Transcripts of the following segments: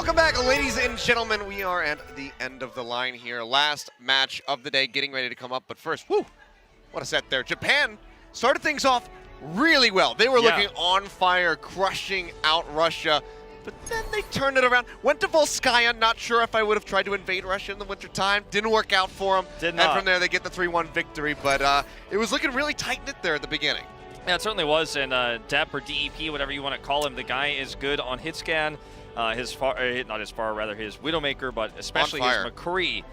Welcome back, ladies and gentlemen. We are at the end of the line here. Last match of the day getting ready to come up. But first, whew, what a set there. Japan started things off really well. They were looking on fire, crushing out Russia. But then they turned it around. Went to Volskaya. Not sure if I would have tried to invade Russia in the wintertime. Didn't work out for them. Did not. And from there, they get the 3-1 victory. But it was looking really tight-knit there at the beginning. Yeah, it certainly was. And Dep or DEP, whatever you want to call him, the guy is good on hit scan. His Widowmaker, but especially his McCree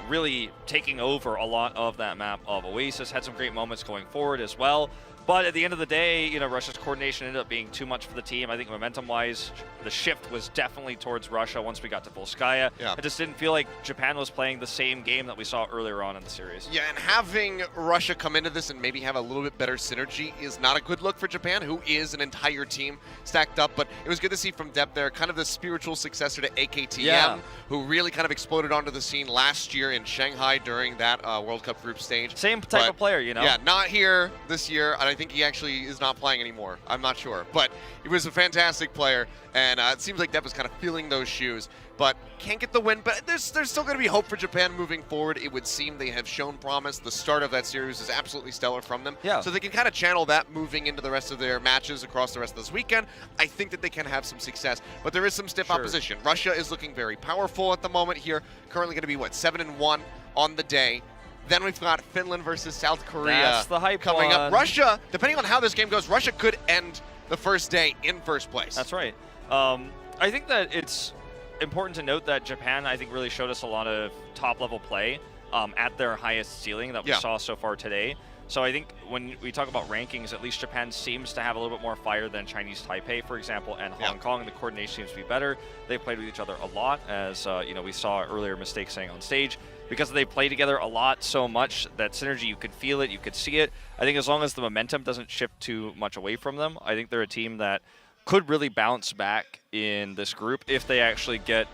really taking over a lot of that map of Oasis. Had some great moments going forward as well. But at the end of the day, you know, Russia's coordination ended up being too much for the team. I think momentum-wise, the shift was definitely towards Russia once we got to Volskaya. Yeah. I just didn't feel like Japan was playing the same game that we saw earlier on in the series. Yeah, and having Russia come into this and maybe have a little bit better synergy is not a good look for Japan, who is an entire team stacked up. But it was good to see from Dep there, kind of the spiritual successor to AKTM, who really kind of exploded onto the scene last year in Shanghai during that World Cup group stage. Same type of player, you know? Yeah, not here this year, and I think he actually is not playing anymore. I'm not sure. But he was a fantastic player, and it seems like Dep is kind of filling those shoes. But can't get the win, but there's still going to be hope for Japan moving forward. It would seem they have shown promise. The start of that series is absolutely stellar from them. Yeah. So they can kind of channel that moving into the rest of their matches across the rest of this weekend. I think that they can have some success, but there is some stiff opposition. Russia is looking very powerful at the moment here. Currently going to be, what, 7-1 on the day. Then we've got Finland versus South Korea. That's the hype coming one. up. Russia, depending on how this game goes, Russia could end the first day in first place. That's right. I think that it's important to note that Japan, I think, really showed us a lot of top-level play at their highest ceiling that we saw so far today. So I think when we talk about rankings, at least Japan seems to have a little bit more fire than Chinese Taipei, for example, and Hong Kong. The coordination seems to be better. They played with each other a lot, as you know, we saw earlier mistakes saying on stage. Because they play together a lot, so much, that synergy, you could feel it, you could see it. I think as long as the momentum doesn't shift too much away from them, I think they're a team that could really bounce back in this group if they actually get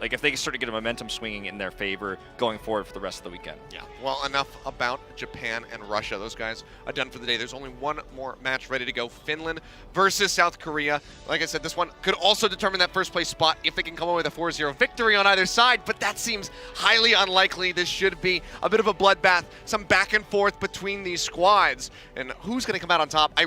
if they start to get a momentum swinging in their favor going forward for the rest of the weekend. Yeah, well, enough about Japan and Russia. Those guys are done for the day. There's only one more match ready to go. Finland versus South Korea. Like I said, this one could also determine that first place spot if they can come away with a 4-0 victory on either side, but that seems highly unlikely. This should be a bit of a bloodbath, some back and forth between these squads. And who's going to come out on top? I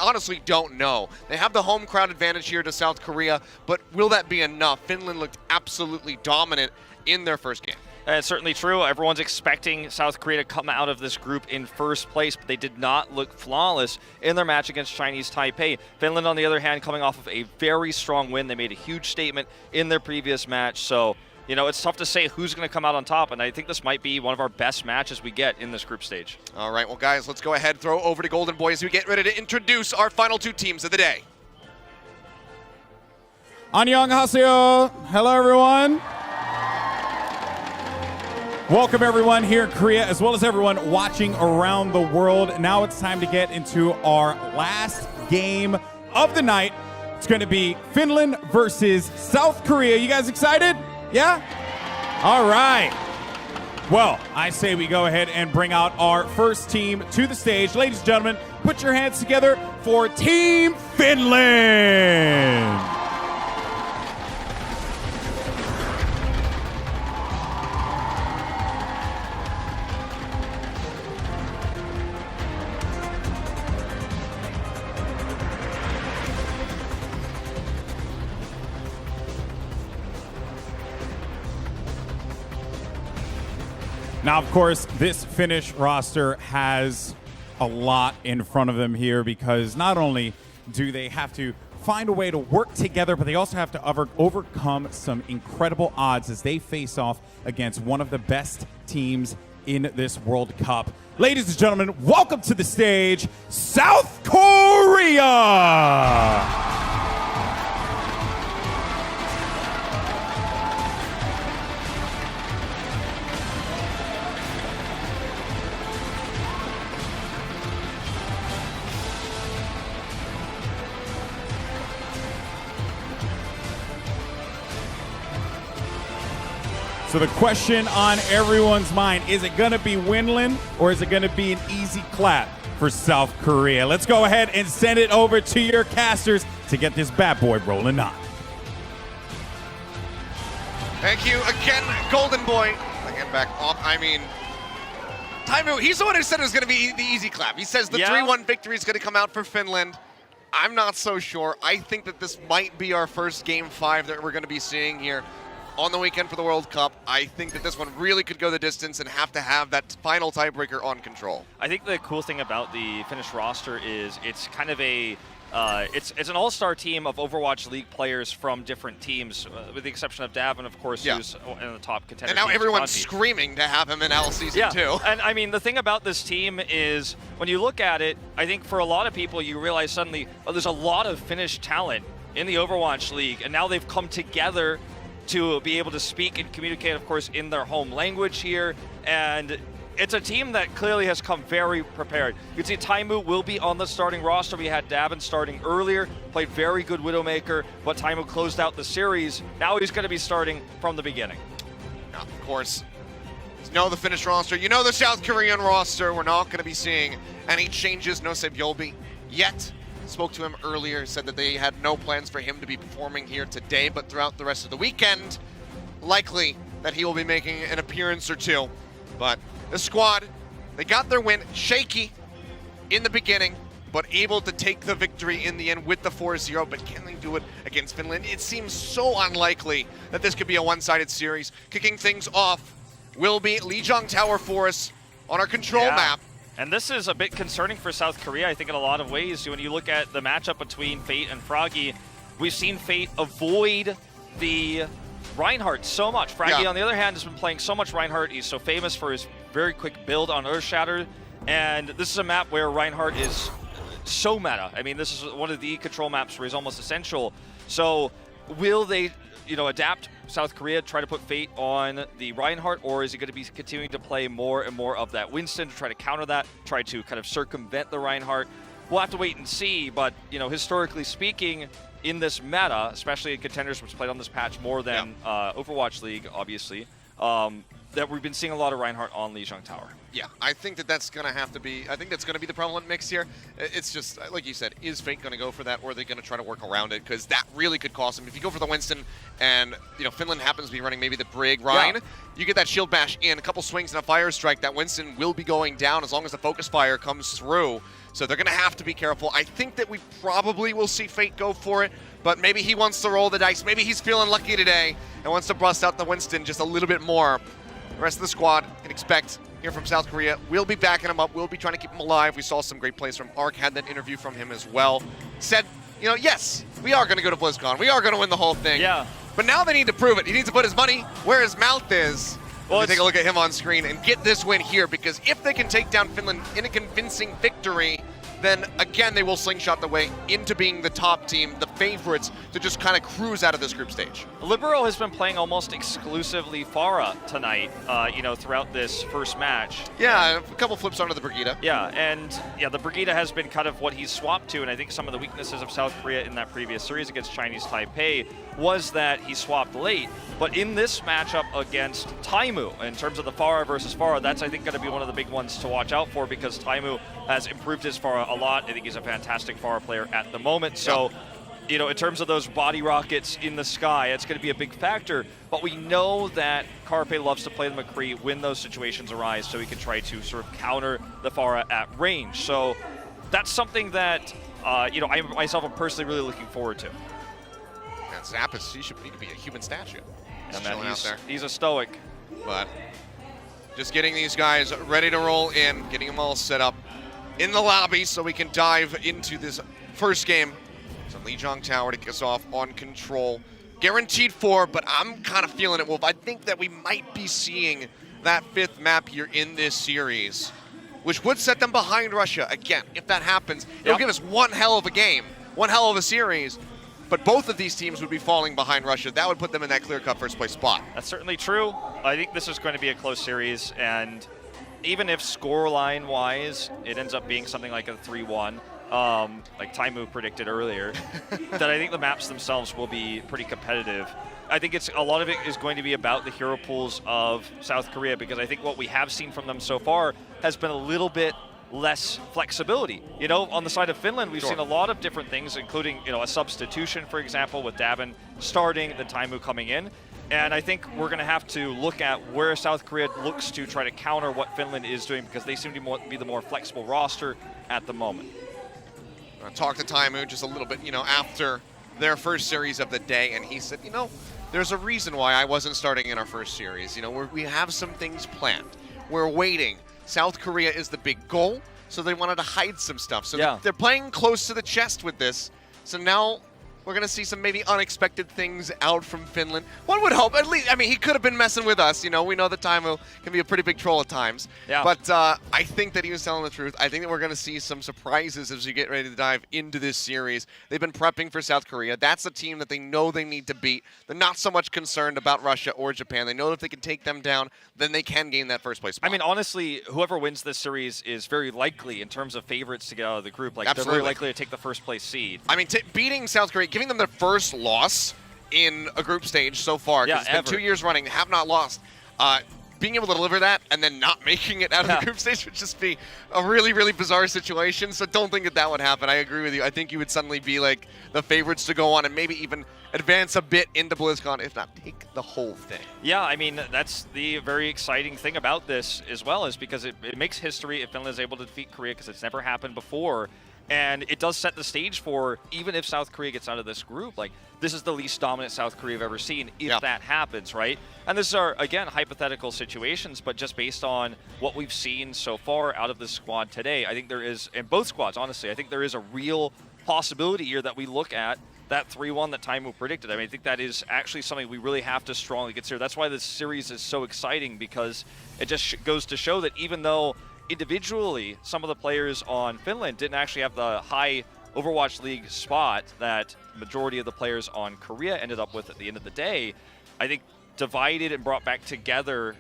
honestly don't know. They have the home crowd advantage here to South Korea, but will that be enough? Finland looked absolutely dominant in their first game. It's certainly true. Everyone's expecting South Korea to come out of this group in first place, but they did not look flawless in their match against Chinese Taipei. Finland, on the other hand, coming off of a very strong win. They made a huge statement in their previous match. So, you know, it's tough to say who's going to come out on top, and I think this might be one of our best matches we get in this group stage. All right, well, guys, let's go ahead, throw over to Golden Boy as we get ready to introduce our final two teams of the day. Annyeonghaseyo. Hello, everyone. Welcome, everyone, here in Korea, as well as everyone watching around the world. Now it's time to get into our last game of the night. It's going to be Finland versus South Korea. You guys excited? Yeah? All right. Well, I say we go ahead and bring out our first team to the stage. Ladies and gentlemen, put your hands together for Team Finland. Now, of course, this Finnish roster has a lot in front of them here because not only do they have to find a way to work together, but they also have to overcome some incredible odds as they face off against one of the best teams in this World Cup. Ladies and gentlemen, welcome to the stage, South Korea! So the question on everyone's mind, is it going to be Winland or is it going to be an easy clap for South Korea? Let's go ahead and send it over to your casters to get this bad boy rolling on. Thank you again, Golden Boy. Again, back off. I mean, Taimu, he's the one who said it was going to be the easy clap. He says the 3-1 victory is going to come out for Finland. I'm not so sure. I think that this might be our first Game 5 that we're going to be seeing here on the weekend for the World Cup. I think that this one really could go the distance and have to have that final tiebreaker on control. I think the cool thing about the Finnish roster is it's kind of a it's an all-star team of Overwatch League players from different teams, with the exception of Davin, of course, who's in the top contender. And now team, everyone's screaming to have him in L Season 2. And I mean, the thing about this team is, when you look at it, I think for a lot of people, you realize suddenly, oh, there's a lot of Finnish talent in the Overwatch League, and now they've come together to be able to speak and communicate, of course, in their home language here. And it's a team that clearly has come very prepared. You can see Taimu will be on the starting roster. We had Davin starting earlier, played very good Widowmaker, but Taimu closed out the series. Now he's going to be starting from the beginning. Now, of course, you know the Finnish roster, you know the South Korean roster. We're not going to be seeing any changes. No Sebjolbi yet. Spoke to him earlier, said that they had no plans for him to be performing here today, but throughout the rest of the weekend, likely that he will be making an appearance or two. But the squad, they got their win, shaky in the beginning, but able to take the victory in the end with the 4-0. But can they do it against Finland? It seems so unlikely that this could be a one-sided series. Kicking things off will be Lijiang Tower Forest on our control map. And this is a bit concerning for South Korea, I think, in a lot of ways. When you look at the matchup between Fate and Froggy, we've seen Fate avoid the Reinhardt so much. Froggy, on the other hand, has been playing so much Reinhardt. He's so famous for his very quick build on Earthshatter. And this is a map where Reinhardt is so meta. I mean, this is one of the control maps where he's almost essential. So will they, adapt South Korea, try to put Fate on the Reinhardt, or is he going to be continuing to play more and more of that Winston to try to counter that, try to kind of circumvent the Reinhardt? We'll have to wait and see, but, historically speaking, in this meta, especially in contenders, which played on this patch more than Overwatch League, obviously, that we've been seeing a lot of Reinhardt on Lijiang Tower. Yeah, I think that's going to have to be, I think that's going to be the prevalent mix here. It's just, like you said, is Fate going to go for that, or are they going to try to work around it? Because that really could cost them. If you go for the Winston and, Finland happens to be running maybe the Brig Rhine, you get that shield bash in, a couple swings and a fire strike, that Winston will be going down as long as the focus fire comes through. So they're going to have to be careful. I think that we probably will see Fate go for it, but maybe he wants to roll the dice. Maybe he's feeling lucky today and wants to bust out the Winston just a little bit more. The rest of the squad can expect here from South Korea. We'll be backing him up. We'll be trying to keep him alive. We saw some great plays from Ark, had that interview from him as well. Said, yes, we are going to go to BlizzCon. We are going to win the whole thing. Yeah. But now they need to prove it. He needs to put his money where his mouth is. Well, take a look at him on screen and get this win here, because if they can take down Finland in a convincing victory, then again they will slingshot the way into being the top team, the favorites, to just kind of cruise out of this group stage. Libero has been playing almost exclusively Pharah tonight, throughout this first match. Yeah, a couple flips onto the Brigida. Yeah, and the Brigida has been kind of what he's swapped to, and I think some of the weaknesses of South Korea in that previous series against Chinese Taipei was that he swapped late. But in this matchup against Taimu, in terms of the Pharah versus Pharah, that's, I think, going to be one of the big ones to watch out for, because Taimu has improved his Pharah a lot. I think he's a fantastic Pharah player at the moment. So, in terms of those body rockets in the sky, it's going to be a big factor. But we know that Carpe loves to play the McCree when those situations arise, so he can try to sort of counter the Pharah at range. So that's something that, I myself am personally really looking forward to. And Zappis, he could be a human statue. He's a stoic. But just getting these guys ready to roll in, getting them all set up in the lobby so we can dive into this first game. So Lijiang Tower to kick us off on control. Guaranteed 4, but I'm kind of feeling it, Wolf. I think that we might be seeing that 5th map here in this series, which would set them behind Russia. Again, if that happens, it'll give us one hell of a game, one hell of a series. But both of these teams would be falling behind Russia. That would put them in that clear-cut first-place spot. That's certainly true. I think this is going to be a close series, and even if scoreline-wise it ends up being something like a 3-1, like Taimu predicted earlier, that I think the maps themselves will be pretty competitive. I think a lot of it is going to be about the hero pools of South Korea, because I think what we have seen from them so far has been a little bit less flexibility. On the side of Finland, we've seen a lot of different things, including, a substitution, for example, with Davin starting, the Taimu coming in. And I think we're going to have to look at where South Korea looks to try to counter what Finland is doing, because they seem to be the more flexible roster at the moment. I talked to Taimu just a little bit, after their first series of the day, and he said, there's a reason why I wasn't starting in our first series. We have some things planned. We're waiting. South Korea is the big goal, so they wanted to hide some stuff. So they're playing close to the chest with this. So now we're going to see some maybe unexpected things out from Finland. One would hope, at least, he could have been messing with us. We know that Taimu can be a pretty big troll at times. Yeah. But I think that he was telling the truth. I think that we're going to see some surprises as we get ready to dive into this series. They've been prepping for South Korea. That's a team that they know they need to beat. They're not so much concerned about Russia or Japan. They know that if they can take them down, then they can gain that first place spot. Honestly, whoever wins this series is very likely in terms of favorites to get out of the group. Absolutely. They're very likely to take the first place seed. Beating South Korea, giving them their first loss in a group stage so far, because it's been 2 years running, they have not lost. Being able to deliver that and then not making it out of the group stage would just be a really, really bizarre situation. So don't think that would happen. I agree with you. I think you would suddenly be like the favorites to go on and maybe even advance a bit into BlizzCon, if not take the whole thing. Yeah, that's the very exciting thing about this as well, is because it makes history if Finland is able to defeat Korea, because it's never happened before. And it does set the stage for, even if South Korea gets out of this group, this is the least dominant South Korea I've ever seen, if that happens, right? And these are, again, hypothetical situations, but just based on what we've seen so far out of this squad today, I think there is, in both squads, honestly, I think there is a real possibility here that we look at that 3-1 that Taimu predicted. I think that is actually something we really have to strongly consider. That's why this series is so exciting, because it just goes to show that even though individually some of the players on Finland didn't actually have the high Overwatch League spot that majority of the players on Korea ended up with at the end of the day, I think divided and brought back together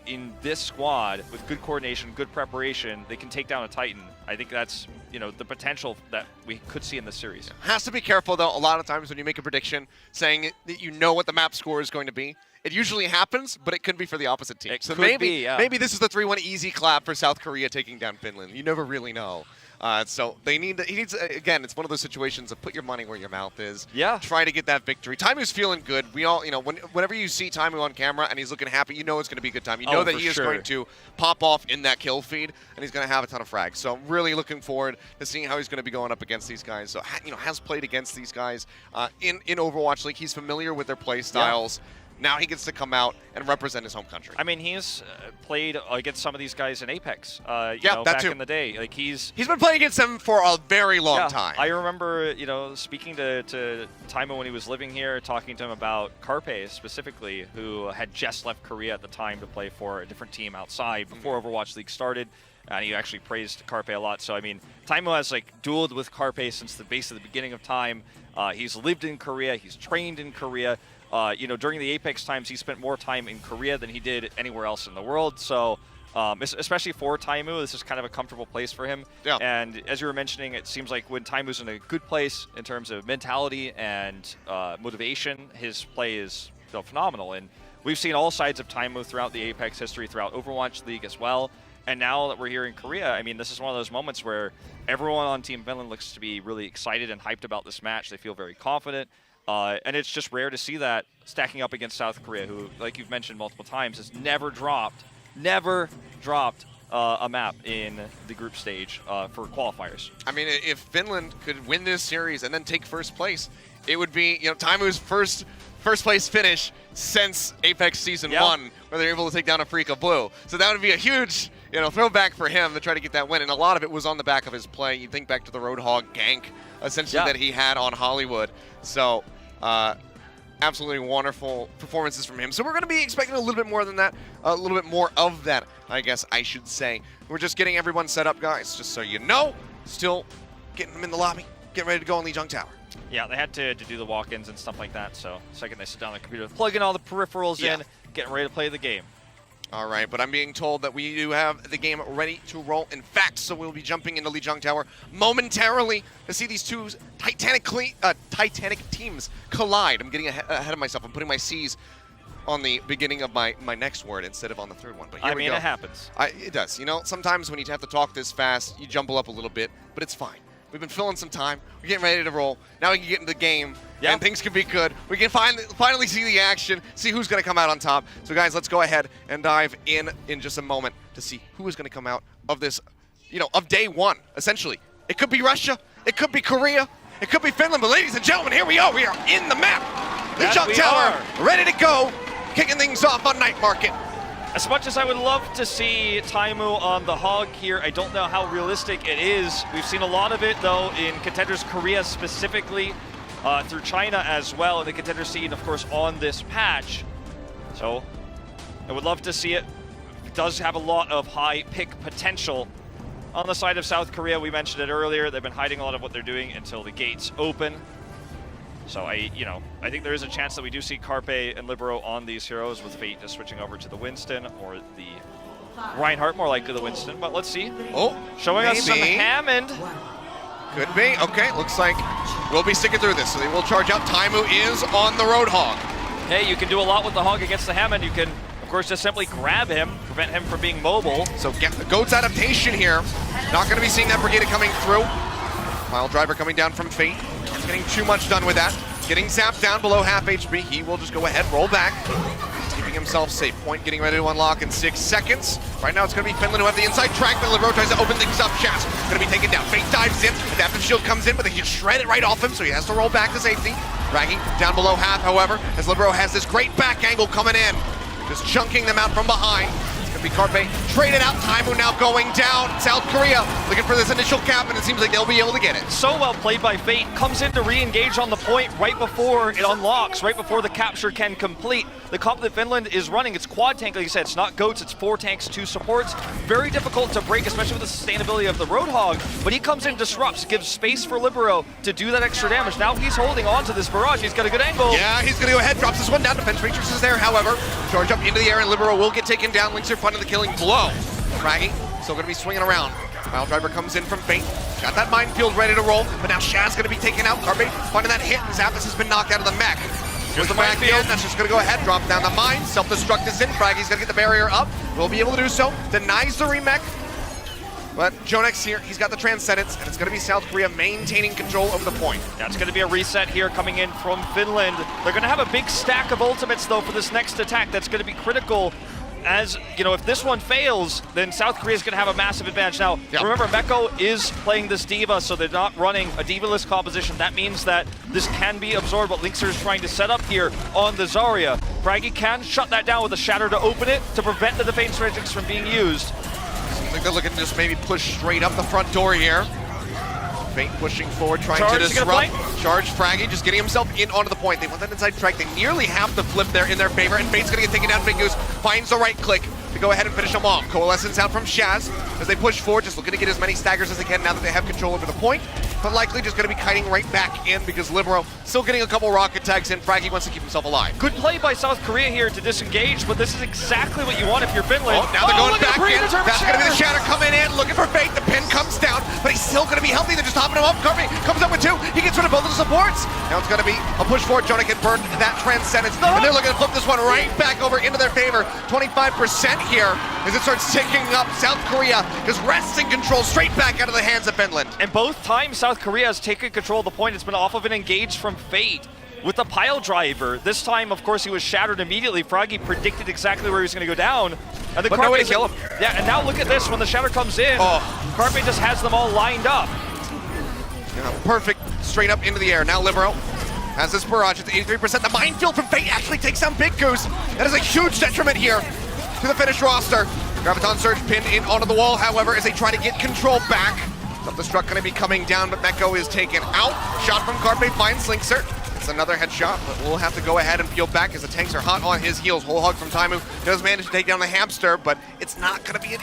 in this squad with good coordination, good preparation, they can take down a Titan. I think that's the potential that we could see in this series. Has to be careful, though, a lot of times when you make a prediction saying that you know what the map score is going to be. It usually happens, but it could be for the opposite team. So maybe this is the 3-1 easy clap for South Korea taking down Finland. You never really know. So he needs, again, it's one of those situations of put your money where your mouth is. Yeah. Try to get that victory. Taimu's feeling good. We all, whenever you see Taimu on camera and he's looking happy, you know it's going to be a good time. You know that he is going to pop off in that kill feed, and he's going to have a ton of frags. So I'm really looking forward to seeing how he's going to be going up against these guys. So, has played against these guys in Overwatch League. He's familiar with their play styles. Yeah. Now he gets to come out and represent his home country. He's played against some of these guys in Apex, back in the day. He's been playing against them for a very long time. I remember, speaking to Taimu when he was living here, talking to him about Carpe specifically, who had just left Korea at the time to play for a different team outside before Overwatch League started. And he actually praised Carpe a lot. So, Taimu has dueled with Carpe since the beginning of time. He's lived in Korea. He's trained in Korea. During the Apex times, he spent more time in Korea than he did anywhere else in the world. So, especially for Taimu, this is kind of a comfortable place for him. Yeah. And as you were mentioning, it seems like when Taimu's in a good place in terms of mentality and motivation, his play is phenomenal. And we've seen all sides of Taimu throughout the Apex history, throughout Overwatch League as well. And now that we're here in Korea, this is one of those moments where everyone on Team Finland looks to be really excited and hyped about this match. They feel very confident. And it's just rare to see that stacking up against South Korea, who, like you've mentioned multiple times, has never dropped a map in the group stage for qualifiers. If Finland could win this series and then take first place, it would be Taimu's first place finish since Apex Season 1, where they're able to take down Afrika Blue. So that would be a huge throwback for him to try to get that win. And a lot of it was on the back of his play. You think back to the Roadhog gank, essentially, that he had on Hollywood. So absolutely wonderful performances from him. So we're going to be expecting a little bit more than that, a little bit more of that, I guess I should say. We're just getting everyone set up, guys, just so you know. Still getting them in the lobby, getting ready to go on Lijiang Tower. Yeah, they had to do the walk-ins and stuff like that. So the second they sit down on the computer, plugging all the peripherals in, getting ready to play the game. All right, but I'm being told that we do have the game ready to roll. In fact, so we'll be jumping into Lijiang Tower momentarily to see these two titanic teams collide. I'm getting ahead of myself. I'm putting my C's on the beginning of my next word instead of on the third one. But here we go. It happens. It does. Sometimes when you have to talk this fast, you jumble up a little bit, but it's fine. We've been filling some time. We're getting ready to roll. Now we can get into the game, Yep. and things can be good. We can finally see the action, see who's going to come out on top. So, guys, let's go ahead and dive in just a moment to see who is going to come out of this, of day one, essentially. It could be Russia. It could be Korea. It could be Finland. But, ladies and gentlemen, here we are. We are in the map. Incheon Tower, ready to go, kicking things off on Night Market. As much as I would love to see Taimu on the Hog here, I don't know how realistic it is. We've seen a lot of it, though, in Contenders Korea specifically, through China as well, in the Contender scene, of course, on this patch. So I would love to see it. It does have a lot of high pick potential. On the side of South Korea, we mentioned it earlier, they've been hiding a lot of what they're doing until the gates open. So I think there is a chance that we do see Carpe and Libero on these heroes, with Fate just switching over to the Winston or the Reinhardt, more likely the Winston, but let's see. Oh, showing us some Hammond. Could be. Okay, looks like we'll be sticking through this. So they will charge out. Taimu is on the Roadhog. Hey, you can do a lot with the Hog against the Hammond. You can, of course, just simply grab him, prevent him from being mobile. So get the Goat's adaptation here. Not going to be seeing that Brigade coming through. Pile driver coming down from Fate. Not getting too much done with that. Getting zapped down below half HP. He will just go ahead, roll back. Keeping himself safe. Point getting ready to unlock in 6 seconds. Right now it's going to be Finland who have the inside track, but Libero tries to open things up. Shaz going to be taken down. Fate dives in. Adaptive shield comes in, but they can shred it right off him, so he has to roll back to safety. Dragging down below half, however, as Libero has this great back angle coming in. Just chunking them out from behind. It's going to be Carpe traded out. Taimu now going down. South Korea looking for this initial cap, and it seems like they'll be able to get it. So well played by Fate. Comes in to re-engage on the point right before it unlocks, right before the capture can complete. The comp that Finland is running, it's quad tank, like you said. It's not goats, it's 4 tanks, 2 supports. Very difficult to break, especially with the sustainability of the Roadhog. But he comes in, disrupts, gives space for Libero to do that extra damage. Now he's holding on to this barrage. He's got a good angle. Yeah, he's going to go ahead, drops this one down. Defense Matrix is there, however. Charge up into the air, and Libero will get taken down. Links are finding the killing blow. Fraggy still going to be swinging around. Mile Driver comes in from Fate. Got that minefield ready to roll, but now Shaz going to be taken out. Carpe finding that hit, and Zappis has been knocked out of the mech. Here's the minefield. That's just going to go ahead, drop down the mine. Self-destruct is in. Fraggy's going to get the barrier up. Will be able to do so. Denies the remech. But Jonex here, he's got the Transcendence, and it's going to be South Korea maintaining control of the point. That's going to be a reset here coming in from Finland. They're going to have a big stack of ultimates, though, for this next attack. That's going to be critical. As, if this one fails, then South Korea is going to have a massive advantage. Now, remember, Meko is playing this Diva, so they're not running a Diva-less composition. That means that this can be absorbed, what Linkser is trying to set up here on the Zarya. Fraggy can shut that down with a Shatter to open it, to prevent the defense matrix from being used. Seems like they're looking to just maybe push straight up the front door here. Fate pushing forward, trying to disrupt. Charge Fraggy, just getting himself in onto the point. They want that inside track. They nearly have the flip there in their favor, and Fate's gonna get taken down. Fate Goose finds the right click to go ahead and finish him off. Coalescence out from Shaz as they push forward, just looking to get as many staggers as they can now that they have control over the point, but likely just gonna be kiting right back in because Libero still getting a couple rocket tags in. Fraggy wants to keep himself alive. Good play by South Korea here to disengage, but this is exactly what you want if you're Finland. Oh, now they're going back in. That's gonna be the Shatter coming in, looking for Fate. The pin comes down, but he's still gonna be healthy. They're just hopping him up. Carpe comes up with 2. He gets rid of both of the supports. Now it's gonna be a push forward. Jonah can burn that Transcendence, and they're looking to flip this one right back over into their favor. 25% here as it starts ticking up. South Korea is wresting control straight back out of the hands of Finland. And both times South Korea has taken control of the point. It's been off of an engage from Fate with the pile driver. This time, of course, he was shattered immediately. Froggy predicted exactly where he was going to go down. And the no way to kill him. Yeah, and now look at this. When the shatter comes in, Carpe just has them all lined up. Yeah, perfect, straight up into the air. Now Libero has this barrage. It's 83%. The minefield from Fate actually takes down Big Goose. That is a huge detriment here to the Finnish roster. Graviton Surge pinned in onto the wall, however, as they try to get control back. Self-destruct going to be coming down, but Meko is taken out. Shot from Carpe finds Linkser. It's another headshot, but we'll have to go ahead and peel back as the tanks are hot on his heels. Whole hug from Taimu does manage to take down the hamster, but it's not going to be an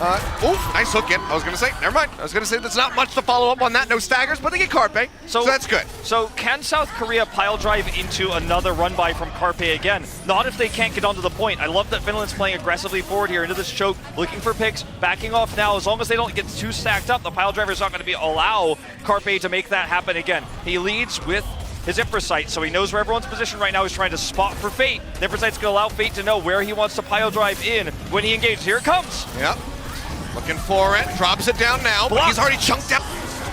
oh, nice hook in. I was going to say, never mind. I was going to say there's not much to follow up on that. No staggers, but they get Carpe, so that's good. So can South Korea pile drive into another run by from Carpe again? Not if they can't get onto the point. I love that Finland's playing aggressively forward here into this choke, looking for picks, backing off now. As long as they don't get too stacked up, the pile driver is not going to allow Carpe to make that happen again. He leads with his Infrasight, so he knows where everyone's position right now. He's trying to spot for Fate. The Infrasight's going to allow Fate to know where he wants to pile drive in when he engages. Here it comes. Yep. Looking for it. Drops it down now, but he's already chunked out.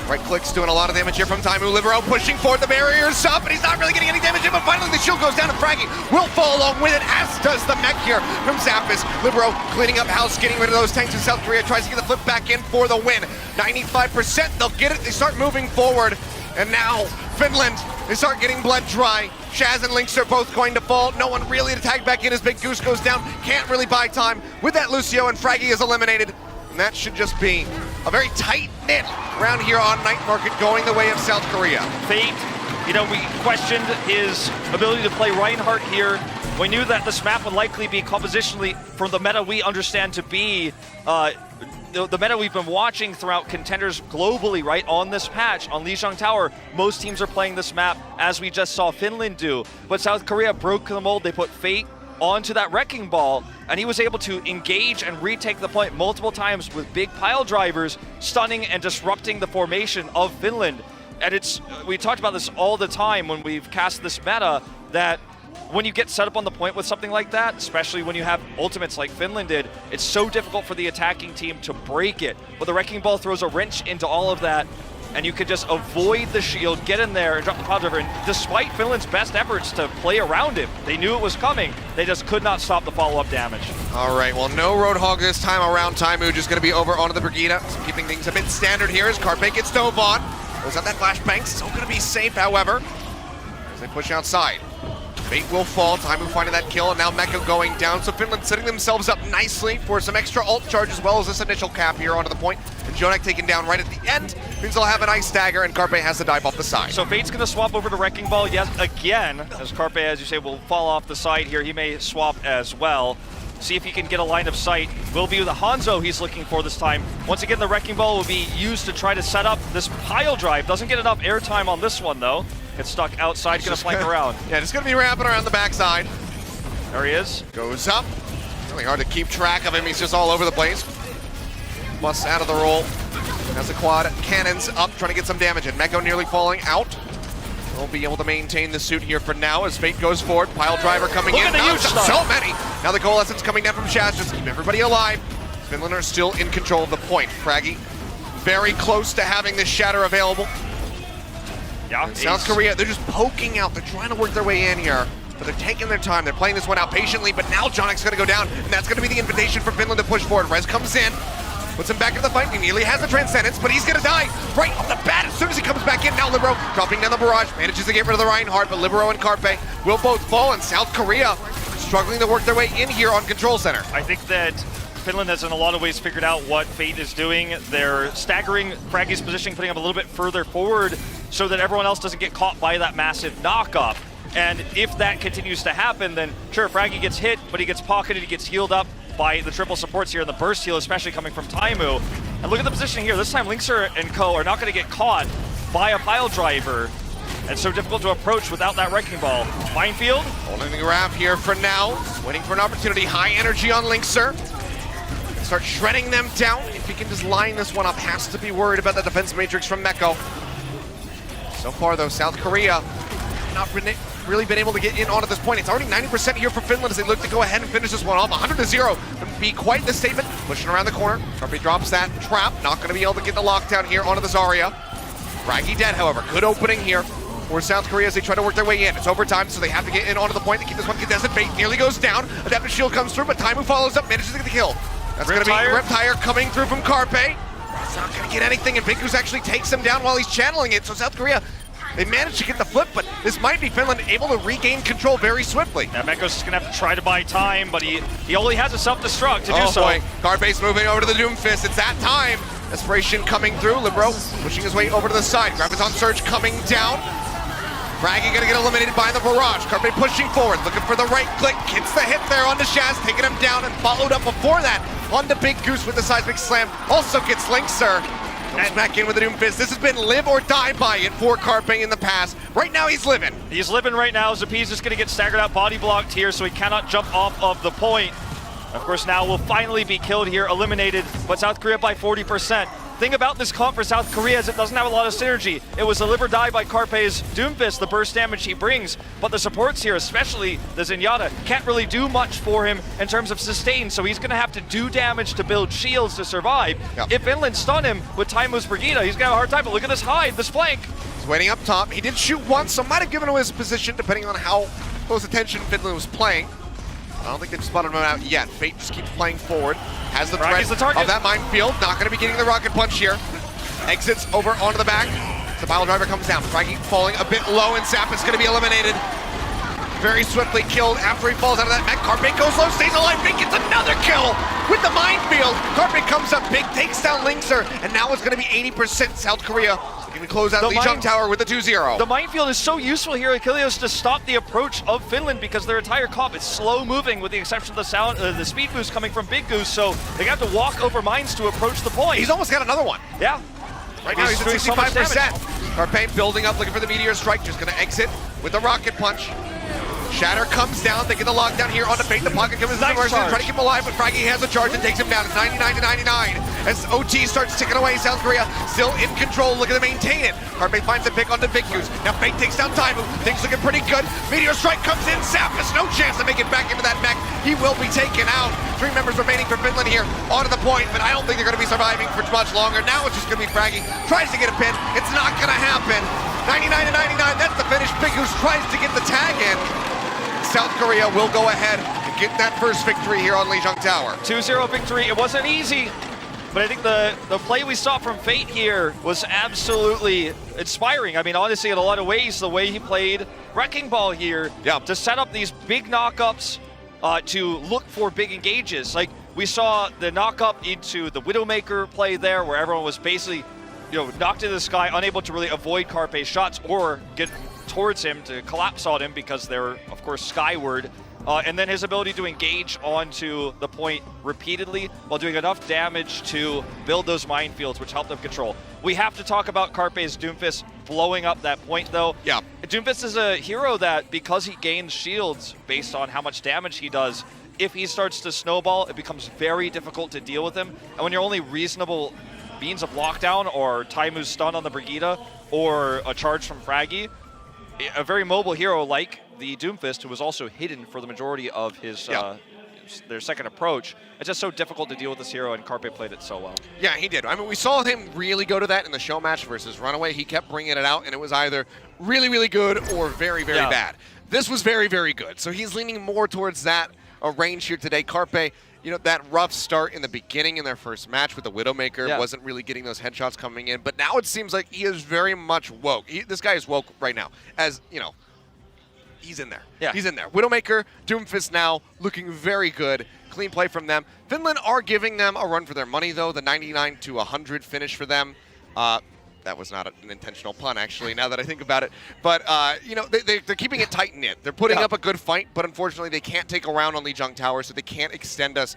Right click's doing a lot of damage here from Taimu. Libero pushing forward, the barrier's up, and he's not really getting any damage in, but finally the shield goes down and Fraggy will fall along with it, as does the mech here from Zappis. Libero cleaning up house, getting rid of those tanks in South Korea, tries to get the flip back in for the win. 95%, they'll get it, they start moving forward, and now Finland, they start getting blood dry. Shaz and Lynx are both going to fall. No one really to tag back in as Big Goose goes down. Can't really buy time. With that, Lucio and Fraggy is eliminated. And that should just be a very tight-knit round here on Night Market going the way of South Korea. Fate, you know, we questioned his ability to play Reinhardt here. We knew that this map would likely be compositionally, from the meta we understand to be, the meta we've been watching throughout contenders globally, right, on this patch, on Lijiang Tower, most teams are playing this map, as we just saw Finland do. But South Korea broke the mold. They put Fate onto that wrecking ball, and he was able to engage and retake the point multiple times with big pile drivers, stunning and disrupting the formation of Finland. And it's, we talked about this all the time when we've cast this meta, that when you get set up on the point with something like that, especially when you have ultimates like Finland did, it's so difficult for the attacking team to break it. But the wrecking ball throws a wrench into all of that, and you could just avoid the shield, get in there, and drop the pile driver. And despite Finland's best efforts to play around it, they knew it was coming. They just could not stop the follow-up damage. All right, well, no Roadhog this time around. Taimu just going to be over onto the Brigida. So keeping things a bit standard here as Carpe gets dove on. Goes out that flashbang, still going to be safe, however, as they push outside. Fate will fall, Taimu finding that kill, and now Mecha going down. So Finland setting themselves up nicely for some extra ult charge as well as this initial cap here onto the point. And Jonak taken down right at the end. Means they'll have an ice dagger, and Carpe has to dive off the side. So Fate's going to swap over to Wrecking Ball yet again, as Carpe, as you say, will fall off the side here. He may swap as well. See if he can get a line of sight. Will be the Hanzo he's looking for this time. Once again, the Wrecking Ball will be used to try to set up this pile drive. Doesn't get enough airtime on this one, though. Gets stuck outside, gonna flank around. Yeah, just gonna be wrapping around the backside. There he is. Goes up. Really hard to keep track of him. He's just all over the place. Busts out of the roll. Has the quad cannons up, trying to get some damage. And Meko nearly falling out. Won't be able to maintain the suit here for now as Fate goes forward. Pile driver coming in. So many. Now the coalescence coming down from Shaz. Just keep everybody alive. Finland are still in control of the point. Fraggy very close to having this shatter available. Yeah, South Korea, they're just poking out. They're trying to work their way in here, but they're taking their time. They're playing this one out patiently, but now Jonak's going to go down, and that's going to be the invitation for Finland to push forward. Rez comes in, puts him back into the fight. He nearly has the Transcendence, but he's going to die right off the bat as soon as he comes back in. Now Libero dropping down the barrage, manages to get rid of the Reinhardt, but Libero and Carpe will both fall, and South Korea struggling to work their way in here on Control Center. I think that Finland has in a lot of ways figured out what Fate is doing. They're staggering Fraggy's positioning, putting him a little bit further forward so that everyone else doesn't get caught by that massive knock-up. And if that continues to happen, then sure, Fraggy gets hit, but he gets pocketed, he gets healed up by the triple supports here in the burst heal, especially coming from Taimu. And look at the position here. This time Linkser and co are not going to get caught by a pile driver. And so difficult to approach without that wrecking ball. Minefield. Holding the grab here for now. Waiting for an opportunity. High energy on Linkser. Start shredding them down. If he can just line this one up, has to be worried about the defense matrix from Meko. So far though, South Korea not really been able to get in onto this point. It's already 90% here for Finland as they look to go ahead and finish this one off. 100-0 would be quite the statement. Pushing around the corner. Carpe drops that trap. Not going to be able to get the lockdown here onto the Zarya. Fraggy dead, however. Good opening here for South Korea as they try to work their way in. It's overtime, so they have to get in onto the point to keep this one contested. Fate nearly goes down. Adaptive shield comes through, but Taimu follows up, manages to get the kill. That's going to be Reptire coming through from Carpe. It's not going to get anything, and Big Goose actually takes him down while he's channeling it. So South Korea, they managed to get the flip, but this might be Finland able to regain control very swiftly. Yeah, Meko's just going to have to try to buy time, but he only has a self-destruct to do so. Oh boy, Carpe's moving over to the Doomfist. It's that time. Desperation coming through. Libero pushing his way over to the side. Graviton Surge coming down. Fraggy gonna get eliminated by the barrage. Carpe pushing forward, looking for the right click. Gets the hit there onto Shaz, taking him down, and followed up before that onto Big Goose with the seismic slam. Also gets Linkser. Comes back in with the Doomfist. This has been live or die by it for Carpe in the past. Right now he's living. He's living right now. Zapi's just gonna get staggered out, body blocked here, so he cannot jump off of the point. Of course, now will finally be killed here, eliminated, but South Korea by 40%. thing about this comp for South Korea is it doesn't have a lot of synergy. It was a live or die by Carpe's Doomfist, the burst damage he brings, but the supports here, especially the Zenyatta, can't really do much for him in terms of sustain, so he's going to have to do damage to build shields to survive. Yep. If Finland stun him with Taimu's Brigida, he's going to have a hard time, but look at this hide, this flank. He's waiting up top. He did shoot once, so might have given away his position depending on how close attention Finland was playing. I don't think they've spotted him out yet. Fate just keeps playing forward. Has the threat of that minefield. Not going to be getting the rocket punch here. Exits over onto the back. The pile driver comes down. Fraggy falling a bit low, and Sap is going to be eliminated. Very swiftly killed after he falls out of that mech. Carpe goes low, stays alive. Big gets another kill with the minefield. Carpe comes up big, takes down Linkser, and now it's going to be 80% South Korea. Going to close out the Incheon tower with the 2-0. The minefield is so useful here, Achilles, to stop the approach of Finland because their entire comp is slow moving with the exception of the speed boost coming from Big Goose, so they have to walk over mines to approach the point. He's almost got another one. Yeah. Right now he's at 65%. Carpe building up, looking for the Meteor Strike, just going to exit with the rocket punch. Shatter comes down, they get the lockdown here onto Fate. The pocket comes in the mercy, trying to keep him alive, but Fraggy has a charge and takes him down. It's 99 to 99. As OT starts ticking away, South Korea still in control, looking to maintain it. Carpe finds a pick onto Big Goose. Now Fate takes down Taimu. Things looking pretty good. Meteor Strike comes in. Sap has no chance to make it back into that mech. He will be taken out. 3 members remaining for Finland here onto the point, but I don't think they're going to be surviving for much longer. Now it's just going to be Fraggy. Tries to get a pin. It's not going to happen. 99 to 99. That's the finish. Big Goose tries to get the tag in. South Korea will go ahead and get that first victory here on Lijiang Tower. 2-0 victory. It wasn't easy, but I think the play we saw from Fate here was absolutely inspiring. I mean, honestly, in a lot of ways, the way he played Wrecking Ball here to set up these big knockups to look for big engages. Like, we saw the knockup into the Widowmaker play there, where everyone was basically, knocked into the sky, unable to really avoid Carpe's shots or get towards him to collapse on him because they're, of course, skyward. And then his ability to engage onto the point repeatedly while doing enough damage to build those minefields, which helped them control. We have to talk about Carpe's Doomfist blowing up that point, though. Yeah. Doomfist is a hero that, because he gains shields based on how much damage he does, if he starts to snowball, it becomes very difficult to deal with him. And when your only reasonable means of lockdown or Taimu's stun on the Brigida or a charge from Fraggy, a very mobile hero like the Doomfist, who was also hidden for the majority of his their second approach, it's just so difficult to deal with this hero, and Carpe played it so well. Yeah, he did. I mean, we saw him really go to that in the show match versus Runaway. He kept bringing it out, and it was either really, really good or very, very bad. This was very, very good. So he's leaning more towards that range here today. Carpe, that rough start in the beginning in their first match with the Widowmaker wasn't really getting those headshots coming in, but now it seems like he is very much woke. This guy is woke right now, as, he's in there. Yeah. He's in there. Widowmaker, Doomfist now looking very good. Clean play from them. Finland are giving them a run for their money, though. The 99 to 100 finish for them. That was not an intentional pun, actually, now that I think about it. But, they're keeping it tight-knit. They're putting up a good fight, but unfortunately they can't take a round on Lijiang Tower, so they can't extend us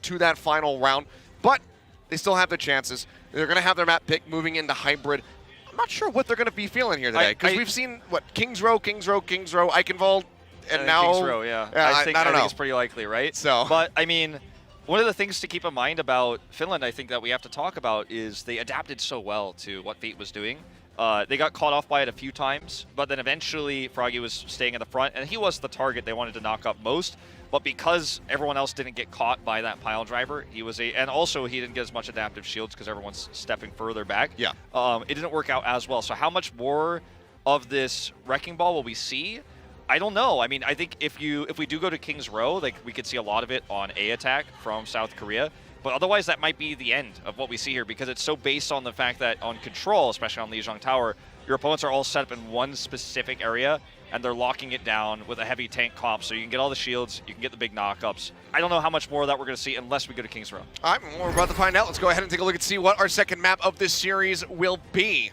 to that final round. But they still have their chances. They're going to have their map pick moving into Hybrid. I'm not sure what they're going to be feeling here today, because we've seen, Kings Row, Eichenwald, and now... Kings Row, I think it's pretty likely, right? So. But, I mean, one of the things to keep in mind about Finland, I think, that we have to talk about is they adapted so well to what Fate was doing. They got caught off by it a few times, but then eventually Froggy was staying in the front, and he was the target they wanted to knock up most. But because everyone else didn't get caught by that pile driver, and also he didn't get as much adaptive shields because everyone's stepping further back. Yeah. It didn't work out as well. So how much more of this Wrecking Ball will we see? I don't know. I mean, I think if we do go to King's Row, we could see a lot of it on A attack from South Korea. But otherwise, that might be the end of what we see here, because it's so based on the fact that on control, especially on Lijiang Tower, your opponents are all set up in one specific area, and they're locking it down with a heavy tank comp, so you can get all the shields, you can get the big knockups. I don't know how much more of that we're going to see unless we go to King's Row. All right, we're about to find out. Let's go ahead and take a look and see what our second map of this series will be.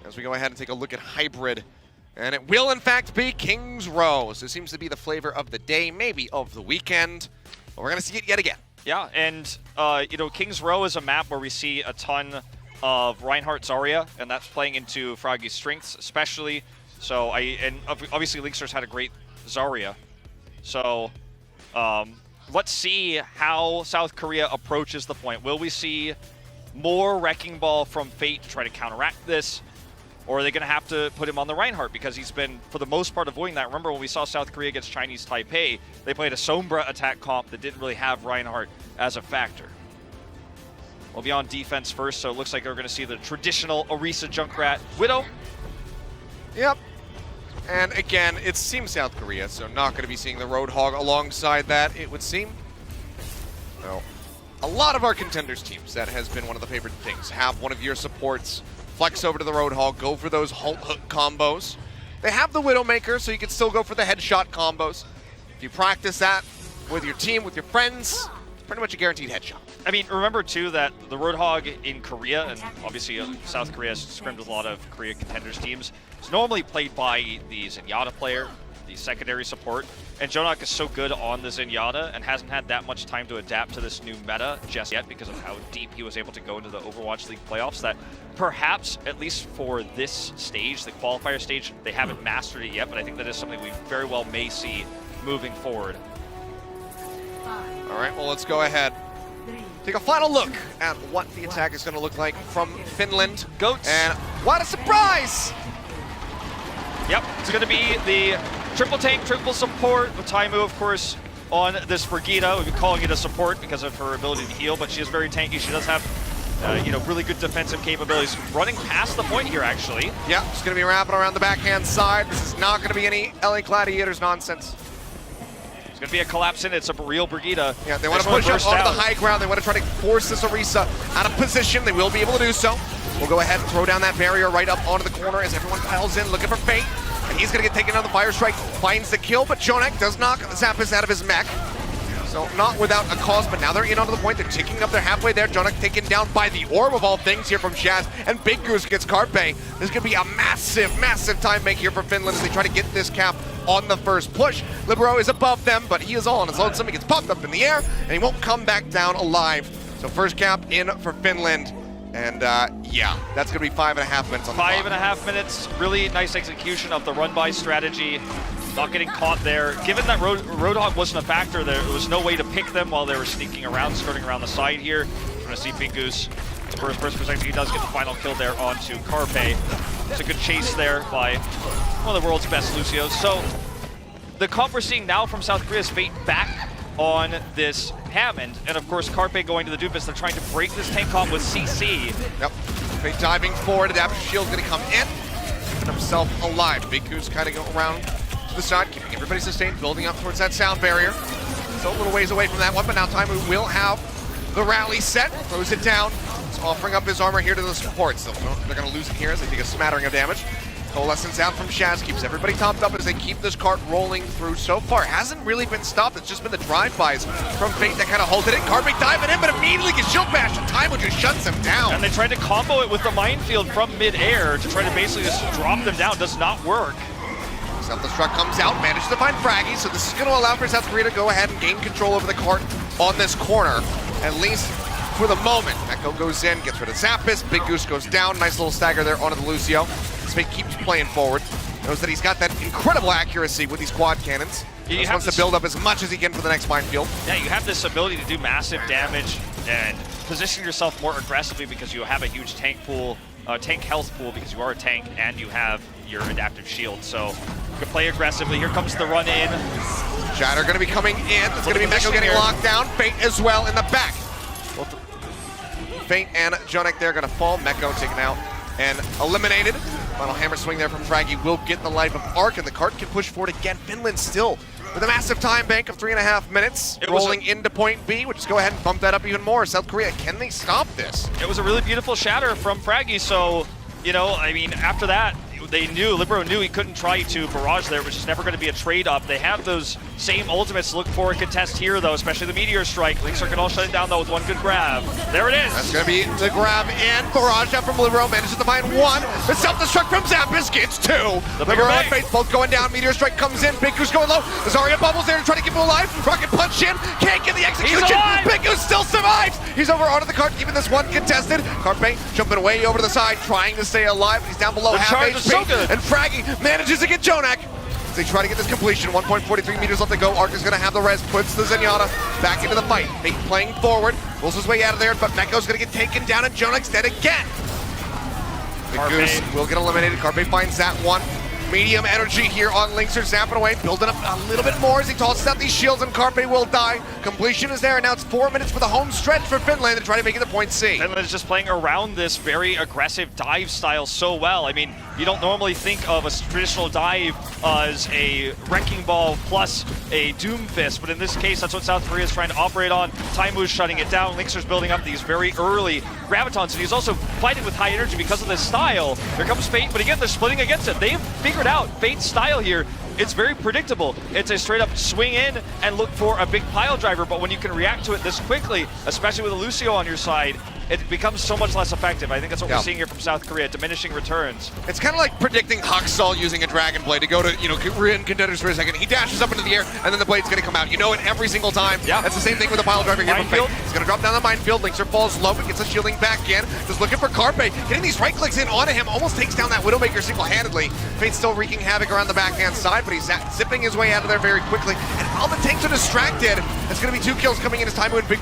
As we go ahead and take a look at Hybrid. And it will, in fact, be King's Row. So it seems to be the flavor of the day, maybe of the weekend. But we're going to see it yet again. Yeah, and, King's Row is a map where we see a ton of Reinhardt Zarya, and that's playing into Froggy's strengths, especially. So, obviously, Linkster's had a great Zarya. So, let's see how South Korea approaches the point. Will we see more Wrecking Ball from Fate to try to counteract this? Or are they going to have to put him on the Reinhardt because he's been, for the most part, avoiding that? Remember when we saw South Korea against Chinese Taipei, they played a Sombra attack comp that didn't really have Reinhardt as a factor. We'll be on defense first, so it looks like we're going to see the traditional Orisa Junkrat Widow. Yep. And again, it's Team South Korea, so not going to be seeing the Roadhog alongside that, it would seem. Well, a lot of our contenders teams, that has been one of the favorite things. Have one of your supports flex over to the Roadhog, go for those Halt Hook combos. They have the Widowmaker, so you can still go for the headshot combos. If you practice that with your team, with your friends, it's pretty much a guaranteed headshot. I mean, remember too that the Roadhog in Korea, and obviously South Korea has scrimmed with a lot of Korea contenders teams, is normally played by the Zenyatta player, the secondary support. And Jonak is so good on the Zenyatta and hasn't had that much time to adapt to this new meta just yet because of how deep he was able to go into the Overwatch League playoffs that perhaps, at least for this stage, the qualifier stage, they haven't mastered it yet, but I think that is something we very well may see moving forward. All right, well, let's go ahead. Take a final look at what the attack is going to look like from Finland. Goats. And what a surprise! Yep, it's going to be the triple tank, triple support with Taimu, of course, on this Brigitte. We've been calling it a support because of her ability to heal, but she is very tanky. She does have, really good defensive capabilities. Running past the point here, actually. Yeah, she's going to be wrapping around the backhand side. This is not going to be any LA Gladiators nonsense. It's going to be a collapse in. It's a real Brigitte. Yeah, they want to push up onto the high ground. They want to try to force this Orisa out of position. They will be able to do so. We'll go ahead and throw down that barrier right up onto the corner as everyone piles in, looking for Fate. And he's going to get taken on the fire strike, finds the kill, but Jonak does knock Zappis out of his mech. So not without a cause, but now they're in onto the point. They're ticking up. They're halfway there. Jonak taken down by the orb of all things here from Shaz. And Big Goose gets Carpe. This is going to be a massive, massive time make here for Finland as they try to get this cap on the first push. Libero is above them, but he is all on his lonesome. He gets popped up in the air, and he won't come back down alive. So first cap in for Finland. And yeah, that's going to be 5.5 minutes on the clock. 5.5 minutes. Really nice execution of the run-by strategy. Not getting caught there. Given that Roadhog wasn't a factor, there was no way to pick them while they were sneaking around, skirting around the side here. We're going to see Big Goose. First perspective, he does get the final kill there onto Carpe. It's a good chase there by one of the world's best Lucios. So the comp we're seeing now from South Korea is Fate back on this Hammond, and of course Carpe going to the Doofus. They're trying to break this tank comp with CC. Yep, Fate diving forward, Adaptive Shield's gonna come in, keeping himself alive. Big Goose kind of go around to the side, keeping everybody sustained, building up towards that sound barrier. So a little ways away from that one, but now Taimu will have the rally set, throws it down. He's offering up his armor here to the supports. They're gonna lose it here as they take a smattering of damage. Coalescence out from Shaz, keeps everybody topped up as they keep this cart rolling through. So far, hasn't really been stopped. It's just been the drive-bys from Fate that kind of halted it. Carpe diving in, but immediately gets shield bash, and Taimu just shuts him down. And they tried to combo it with the minefield from mid-air to try to basically just drop them down. Does not work. Self-destruct comes out, manages to find Fraggy, so this is going to allow for South Korea to go ahead and gain control over the cart on this corner, at least for the moment. Echo goes in, gets rid of Zappis, Big Goose goes down, nice little stagger there onto the Lucio. Fate keeps playing forward, knows that he's got that incredible accuracy with these quad cannons. He just wants to build up as much as he can for the next minefield. Yeah, you have this ability to do massive damage and position yourself more aggressively because you have a huge tank pool, tank health pool because you are a tank and you have your adaptive shield. So you can play aggressively. Here comes the run in. Shatter going to be coming in. It's going to be Meko getting locked down. Fate as well in the back. Both Fate and Jonak there going to fall. Meko taken out and eliminated. Final hammer swing there from Fraggy will get the life of Arc, and the cart can push forward again. Finland still with a massive time bank of 3.5 minutes, rolling into point B, which is go ahead and bump that up even more. South Korea, can they stop this? It was a really beautiful shatter from Fraggy, so, I mean, after that, Libero knew he couldn't try to barrage there, which is never going to be a trade-up. They have those same ultimates to look for a contest here, though, especially the Meteor Strike. Link Circuit all shut it down, though, with one good grab. There it is! That's going to be the grab in. Barrage out from Libero, manages to find one. The self-destruct from Zappis gets two. Libero and Fate both going down. Meteor Strike comes in. Big Goose going low. Zarya bubbles there to try to keep him alive. Rocket punch in. Can't get the execution. Big Goose still survives. He's over onto the cart, keeping this one contested. Carpe jumping way over to the side, trying to stay alive. He's down below half HP. And Fraggy manages to get Jonak. As they try to get this completion, 1.43 meters left to go. Arc is going to have the res, puts the Zenyatta back into the fight. Fate playing forward, Pulls his way out of there, but Meko's gonna get taken down and Jonek's dead again. The Goose will get eliminated. Carpe finds that one. Medium energy here on Linkser, zapping away, building up a little bit more as he tosses out these shields, and Carpe will die. Completion is there, and now it's 4 minutes for the home stretch for Finland to try to make it to point C. Finland is just playing around this very aggressive dive style so well. I mean, you don't normally think of a traditional dive as a Wrecking Ball plus a Doom Fist, but in this case, that's what South Korea is trying to operate on. Taimu's shutting it down. Linkser's building up these very early gravitons, and he's also fighting with high energy because of this style. Here comes Fate, but again, they're splitting against it. They've figured out Fate's style here. It's very predictable. It's a straight up swing in and look for a big pile driver, but when you can react to it this quickly, especially with a Lucio on your side, it becomes so much less effective. I think that's what we're seeing here from South Korea, diminishing returns. It's kind of like predicting Haksal using a Dragon Blade to go to, Korean contenders for a second. He dashes up into the air, and then the blade's going to come out. You know it every single time. Yeah. That's the same thing with the pile driver here from Fate. He's going to drop down the minefield. Linkser falls low, but gets the shielding back in. Just looking for Carpe. Getting these right clicks in onto him, almost takes down that Widowmaker single-handedly. Fate's still wreaking havoc around the backhand side, but he's zipping his way out of there very quickly. And all the tanks are distracted. It's going to be 2 kills coming in as Taimu and Big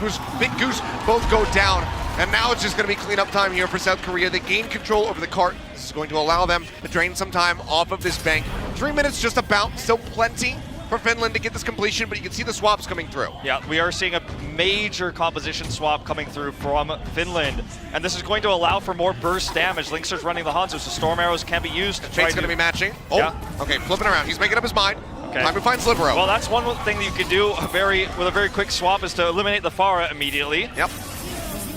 Goose both go down. And now it's just going to be cleanup time here for South Korea. They gain control over the cart. This is going to allow them to drain some time off of this bank. 3 minutes just about, still plenty for Finland to get this completion, but you can see the swaps coming through. Yeah, we are seeing a major composition swap coming through from Finland, and this is going to allow for more burst damage. Linkser's running the Hanzo, so Storm Arrows can be used. Fate's going to be matching. Oh, yeah. Okay, flipping around. He's making up his mind. Okay. Time to find Libero. Well, that's one thing that you can do with a very quick swap is to eliminate the Pharah immediately. Yep.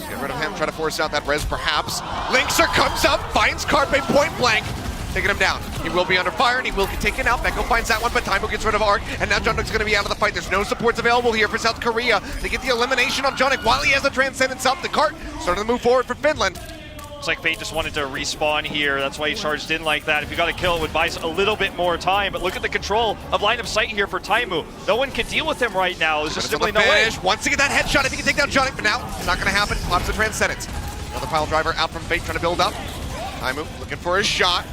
Get rid of him, try to force out that res perhaps. Linkser comes up, finds Carpe point blank, taking him down. He will be under fire and he will get taken out. Meko finds that one, but Taimu gets rid of Arc, and now Jonek's gonna be out of the fight. There's no supports available here for South Korea. They get the elimination on Jonek while he has the Transcendence up. The cart starting to move forward for Finland. Looks like Fate just wanted to respawn here. That's why he charged in like that. If you got a kill, it would buy a little bit more time. But look at the control of line of sight here for Taimu. No one can deal with him right now. There's just simply no way. Wants to get that headshot if he can take down Jonek, but now it's not going to happen. Pops the Transcendence. Another pile driver out from Fate trying to build up. Taimu looking for his shot.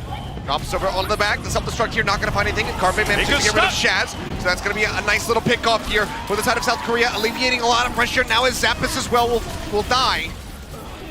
Drops over onto the back. The self-destruct here, not going to find anything. And Carpe manages to get rid of Shaz. So that's going to be a nice little pick off here for the side of South Korea, alleviating a lot of pressure. Now his Zappis as well will die.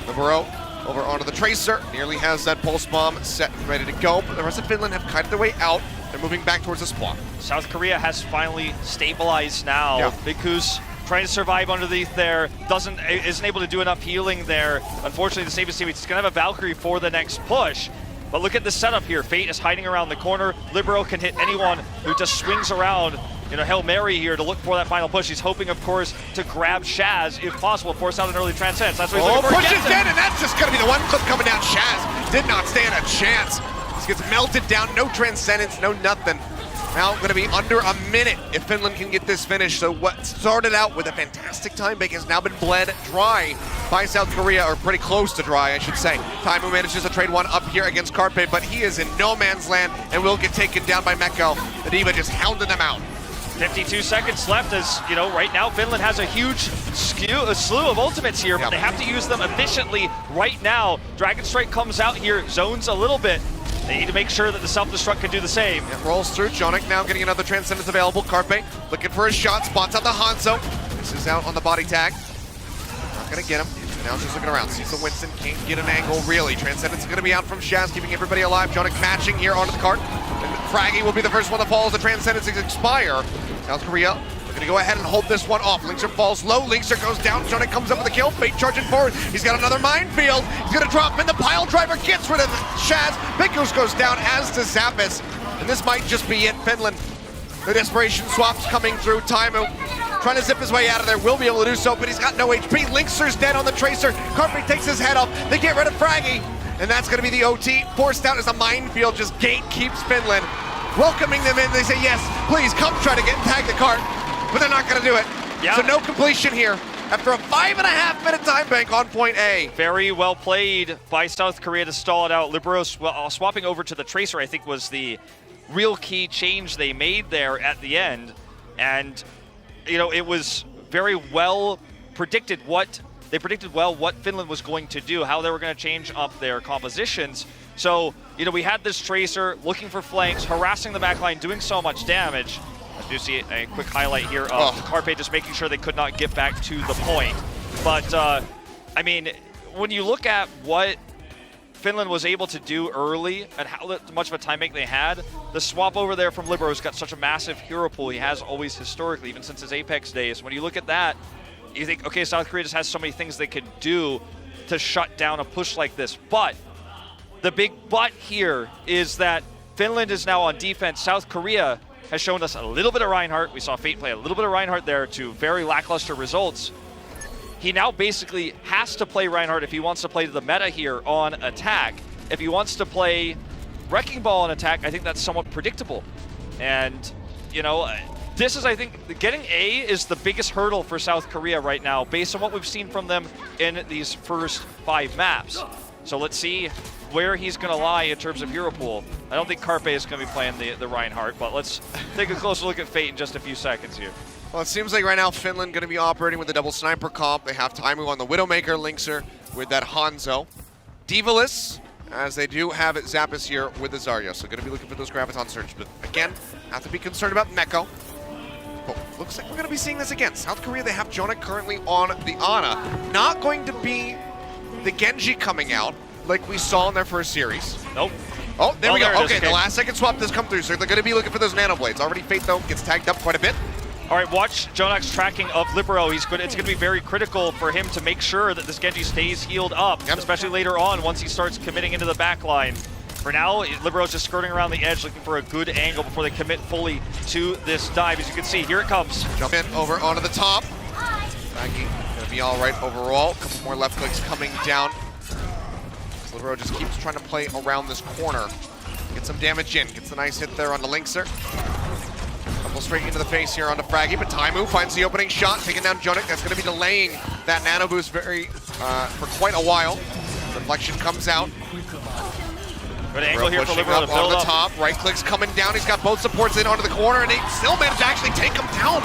Libero over onto the Tracer, nearly has that pulse bomb set and ready to go, but the rest of Finland have kited their way out. They're moving back towards the spawn. South Korea has finally stabilized now. Yeah. Big Goose trying to survive underneath there, isn't able to do enough healing there. Unfortunately, the safest team is going to have a Valkyrie for the next push. But look at the setup here. Fate is hiding around the corner. Libero can hit anyone who just swings around. Hail Mary here to look for that final push. He's hoping, of course, to grab Shaz, if possible, force out an early Transcendence. That's what he's looking for. Push is dead, and that's just going to be the one clip coming down. Shaz did not stand a chance. This gets melted down. No Transcendence, no nothing. Now going to be under a minute if Finland can get this finished. So what started out with a fantastic time bank has now been bled dry by South Korea, or pretty close to dry, I should say. Taimu manages to trade one up here against Carpe, but he is in no man's land and will get taken down by Meko. The Diva just hounded them out. 52 seconds left as, right now Finland has a huge slew of ultimates here, but they have to use them efficiently right now. Dragon Strike comes out here, zones a little bit. They need to make sure that the self-destruct can do the same. It rolls through. Jonek now getting another Transcendence available. Carpe looking for a shot, spots out the Hanzo. This is out on the body tag. Not gonna get him. Now she's looking around. Sees the Winston, can't get an angle really. Transcendence is gonna be out from Shaz, keeping everybody alive. Jonek matching here onto the cart. And Fraggy will be the first one to fall as the Transcendence expire. South Korea gonna go ahead and hold this one off. Linkser falls low, Linkser goes down, Jonek comes up with a kill, Fate charging forward. He's got another minefield. He's gonna drop in, the pile driver gets rid of Shaz. Big Goose goes down, as does Zappis. And this might just be it. Finland, the desperation swaps coming through. Taimu trying to zip his way out of there, will be able to do so, but he's got no HP. Linkser's dead on the Tracer. Carpe takes his head off. They get rid of Fraggy, and that's gonna be the OT. Forced out as a minefield just gatekeeps Finland. Welcoming them in, they say, yes, please come try to get and tag the cart, but they're not gonna do it. Yeah. So no completion here after a 5.5 minute time bank on point A. Very well played by South Korea to stall it out. Libero swapping over to the Tracer, I think, was the real key change they made there at the end. And, it was very well predicted they predicted well what Finland was going to do, how they were going to change up their compositions. So, we had this Tracer looking for flanks, harassing the backline, doing so much damage. I do see a quick highlight here of Carpe just making sure they could not get back to the point. But, I mean, when you look at what Finland was able to do early and how much of a time bank they had, the swap over there from Libero's got such a massive hero pool. He has always historically, even since his Apex days. When you look at that, you think, okay, South Korea just has so many things they could do to shut down a push like this. But the big but here is that Finland is now on defense. South Korea has shown us a little bit of Reinhardt. We saw Fate play a little bit of Reinhardt there to very lackluster results. He now basically has to play Reinhardt if he wants to play to the meta here on attack. If he wants to play Wrecking Ball on attack, I think that's somewhat predictable. And, you know, this is, I think, getting A is the biggest hurdle for South Korea right now based on what we've seen from them in these first 5 maps. So let's see where he's going to lie in terms of hero pool. I don't think Carpe is going to be playing the Reinhardt, but let's take a closer look at Fate in just a few seconds here. Well, it seems like right now Finland going to be operating with a double sniper comp. They have Taimu on the Widowmaker, Linkser with that Hanzo. Divalis, as they do have Zappis here with the Zarya, so going to be looking for those Graviton Surge. But again, have to be concerned about Meko. But looks like we're going to be seeing this again. South Korea, they have Jonah currently on the Ana. Not going to be the Genji coming out like we saw in their first series. Nope. Oh, there we go. Okay, okay. the last second swap does come through, so they're going to be looking for those Nano Blades. Already Fate, though, gets tagged up quite a bit. All right, watch Jonak's tracking of Libero. It's going to be very critical for him to make sure that this Genji stays healed up, especially later on once he starts committing into the back line. For now, Libero's just skirting around the edge looking for a good angle before they commit fully to this dive. As you can see, here it comes. Jump in over onto the top. Maggie going to be all right overall. A couple more left clicks coming down. Libero just keeps trying to play around this corner. Get some damage in. Gets a nice hit there on the Linkser. Couple straight into the face here onto Fraggy, but Taimu finds the opening shot, taking down Jonik. That's going to be delaying that nano boost for quite a while. Reflection comes out. Good angle here for Libero to build up. The top. Right click's coming down. He's got both supports in onto the corner, and they still managed to actually take him down.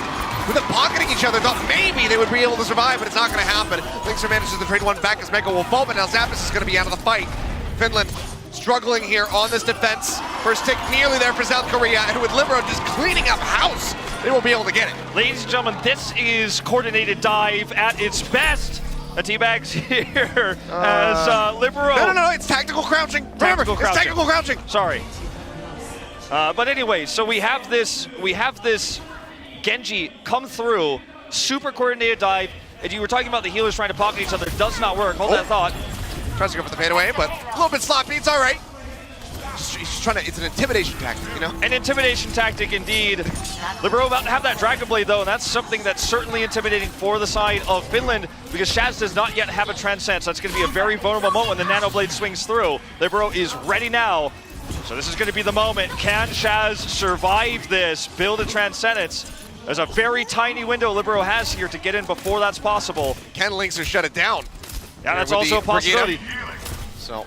With them pocketing each other, thought maybe they would be able to survive, but it's not going to happen. Linkser manages to trade one back as Meko will fall, but now Zappis is going to be out of the fight. Finland struggling here on this defense. First tick nearly there for South Korea, and with Libero just cleaning up house, they will be able to get it. Ladies and gentlemen, this is coordinated dive at its best. The teabags here as Libero. No, it's tactical crouching. Remember, it's tactical crouching. Sorry. But anyway, so we have this Genji come through, super coordinated dive, and you were talking about the healers trying to pocket each other. It does not work. Hold that thought. Tries to go for the fadeaway, but a little bit sloppy. It's all right. He's trying to. It's an intimidation tactic, you know. An intimidation tactic, indeed. Libero about to have that Dragon Blade, though, and that's something that's certainly intimidating for the side of Finland because Shaz does not yet have a Transcend, so that's going to be a very vulnerable moment when the Nano Blade swings through. Libero is ready now, so this is going to be the moment. Can Shaz survive this? Build a Transcendence. There's a very tiny window Libero has here to get in before that's possible. Can Linkser shut it down? Yeah, that's also a possibility. So,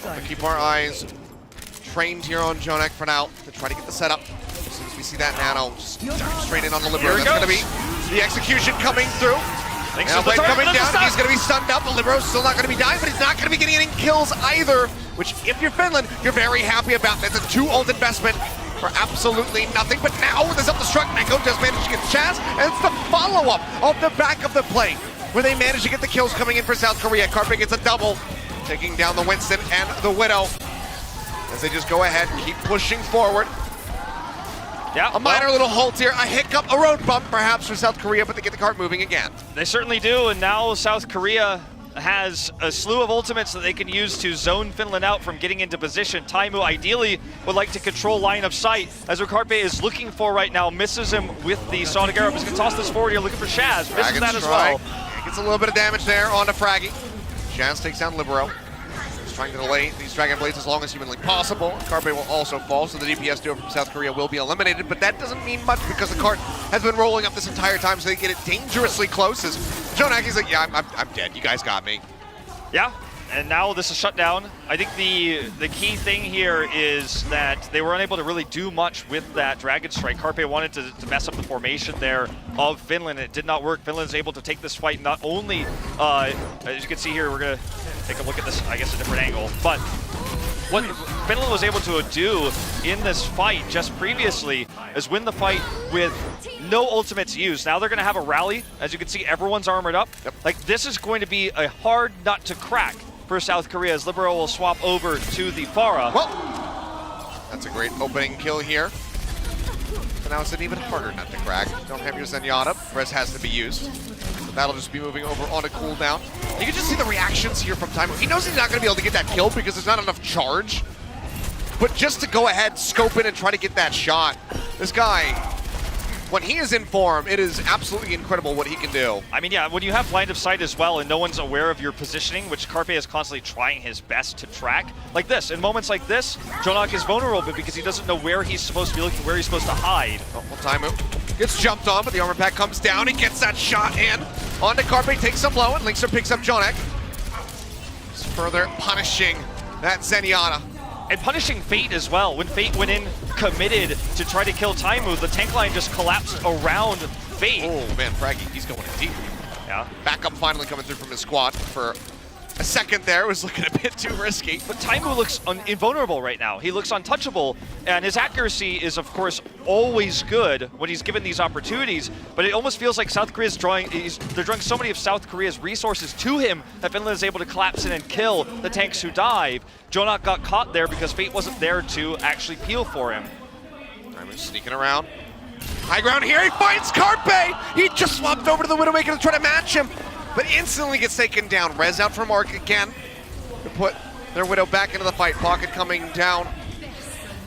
we'll keep our eyes trained here on Jonek for now to try to get the setup. As soon as we see that nano, just straight in on the Libero. That's going to be the execution coming through. Nano Blade coming down, and he's going to be stunned up. The Libero's still not going to be dying, but he's not going to be getting any kills either, which if you're Finland, you're very happy about. That's a 2-ult investment for absolutely nothing. But now with his up-the-struck, Meko just managed to get Chaz, and it's the follow-up of the back of the play, where they managed to get the kills coming in for South Korea. Carpe gets a double, taking down the Winston and the Widow, as they just go ahead and keep pushing forward. Yeah, a minor little halt here, a hiccup, a road bump perhaps for South Korea, but they get the cart moving again. They certainly do, and now South Korea has a slew of ultimates that they can use to zone Finland out from getting into position. Taimu ideally would like to control line of sight, as Carpe is looking for right now, misses him with the Sonic Arrow. He's going to toss this forward here, looking for Shaz, misses that as well. Gets a little bit of damage there onto Fraggy. Shaz takes down Libero. He's trying to delay these Dragon Blades as long as humanly possible. Carpe will also fall, so the DPS duo from South Korea will be eliminated, but that doesn't mean much because the cart has been rolling up this entire time, so they get it dangerously close. As Jonaki's like, yeah, I'm dead. You guys got me. Yeah, and now this is shut down. I think the key thing here is that they were unable to really do much with that Dragon Strike. Carpe wanted to mess up the formation there of Finland. It did not work. Finland's able to take this fight not only, as you can see here, we're going to take a look at this, I guess, a different angle, but what Finland was able to do in this fight just previously is win the fight with no ultimates used. Now they're going to have a rally. As you can see, everyone's armored up. Yep. Like, this is going to be a hard nut to crack for South Korea as Libero will swap over to the Pharah. Well, that's a great opening kill here. And now it's an even harder nut to crack. Don't have your Zenyatta. Res has to be used. That'll just be moving over on a cooldown. You can just see the reactions here from Time. He knows he's not going to be able to get that kill because there's not enough charge. But just to go ahead, scope in, and try to get that shot. This guy, when he is in form, it is absolutely incredible what he can do. I mean, yeah, when you have line of sight as well and no one's aware of your positioning, which Carpe is constantly trying his best to track, like this, in moments like this, Jonak is vulnerable because he doesn't know where he's supposed to be looking, where he's supposed to hide. Oh, well, Taimu gets jumped on, but the armor pack comes down. He gets that shot in. Onto Carpe, takes him low, and Linkster picks up Jonak. Just further punishing that Zenyatta. And punishing Fate as well. When Fate went in committed to try to kill Taimu, the tank line just collapsed around Fate. Oh man, Fraggy, he's going in deep. Yeah. Backup finally coming through from his squad for a second there. It was looking a bit too risky. But Taimu looks invulnerable right now. He looks untouchable, and his accuracy is, of course, always good when he's given these opportunities, but it almost feels like South Korea's they're drawing so many of South Korea's resources to him that Finland is able to collapse in and kill the tanks who dive. Jonak got caught there because Fate wasn't there to actually peel for him. Taimu's sneaking around. High ground here, he finds Carpe! He just swapped over to the Widowmaker to try to match him, but instantly gets taken down. Rez out for Mark again to put their Widow back into the fight. Pocket coming down.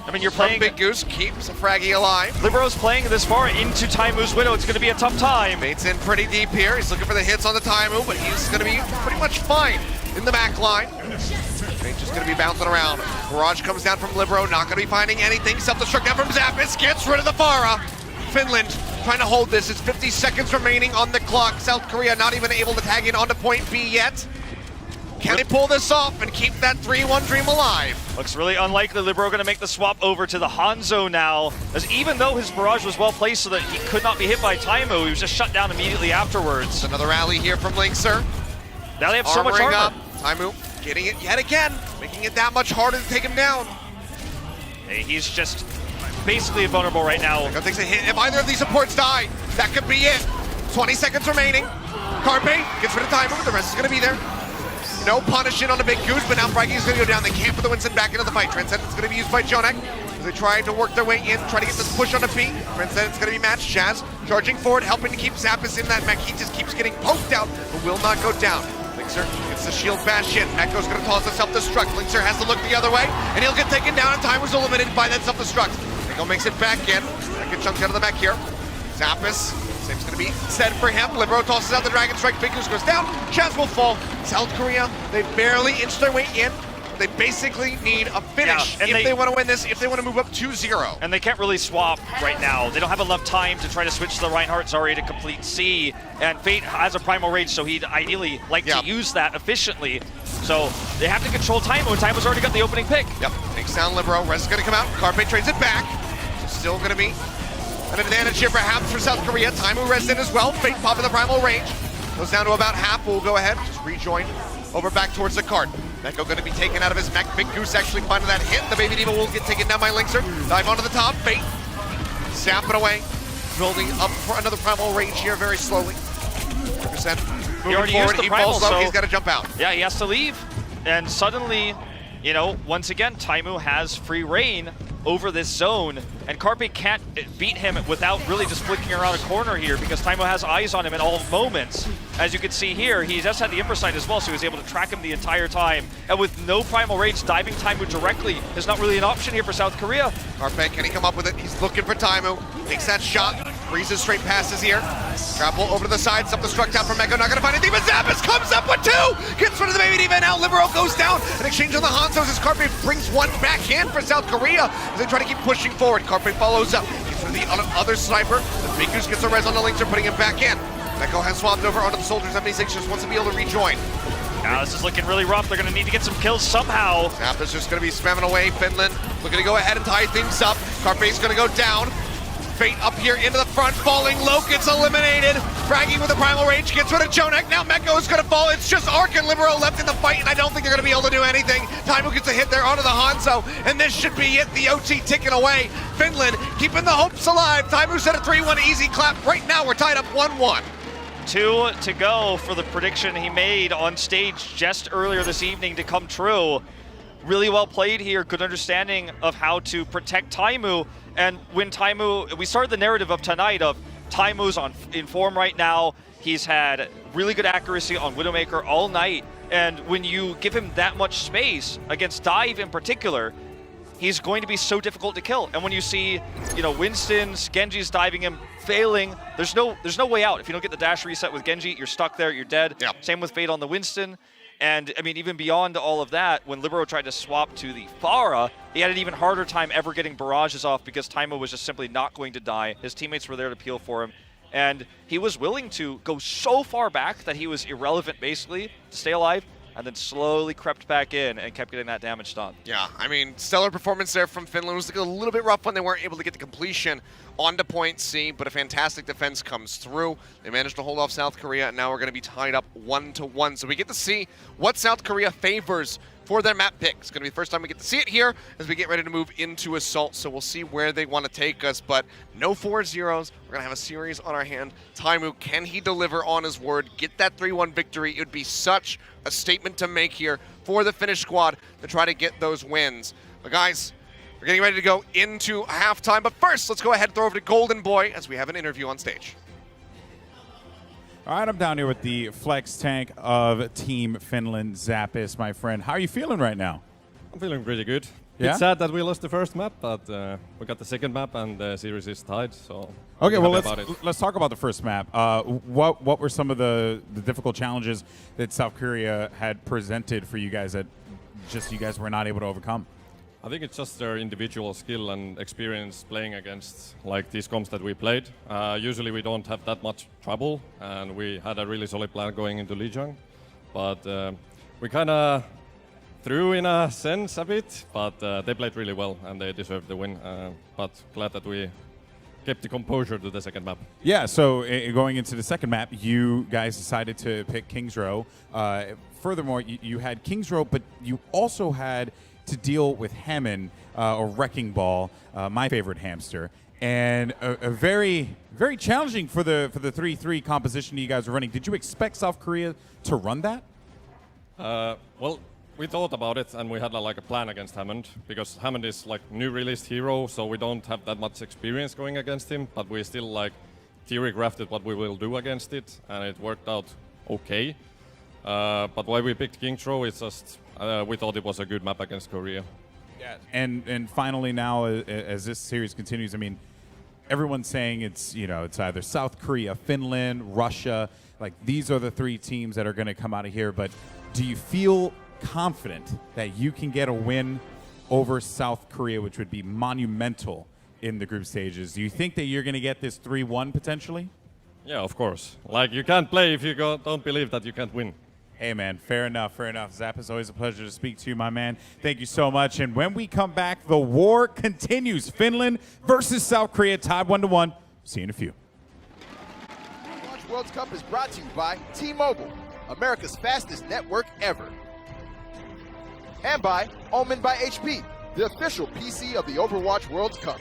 I mean, you're playing... Big Goose keeps Fraggy alive. Libero's playing this far into Taimu's Widow. It's going to be a tough time. Bait's in pretty deep here. He's looking for the hits on the Taimu, but he's going to be pretty much fine in the back line. Bait's just going to be bouncing around. Barrage comes down from Libero, not going to be finding anything. Self-destruct down from Zappis, gets rid of the Pharah. Finland trying to hold this. It's 50 seconds remaining on the clock. South Korea not even able to tag in onto point B yet. Can they pull this off and keep that 3-1 dream alive? Looks really unlikely. Libero going to make the swap over to the Hanzo now, as even though his barrage was well placed so that he could not be hit by Taimu, he was just shut down immediately afterwards. Another rally here from Linkster. Now they have so much armor. Up. Taimu getting it yet again, making it that much harder to take him down. Hey, he's just basically invulnerable right now. Echo takes a hit. If either of these supports die, that could be it. 20 seconds remaining. Carpe gets rid of Taimu, but the rest is going to be there. No punishing on the Big Goose, but now Fraggy's going to go down. They can't put the Winston back into the fight. Transcendent's going to be used by Jonak as they try to work their way in, try to get this push on the feet. Transcendent's going to be matched. Jazz charging forward, helping to keep Zappis in that mech. He just keeps getting poked out, but will not go down. Linkster gets the shield bash in. Echo's going to toss a self-destruct. Linkster has to look the other way, and he'll get taken down, and time was eliminated by that self-destruct. Echo makes it back in. Second chunk out of the mech here. Zappis. Same's going to be said for him. Libero tosses out the Dragon Strike. Big Goose goes down. Chaz will fall. South Korea, they barely inched their way in. They basically need a finish if they want to win this, if they want to move up 2-0. And they can't really swap right now. They don't have enough time to try to switch the Reinhardt Zarya to complete C. And Fate has a Primal Rage, so he'd ideally like to use that efficiently. So they have to control Taimu, and Taimu's already got the opening pick. Yep, takes down Libero. Res is going to come out. Carpe trades it back. Still going to be an advantage here perhaps for South Korea. Taimu res in as well. Fate popping the Primal Range. Goes down to about half. We'll go ahead, just rejoin over back towards the cart. Echo going to be taken out of his mech. Big Goose actually finding that hit. The Baby Diva will get taken down by Linkster. Dive onto the top. Fate zap it away. Building up for another Primal Range here very slowly. 100% moving forward. He falls up. He's got to jump out. Yeah, he has to leave. And suddenly, you know, once again, Taimu has free reign over this zone, and Carpe can't beat him without really just flicking around a corner here because Taimu has eyes on him at all moments. As you can see here, he just had the Emperor sight as well, so he was able to track him the entire time. And with no Primal Rage, diving Taimu directly is not really an option here for South Korea. Carpe, can he come up with it? He's looking for Taimu. Takes that shot, breezes straight passes here. Grapple over to the side, self-destruct out from Echo, not gonna find it. Diva Zappis comes up with two! Gets rid of the Baby Diva, now Libero goes down. An exchange on the Hanzos as Carpe brings one back in for South Korea as they try to keep pushing forward. Carpe follows up. Gets rid of the other sniper. The Big Goose gets a res on the Linkster, putting him back in. Echo has swapped over onto the soldiers. 76 just wants to be able to rejoin. Now this is looking really rough. They're going to need to get some kills somehow. Zappis just going to be spamming away. Finland looking to go ahead and tie things up. Carpe's going to go down. Fate up here into the front, falling low, gets eliminated. Fragging with the Primal Rage, gets rid of Jonak. Now Meko is going to fall. It's just Ark and Libero left in the fight, and I don't think they're going to be able to do anything. Taimu gets a hit there onto the Hanzo, and this should be it. The OT ticking away. Finland keeping the hopes alive. Taimu set a 3-1 easy clap. Right now we're tied up 1-1. 2 to go for the prediction he made on stage just earlier this evening to come true. Really well played here, good understanding of how to protect Taimu. And when Taimu, we started the narrative of tonight of Taimu's in form right now. He's had really good accuracy on Widowmaker all night. And when you give him that much space against Dive in particular, he's going to be so difficult to kill. And when you see, Winston's, Genji's diving him, failing, there's no way out. If you don't get the dash reset with Genji, you're stuck there, you're dead. Yeah. Same with Fate on the Winston. And I mean, even beyond all of that, when Libero tried to swap to the Pharah, he had an even harder time ever getting barrages off because Taimu was just simply not going to die. His teammates were there to peel for him. And he was willing to go so far back that he was irrelevant, basically, to stay alive, and then slowly crept back in and kept getting that damage done. Yeah, I mean, stellar performance there from Finland. It was a little bit rough when they weren't able to get the completion onto point C, but a fantastic defense comes through. They managed to hold off South Korea, and now we're going to be tied up 1-1. So we get to see what South Korea favors for their map pick. It's going to be the first time we get to see it here as we get ready to move into Assault, so we'll see where they want to take us, but no 4-0s. We're going to have a series on our hand. Taimu, can he deliver on his word, get that 3-1 victory? It would be such a statement to make here for the Finnish squad to try to get those wins. But guys, we're getting ready to go into halftime, but first, let's go ahead and throw over to Golden Boy as we have an interview on stage. All right, I'm down here with the flex tank of Team Finland, Zappis, my friend. How are you feeling right now? I'm feeling pretty good. Yeah? It's sad that we lost the first map, but we got the second map and the series is tied, so okay, well, happy about it. let's talk about the first map. What were some of the difficult challenges that South Korea had presented for you guys that just you guys were not able to overcome? I think it's just their individual skill and experience playing against like these comps that we played. Usually we don't have that much trouble, and we had a really solid plan going into Lijiang, but we kind of threw in a sense a bit, but they played really well and they deserved the win. But glad that we kept the composure to the second map. Yeah, so going into the second map, you guys decided to pick King's Row. Furthermore, you had King's Row, but you also had to deal with Hammond or Wrecking Ball, my favorite hamster, and a very, very challenging for the 3-3 composition you guys were running. Did you expect South Korea to run that? Well, we thought about it and we had like a plan against Hammond because Hammond is like new released hero, so we don't have that much experience going against him, but we still like theory crafted what we will do against it, and it worked out okay. But why we picked King's Row is just we thought it was a good map against Korea. Yeah, and finally now, as this series continues, I mean, everyone's saying it's either South Korea, Finland, Russia. Like these are the three teams that are going to come out of here. But do you feel confident that you can get a win over South Korea, which would be monumental in the group stages? Do you think that you're going to get this 3-1 potentially? Yeah, of course. Like you can't play if you don't believe that you can't win. Hey, man, fair enough, fair enough. Zap, it's always a pleasure to speak to you, my man. Thank you so much. And when we come back, the war continues. Finland versus South Korea, tied 1-1. See you in a few. Overwatch World Cup is brought to you by T-Mobile, America's fastest network ever. And by Omen by HP, the official PC of the Overwatch World Cup.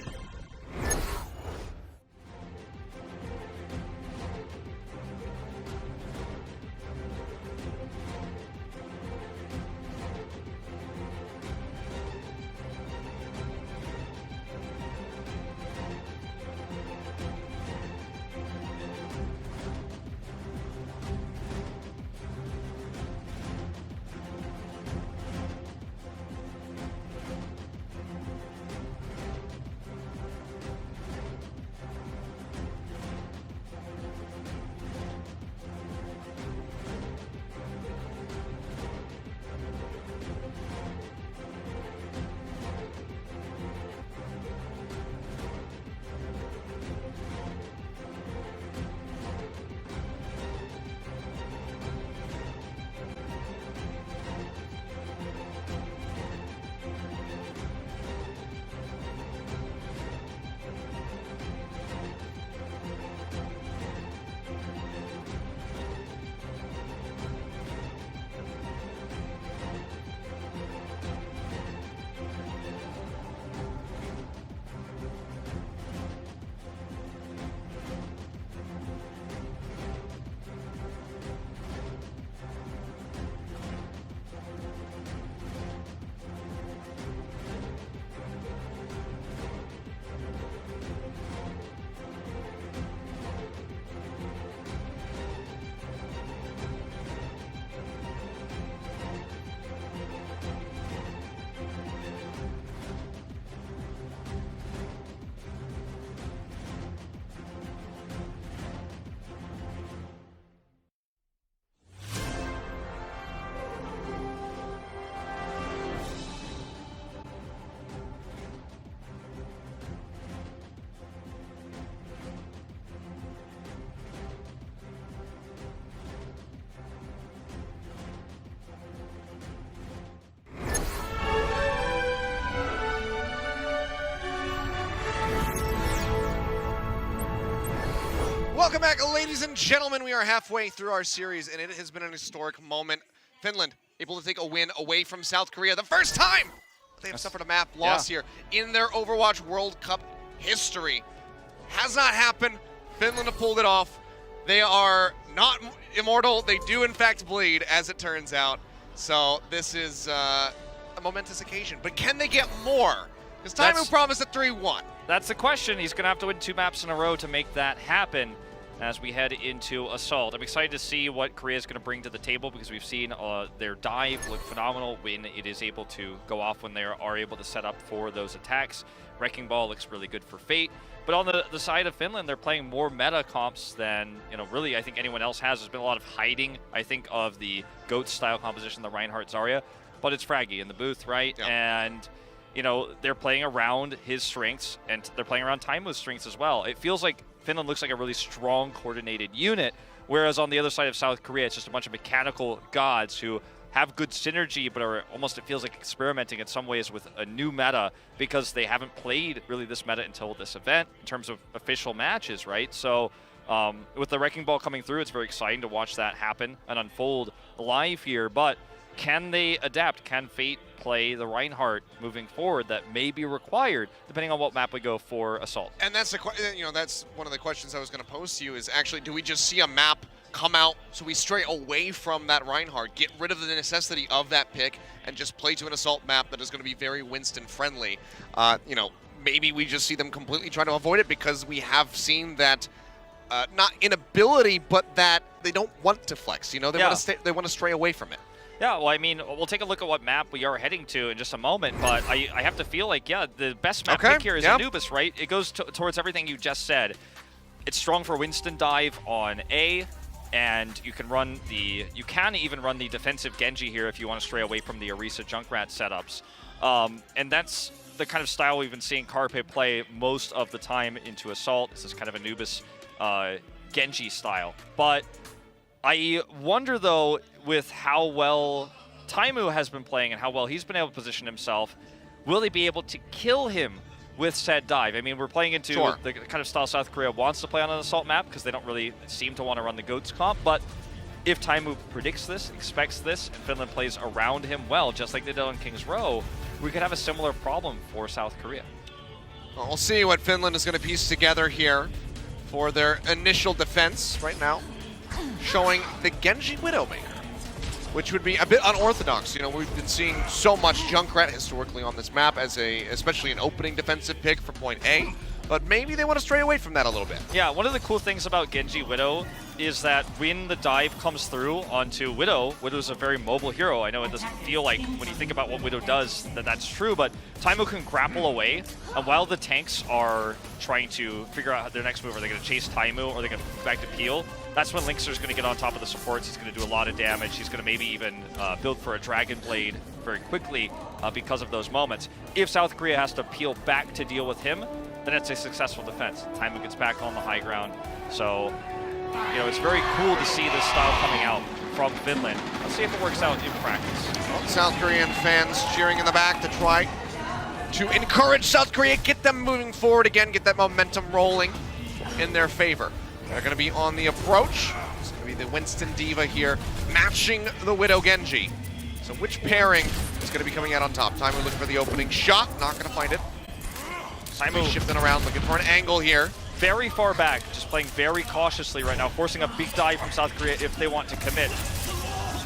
Welcome back, ladies and gentlemen. We are halfway through our series, and it has been an historic moment. Finland able to take a win away from South Korea. The first time they have suffered a map loss here in their Overwatch World Cup history. Has not happened. Finland have pulled it off. They are not immortal. They do, in fact, bleed, as it turns out. So this is a momentous occasion. But can they get more? Because Taimu promised a 3-1. That's the question. He's going to have to win 2 maps in a row to make that happen as we head into Assault. I'm excited to see what Korea is going to bring to the table because we've seen their dive look phenomenal when it is able to go off when they are able to set up for those attacks. Wrecking Ball looks really good for Fate. But on the side of Finland, they're playing more meta comps than, really I think anyone else has. There's been a lot of hiding, I think, of the GOAT style composition, the Reinhardt Zarya. But it's Fraggy in the booth, right? Yeah. And they're playing around his strengths, and they're playing around Taimu's strengths as well. It feels like Finland looks like a really strong, coordinated unit, whereas on the other side of South Korea, it's just a bunch of mechanical gods who have good synergy, but are almost, it feels like, experimenting in some ways with a new meta because they haven't played really this meta until this event in terms of official matches, right? So with the Wrecking Ball coming through, it's very exciting to watch that happen and unfold live here, but can they adapt? Can Fate play the Reinhardt moving forward that may be required depending on what map we go for Assault? And that's that's one of the questions I was going to pose to you is actually, do we just see a map come out so we stray away from that Reinhardt, get rid of the necessity of that pick, and just play to an Assault map that is going to be very Winston friendly? Maybe we just see them completely trying to avoid it because we have seen that not inability, but that they don't want to flex. They want to stray away from it. Yeah, well, I mean, we'll take a look at what map we are heading to in just a moment, but I have to feel like, the best map pick here is Anubis, right? It goes towards everything you just said. It's strong for Winston dive on A, and you can even run the defensive Genji here if you want to stray away from the Orisa Junkrat setups. And that's the kind of style we've been seeing Carpe play most of the time into Assault. This is kind of Anubis Genji style. But I wonder, though, with how well Taimu has been playing and how well he's been able to position himself, will they be able to kill him with said dive? I mean, we're playing into the kind of style South Korea wants to play on an Assault map because they don't really seem to want to run the GOATS comp, but if Taimu predicts this, expects this, and Finland plays around him well, just like they did on King's Row, we could have a similar problem for South Korea. Well, we'll see what Finland is going to piece together here for their initial defense right now, showing the Genji Widowmaker, which would be a bit unorthodox. We've been seeing so much Junkrat historically on this map as especially an opening defensive pick for point A, but maybe they want to stray away from that a little bit. Yeah, one of the cool things about Genji Widow is that when the dive comes through onto Widow, Widow's a very mobile hero. I know it doesn't feel like, when you think about what Widow does, that's true, but Taimu can grapple away, and while the tanks are trying to figure out their next move, are they going to chase Taimu or are they going to move back to Peel? That's when Linkster's going to get on top of the supports. He's going to do a lot of damage. He's going to maybe even build for a Dragon Blade very quickly because of those moments. If South Korea has to peel back to deal with him, then it's a successful defense. Taimu gets back on the high ground. So, it's very cool to see this style coming out from Finland. Let's see if it works out in practice. Well, South Korean fans cheering in the back to try to encourage South Korea, get them moving forward again, get that momentum rolling in their favor. They're going to be on the approach. It's going to be the Winston Diva here, matching the Widow Genji. So which pairing is going to be coming out on top? Taimu looking for the opening shot, not going to find it. Taimu shifting around, looking for an angle here. Very far back, just playing very cautiously right now, forcing a big dive from South Korea if they want to commit.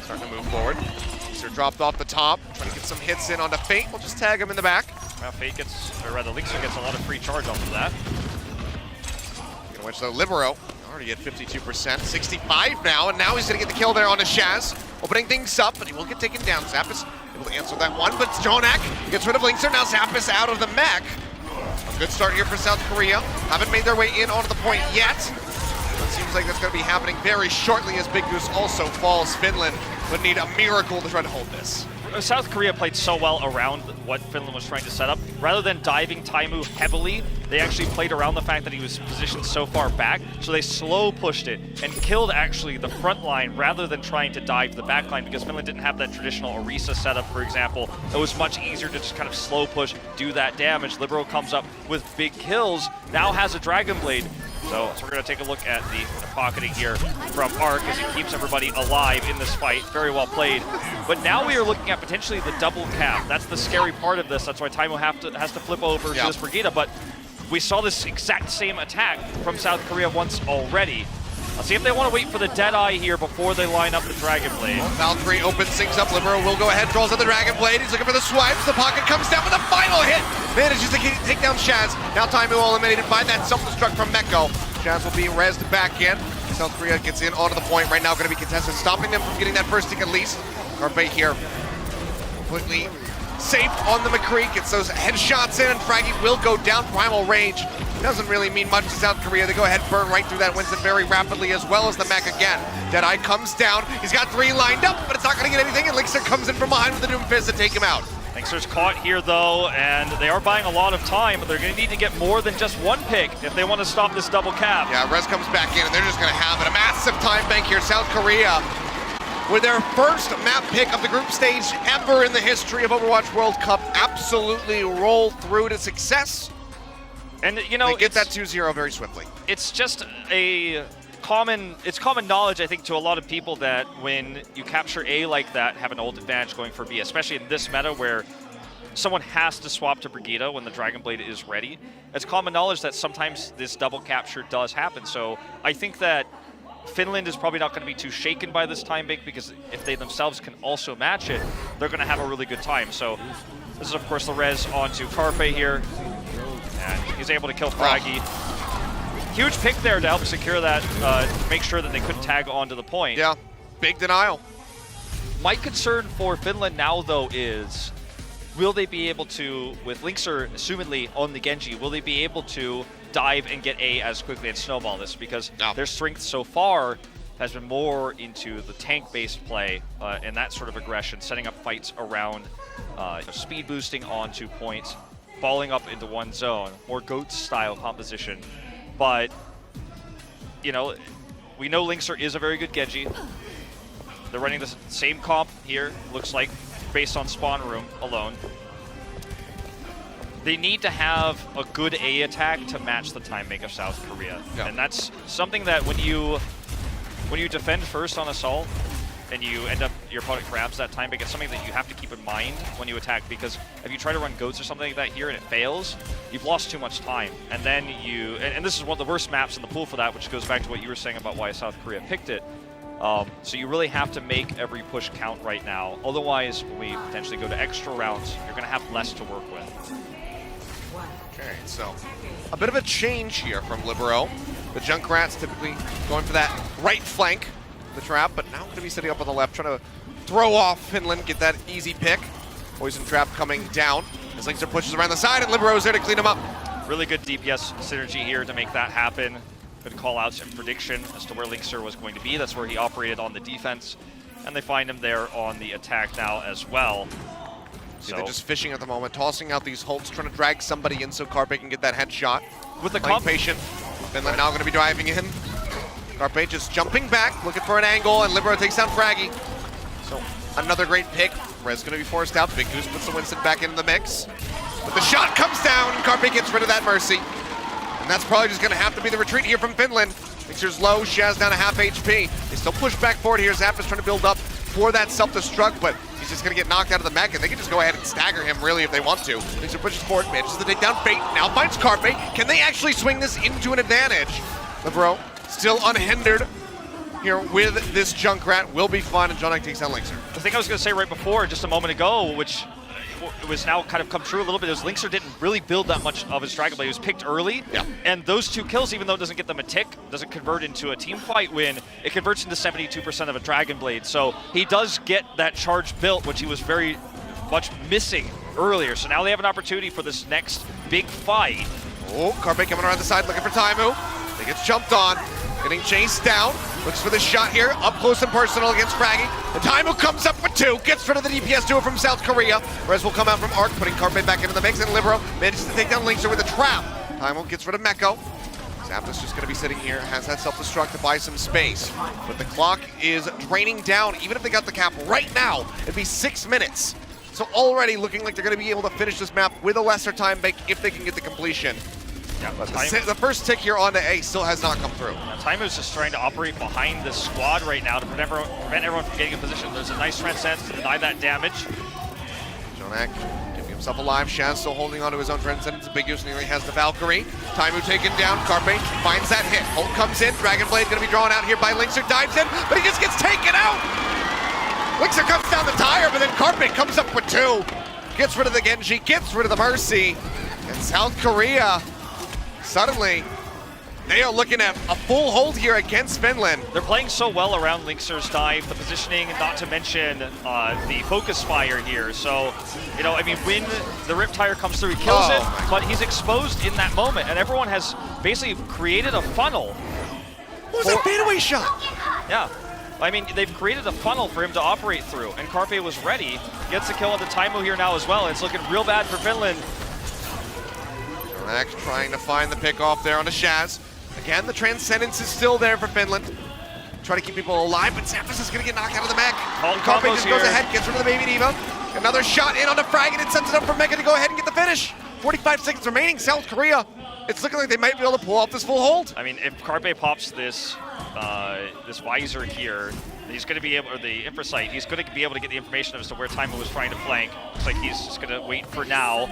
Starting to move forward. Linkster dropped off the top, trying to get some hits in onto Fate. We'll just tag him in the back. Well, Fate Linkster gets a lot of free charge off of that. Which the Libero already at 52%, 65 now, and now he's going to get the kill there on a Shaz, opening things up, but he will get taken down. Zappis able to answer that one, but Jonak gets rid of Linkster. Now Zappis out of the mech. A good start here for South Korea. Haven't made their way in onto the point yet. It seems like that's going to be happening very shortly as Big Goose also falls. Finland would need a miracle to try to hold this. South Korea played so well around what Finland was trying to set up. Rather than diving Taimu heavily, they actually played around the fact that he was positioned so far back, so they slow pushed it and killed actually the front line rather than trying to dive the back line, because Finland didn't have that traditional Orisa setup, for example. It was much easier to just kind of slow push, do that damage. Libero comes up with big kills, now has a Dragon Blade. So we're going to take a look at the pocketing here from Arc as he keeps everybody alive in this fight. Very well played. But now we are looking at potentially the double cap. That's the scary part of this. That's why Taimo has to flip over to this Brigitte. But we saw this exact same attack from South Korea once already. Let's see if they want to wait for the Deadeye here before they line up the Dragon Blade. Valkyrie opens things up. Libero will go ahead, draws out the Dragon Blade. He's looking for the swipes. The pocket comes down with a final hit. Manages to take down Shaz. Now Taimo eliminated by that self-destruct from Mekko. Shaz will be rezzed back in. South Korea gets in onto the point. Right now going to be contested, stopping them from getting that first tick at least. Carpe here completely safe on the McCree. Gets those headshots in, and Fraggy will go down primal range. Doesn't really mean much to South Korea. They go ahead and burn right through that Winston very rapidly, as well as the mech again. Deadeye comes down. He's got 3 lined up, but it's not going to get anything, and Linkster comes in from behind with the Doom Fist to take him out. Linkster's caught here, though, and they are buying a lot of time, but they're going to need to get more than just 1 pick if they want to stop this double cap. Yeah, Rez comes back in, and they're just going to have it. A massive time bank here. South Korea with their first map pick of the group stage ever in the history of Overwatch World Cup, absolutely roll through to success. And, you know, they get that 2-0 very swiftly. It's just common knowledge, I think, to a lot of people that when you capture A like that, have an old advantage going for B, especially in this meta where someone has to swap to Brigitte when the Dragon Blade is ready. It's common knowledge that sometimes this double capture does happen. So I think that Finland is probably not going to be too shaken by this time bank, because if they themselves can also match it, they're going to have a really good time. So this is, of course, the res onto Carpe here. And he's able to kill Fraggy. Huge pick there to help secure that, make sure that they couldn't tag onto the point. Yeah, big denial. My concern for Finland now, though, is will they be able to, with Linkster assumedly on the Genji, will they be able to dive and get A as quickly and snowball this? Because their strength so far has been more into the tank-based play and that sort of aggression, setting up fights around speed boosting onto points, falling up into one zone, more GOAT-style composition. But, you know, we know Linkster is a very good Genji. They're running the same comp here, looks like, based on spawn room alone. They need to have a good A attack to match the time bank of South Korea. Yeah. And that's something that when you defend first on assault, and you end up, your opponent grabs that time bank, it's something that you have to keep in mind when you attack, because if you try to run goats or something like that here and it fails, you've lost too much time. And then you, and this is one of the worst maps in the pool for that, which goes back to what you were saying about why South Korea picked it. So you really have to make every push count right now. Otherwise, when we potentially go to extra rounds, you're going to have less to work with. Okay, so a bit of a change here from Libero. The Junkrats typically going for that right flank, the trap, but now going to be sitting up on the left, trying to throw off Finland, get that easy pick. Poison trap coming down as Linkster pushes around the side, and Libero's there to clean him up. Really good DPS synergy here to make that happen. Good call-outs and prediction as to where Linkster was going to be. That's where he operated on the defense, and they find him there on the attack now as well. So they're just fishing at the moment, tossing out these hulks, trying to drag somebody in so Carpe can get that headshot. With the comp patient, Finland now going to be driving in. Carpe just jumping back, looking for an angle, and Libero takes down Fraggy. So another great pick. Rez going to be forced out. Big Goose puts the Winston back into the mix. But the shot comes down, and Carpe gets rid of that Mercy. And that's probably just going to have to be the retreat here from Finland. Linkster's low, Shaz down to half HP. They still push back forward here. Zap is trying to build up for that self-destruct, but he's just going to get knocked out of the mech, and they can just go ahead and stagger him, really, if they want to. Linkster pushes forward, manages to take down Fate, now finds Carpe. Can they actually swing this into an advantage? Libero still unhindered here with this Junkrat. Will be fun, and John takes down Linkster. The thing I was going to say right before, just a moment ago, which was now kind of come true a little bit, is Linkster didn't really build that much of his Dragon Blade. He was picked early, and those 2 kills, even though it doesn't get them a tick, doesn't convert into a team fight win, it converts into 72% of a Dragon Blade. So he does get that charge built, which he was very much missing earlier. So now they have an opportunity for this next big fight. Oh, Carpe coming around the side looking for Taimu. He gets jumped on, getting chased down. Looks for the shot here, up close and personal against Fraggy. The Taimu comes up with 2, gets rid of the DPS duo from South Korea. Rez will come out from Arc, putting Carpe back into the mix, and Libero manages to take down Linkster with a trap. Taimu gets rid of Mekko. Zapdos just going to be sitting here, has that self-destruct to buy some space. But the clock is draining down. Even if they got the cap right now, it'd be 6 minutes. So already looking like they're going to be able to finish this map with a lesser time bank if they can get the completion. Yeah, But the first tick here onto A still has not come through. Taimu's just trying to operate behind this squad right now to prevent everyone from getting in position. There's a nice Transcendence to deny that damage. Jonak keeping himself alive. Shaz still holding onto his own Transcendence. Big Goose nearly has the Valkyrie. Taimu taken down. Carpe finds that hit. Holt comes in. Dragon Blade going to be drawn out here by Linkser. Dives in, but he just gets taken out. Linkser comes down the tire, but then Carpe comes up with 2. Gets rid of the Genji, gets rid of the Mercy. And South Korea, suddenly, they are looking at a full hold here against Finland. They're playing so well around Linkser's dive, the positioning, not to mention the focus fire here. So, you know, I mean, when the Rip Tire comes through, he kills it, but he's exposed in that moment, and everyone has basically created a funnel. What was that fadeaway shot? Yeah. I mean, they've created a funnel for him to operate through, and Carpe was ready. Gets the kill on the Taimu here now as well. It's looking real bad for Finland. Max trying to find the pick off there on the Shaz. Again, the Transcendence is still there for Finland. Try to keep people alive, but Zampus is going to get knocked out of the mech. Carpe just goes ahead, gets rid of the Baby Diva. Another shot in on the frag, and it sets it up for Mecha to go ahead and get the finish. 45 seconds remaining, South Korea. It's looking like they might be able to pull off this full hold. I mean, if Carpe pops this this visor here, he's going to be able, or the infrasight, he's going to be able to get the information as to where Taimu was trying to flank. Looks like he's just going to wait for now.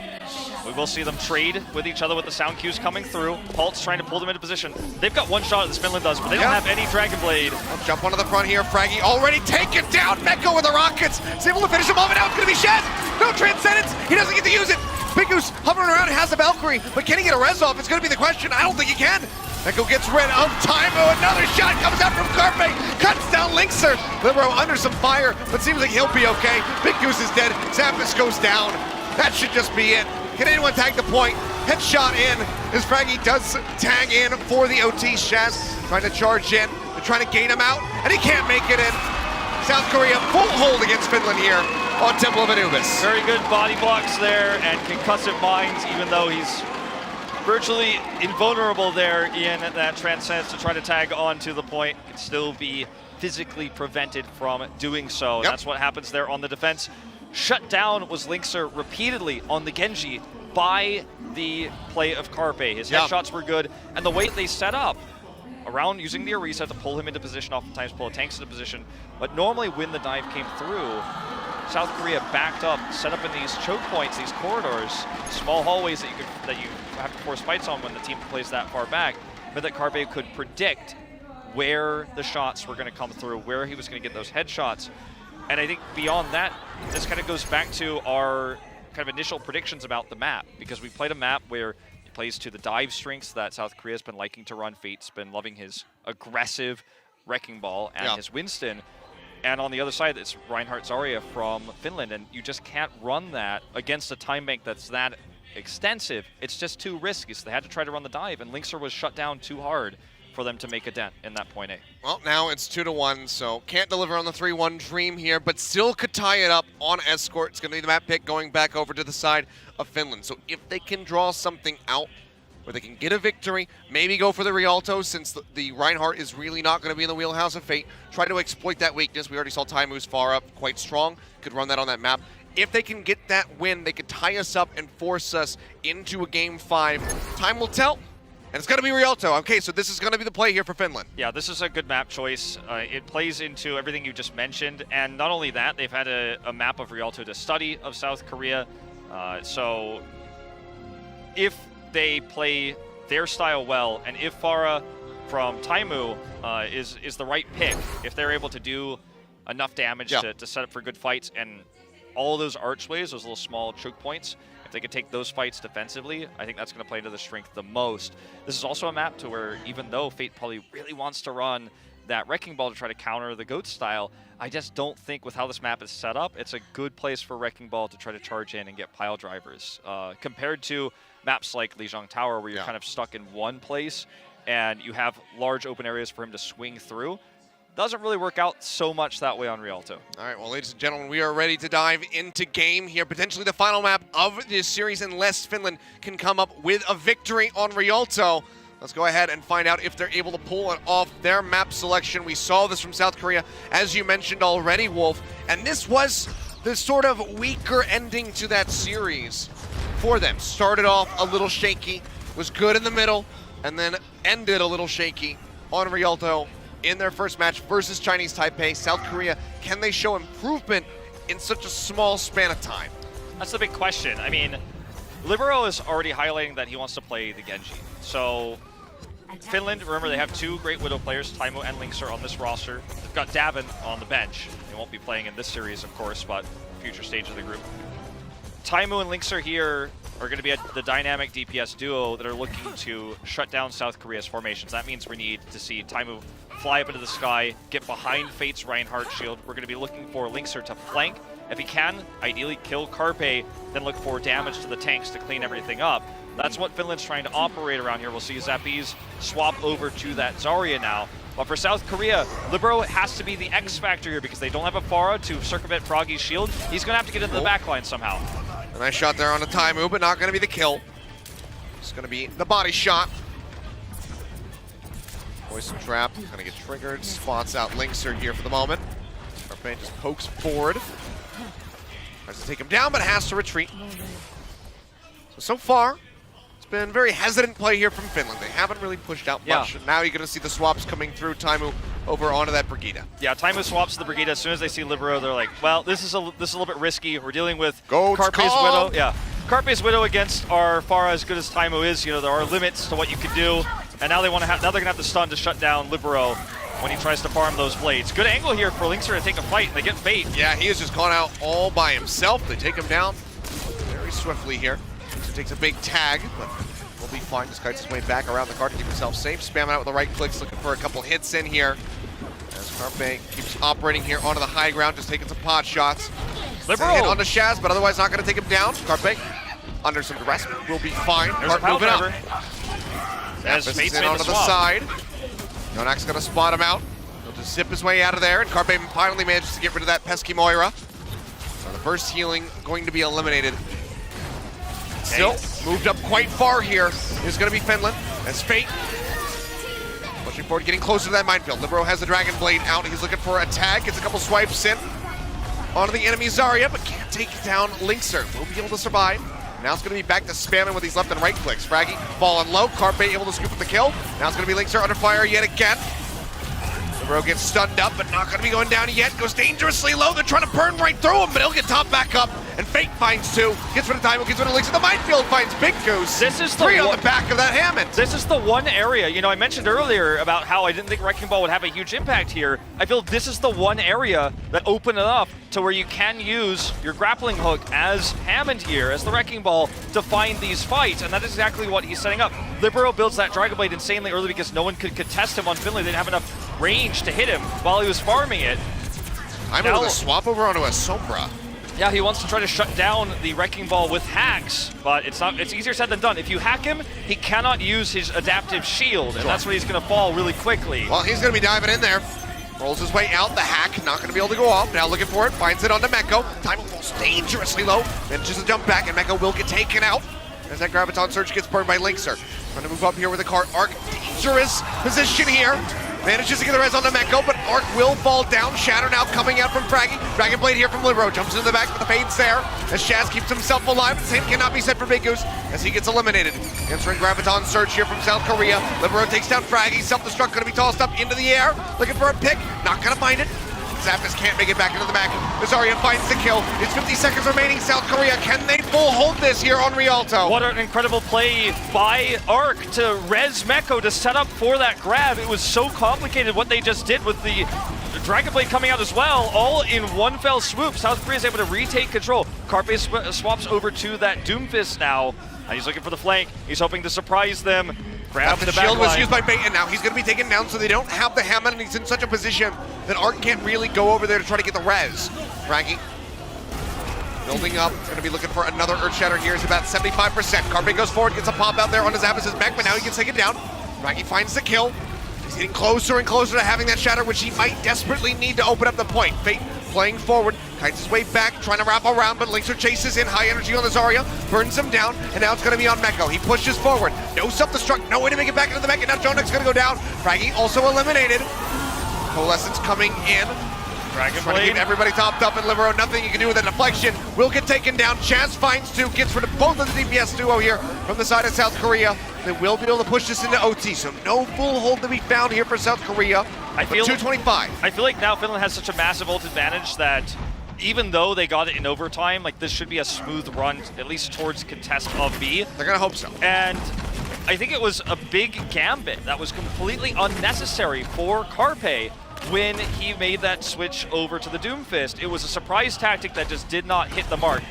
We will see them trade with each other with the sound cues coming through. Palt's trying to pull them into position. They've got one shot, this Finland does, but they don't have any Dragon Blade. I'll jump onto the front here. Fraggy already taken down. Mecha with the rockets. Is able to finish him off, and now it's going to be Shaz. No Transcendence. He doesn't get to use it. Big Goose hovering around, has the Valkyrie, but can he get a res off? It's going to be the question. I don't think he can. Mecha gets rid of Taimu. Another shot comes out from Carpe. Cuts down Linkser. Libero under some fire, but seems like he'll be okay. Big Goose is dead. Zampus goes down. That should just be it. Can anyone tag the point? Headshot in as Fraggy does tag in for the OT. Shaz trying to charge in. They're trying to gain him out, and he can't make it in. South Korea full hold against Finland here on Temple of Anubis. Very good body blocks there and concussive mines, even though he's virtually invulnerable there in that Transcendence to try to tag onto the point. Can still be physically prevented from doing so. That's what happens there on the defense. Shut down was Linkser repeatedly on the Genji by the play of Carpe. His headshots were good, and the way they set up around using the Orisa to pull him into position, oftentimes pull tanks into position. But normally when the dive came through, South Korea backed up, set up in these choke points, these corridors, small hallways that you have to force fights on when the team plays that far back, but that Carpe could predict where the shots were going to come through, where he was going to get those headshots. And I think beyond that, this kind of goes back to our kind of initial predictions about the map, because we played a map where it plays to the dive strengths that South Korea's been liking to run. Fate's been loving his aggressive Wrecking Ball and his Winston. And on the other side, it's Reinhardt Zarya from Finland, and you just can't run that against a time bank that's that extensive. It's just too risky, so they had to try to run the dive, and Linkser was shut down too hard for them to make a dent in that point A. Well, now it's 2-1, so can't deliver on the 3-1 dream here, but still could tie it up on Escort. It's going to be the map pick going back over to the side of Finland. So if they can draw something out where they can get a victory, maybe go for the Rialto, since the Reinhardt is really not going to be in the wheelhouse of Fate, try to exploit that weakness. We already saw Taimu's far up, quite strong, could run that on that map. If they can get that win, they could tie us up and force us into a Game 5. Time will tell. And it's going to be Rialto. Okay, so this is going to be the play here for Finland. Yeah, this is a good map choice. It plays into everything you just mentioned. And not only that, they've had a map of Rialto to study of South Korea. So if they play their style well, and if Farah from Taimu is the right pick, if they're able to do enough damage to set up for good fights, and all those archways, those little small choke points, if they could take those fights defensively, I think that's going to play into the strength the most. This is also a map to where, even though Fate probably really wants to run that Wrecking Ball to try to counter the GOAT style, I just don't think with how this map is set up, it's a good place for Wrecking Ball to try to charge in and get pile drivers. Compared to maps like Lijiang Tower, where you're kind of stuck in one place and you have large open areas for him to swing through, doesn't really work out so much that way on Rialto. All right, well, ladies and gentlemen, we are ready to dive into game here. Potentially the final map of this series, unless Finland can come up with a victory on Rialto. Let's go ahead and find out if they're able to pull it off their map selection. We saw this from South Korea, as you mentioned already, Wolf. And this was the sort of weaker ending to that series for them. Started off a little shaky, was good in the middle, and then ended a little shaky on Rialto in their first match versus Chinese Taipei. South Korea, can they show improvement in such a small span of time? That's the big question. I mean, Libero is already highlighting that he wants to play the Genji. So Finland, remember, they have 2 great Widow players, Taimo and Linkser, on this roster. They've got Davin on the bench. He won't be playing in this series, of course, but future stage of the group. Taimo and Linkser here are going to be the dynamic DPS duo that are looking to shut down South Korea's formations. That means we need to see Taimo fly up into the sky, get behind Fate's Reinhardt shield. We're going to be looking for Linkser to flank. If he can, ideally kill Carpe, then look for damage to the tanks to clean everything up. That's what Finland's trying to operate around here. We'll see Zappies swap over to that Zarya now. But for South Korea, Libero has to be the X factor here because they don't have a Pharah to circumvent Froggy's shield. He's going to have to get into the backline somehow. A nice shot there on a Taimu, but not going to be the kill. It's going to be the body shot. Poison trap, going to get triggered. Spots out Linkser here for the moment. Carpe just pokes forward. Tries to take him down, but has to retreat. So far, it's been very hesitant play here from Finland. They haven't really pushed out much. And now you're going to see the swaps coming through. Taimu over onto that Brigida. Yeah, Taimu swaps to the Brigida. As soon as they see Libero, they're like, well, this is a little bit risky. We're dealing with Carpe's Widow. Yeah, Carpe's Widow against our Pharah, as good as Taimu is. You know, there are limits to what you can do. And now they're going to have the stun to shut down Libero when he tries to farm those blades. Good angle here for Linkser to take a fight, and they get Fate. Yeah, he has just gone out all by himself. They take him down very swiftly here. Linkser takes a big tag, but will be fine. Just kites his way back around the card to keep himself safe. Spamming out with the right clicks, looking for a couple hits in here. As Carpe keeps operating here onto the high ground, just taking some pot shots. Libero hit onto Shaz, but otherwise not going to take him down. Carpe under some duress will be fine. There's Cart moving up. As Zappis Fate's is in made onto the swap. side. Yonak's going to spot him out. He'll just zip his way out of there, and Carpe finally manages to get rid of that pesky Moira. So the first healing going to be eliminated. Still moved up quite far here is going to be Finland as Fate pushing forward, getting closer to that minefield. Libero has the Dragon Blade out. He's looking for a tag, gets a couple swipes in onto the enemy Zarya, but can't take down Linkser. Will be able to survive. Now it's going to be back to spamming with these left and right clicks. Fraggy falling low. Carpe able to scoop up the kill. Now it's going to be Linkser under fire yet again. Libero gets stunned up, but not going to be going down yet. Goes dangerously low. They're trying to burn right through him, but he'll get topped back up. And Fate finds 2. Gets rid of Taimo, gets rid of Linkser. The minefield finds Big Goose. This is the 3 on the back of that Hammond. This is the one area, you know, I mentioned earlier about how I didn't think Wrecking Ball would have a huge impact here. I feel this is the one area that opened it up to where you can use your grappling hook as Hammond here, as the Wrecking Ball, to find these fights, and that is exactly what he's setting up. Libero builds that Dragon Blade insanely early because no one could contest him on Finland. They didn't have enough range to hit him while he was farming it. I'm able to swap over onto a Sombra. Yeah, he wants to try to shut down the Wrecking Ball with hacks, but it's easier said than done. If you hack him, he cannot use his adaptive shield, and that's where he's going to fall really quickly. Well, he's going to be diving in there. Rolls his way out, the hack, not going to be able to go off. Now looking for it, finds it onto Meko. Taimo falls dangerously low, then just a jump back, and Meko will get taken out as that Graviton Surge gets burned by Linkser. Trying to move up here with the cart. Arc, dangerous position here. Manages to get the res on the Meko, but Arc will fall down. Shatter now coming out from Fraggy. Dragon Blade here from Libero. Jumps into the back, but the fade's there. As Shaz keeps himself alive. The same cannot be said for Big Goose as he gets eliminated. Answering Graviton Surge here from South Korea. Libero takes down Fraggy. Self-destruct going to be tossed up into the air. Looking for a pick. Not going to find it. Zappis can't make it back into the back. Zarya finds the kill. It's 50 seconds remaining. South Korea, can they full hold this here on Rialto? What an incredible play by Arc to res Meko to set up for that grab. It was so complicated what they just did with the Dragon Blade coming out as well, all in one fell swoop. South Korea is able to retake control. Carpe swaps over to that Doomfist now, and he's looking for the flank. He's hoping to surprise them. Grab the shield was backline. used by Bait, and now he's going to be taken down, so they don't have the Hammond, and he's in such a position that Arc can't really go over there to try to get the res. Fraggy building up, going to be looking for another Earth Shatter here. He's about 75%. Carpe goes forward, gets a pop out there on his Zappis' mech, but now he can take it down. Fraggy finds the kill. He's getting closer and closer to having that Shatter, which he might desperately need to open up the point. Fate playing forward, kites his way back, trying to wrap around, but Linkser chases in, high energy on the Zarya, burns him down, and now it's going to be on Meko. He pushes forward, no self-destruct, no way to make it back into the mech, and now Jonek's going to go down. Fraggy also eliminated. Coalescence coming in. Dragon Trying to Blade. keep everybody topped up, and Libero, nothing you can do with a deflection. Will get taken down. Chaz finds two, gets rid of both of the DPS duo here from the side of South Korea. They will be able to push this into OT, so no full hold to be found here for South Korea. I feel 225. I feel like now Finland has such a massive ult advantage that even though they got it in overtime, like this should be a smooth run, at least towards contest of B. They're gonna hope so. And I think it was a big gambit that was completely unnecessary for Carpe when he made that switch over to the Doomfist. It was a surprise tactic that just did not hit the mark.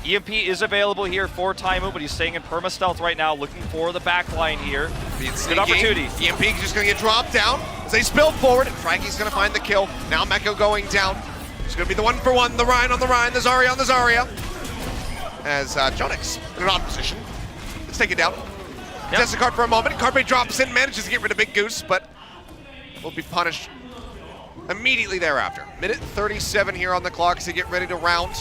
EMP is available here for Taimu, but he's staying in perma-stealth right now, looking for the back line here. Good opportunity. EMP is just going to get dropped down as they spill forward, and Frankie's going to find the kill. Now Meko going down. It's going to be the 1-for-1, the Ryan on the Ryan, the Zarya on the Zarya. As Jonix in an odd position. Let's take it down. Contest the card for a moment. Carpe drops in, manages to get rid of Big Goose, but will be punished immediately thereafter. Minute 37 here on the clock as they get ready to round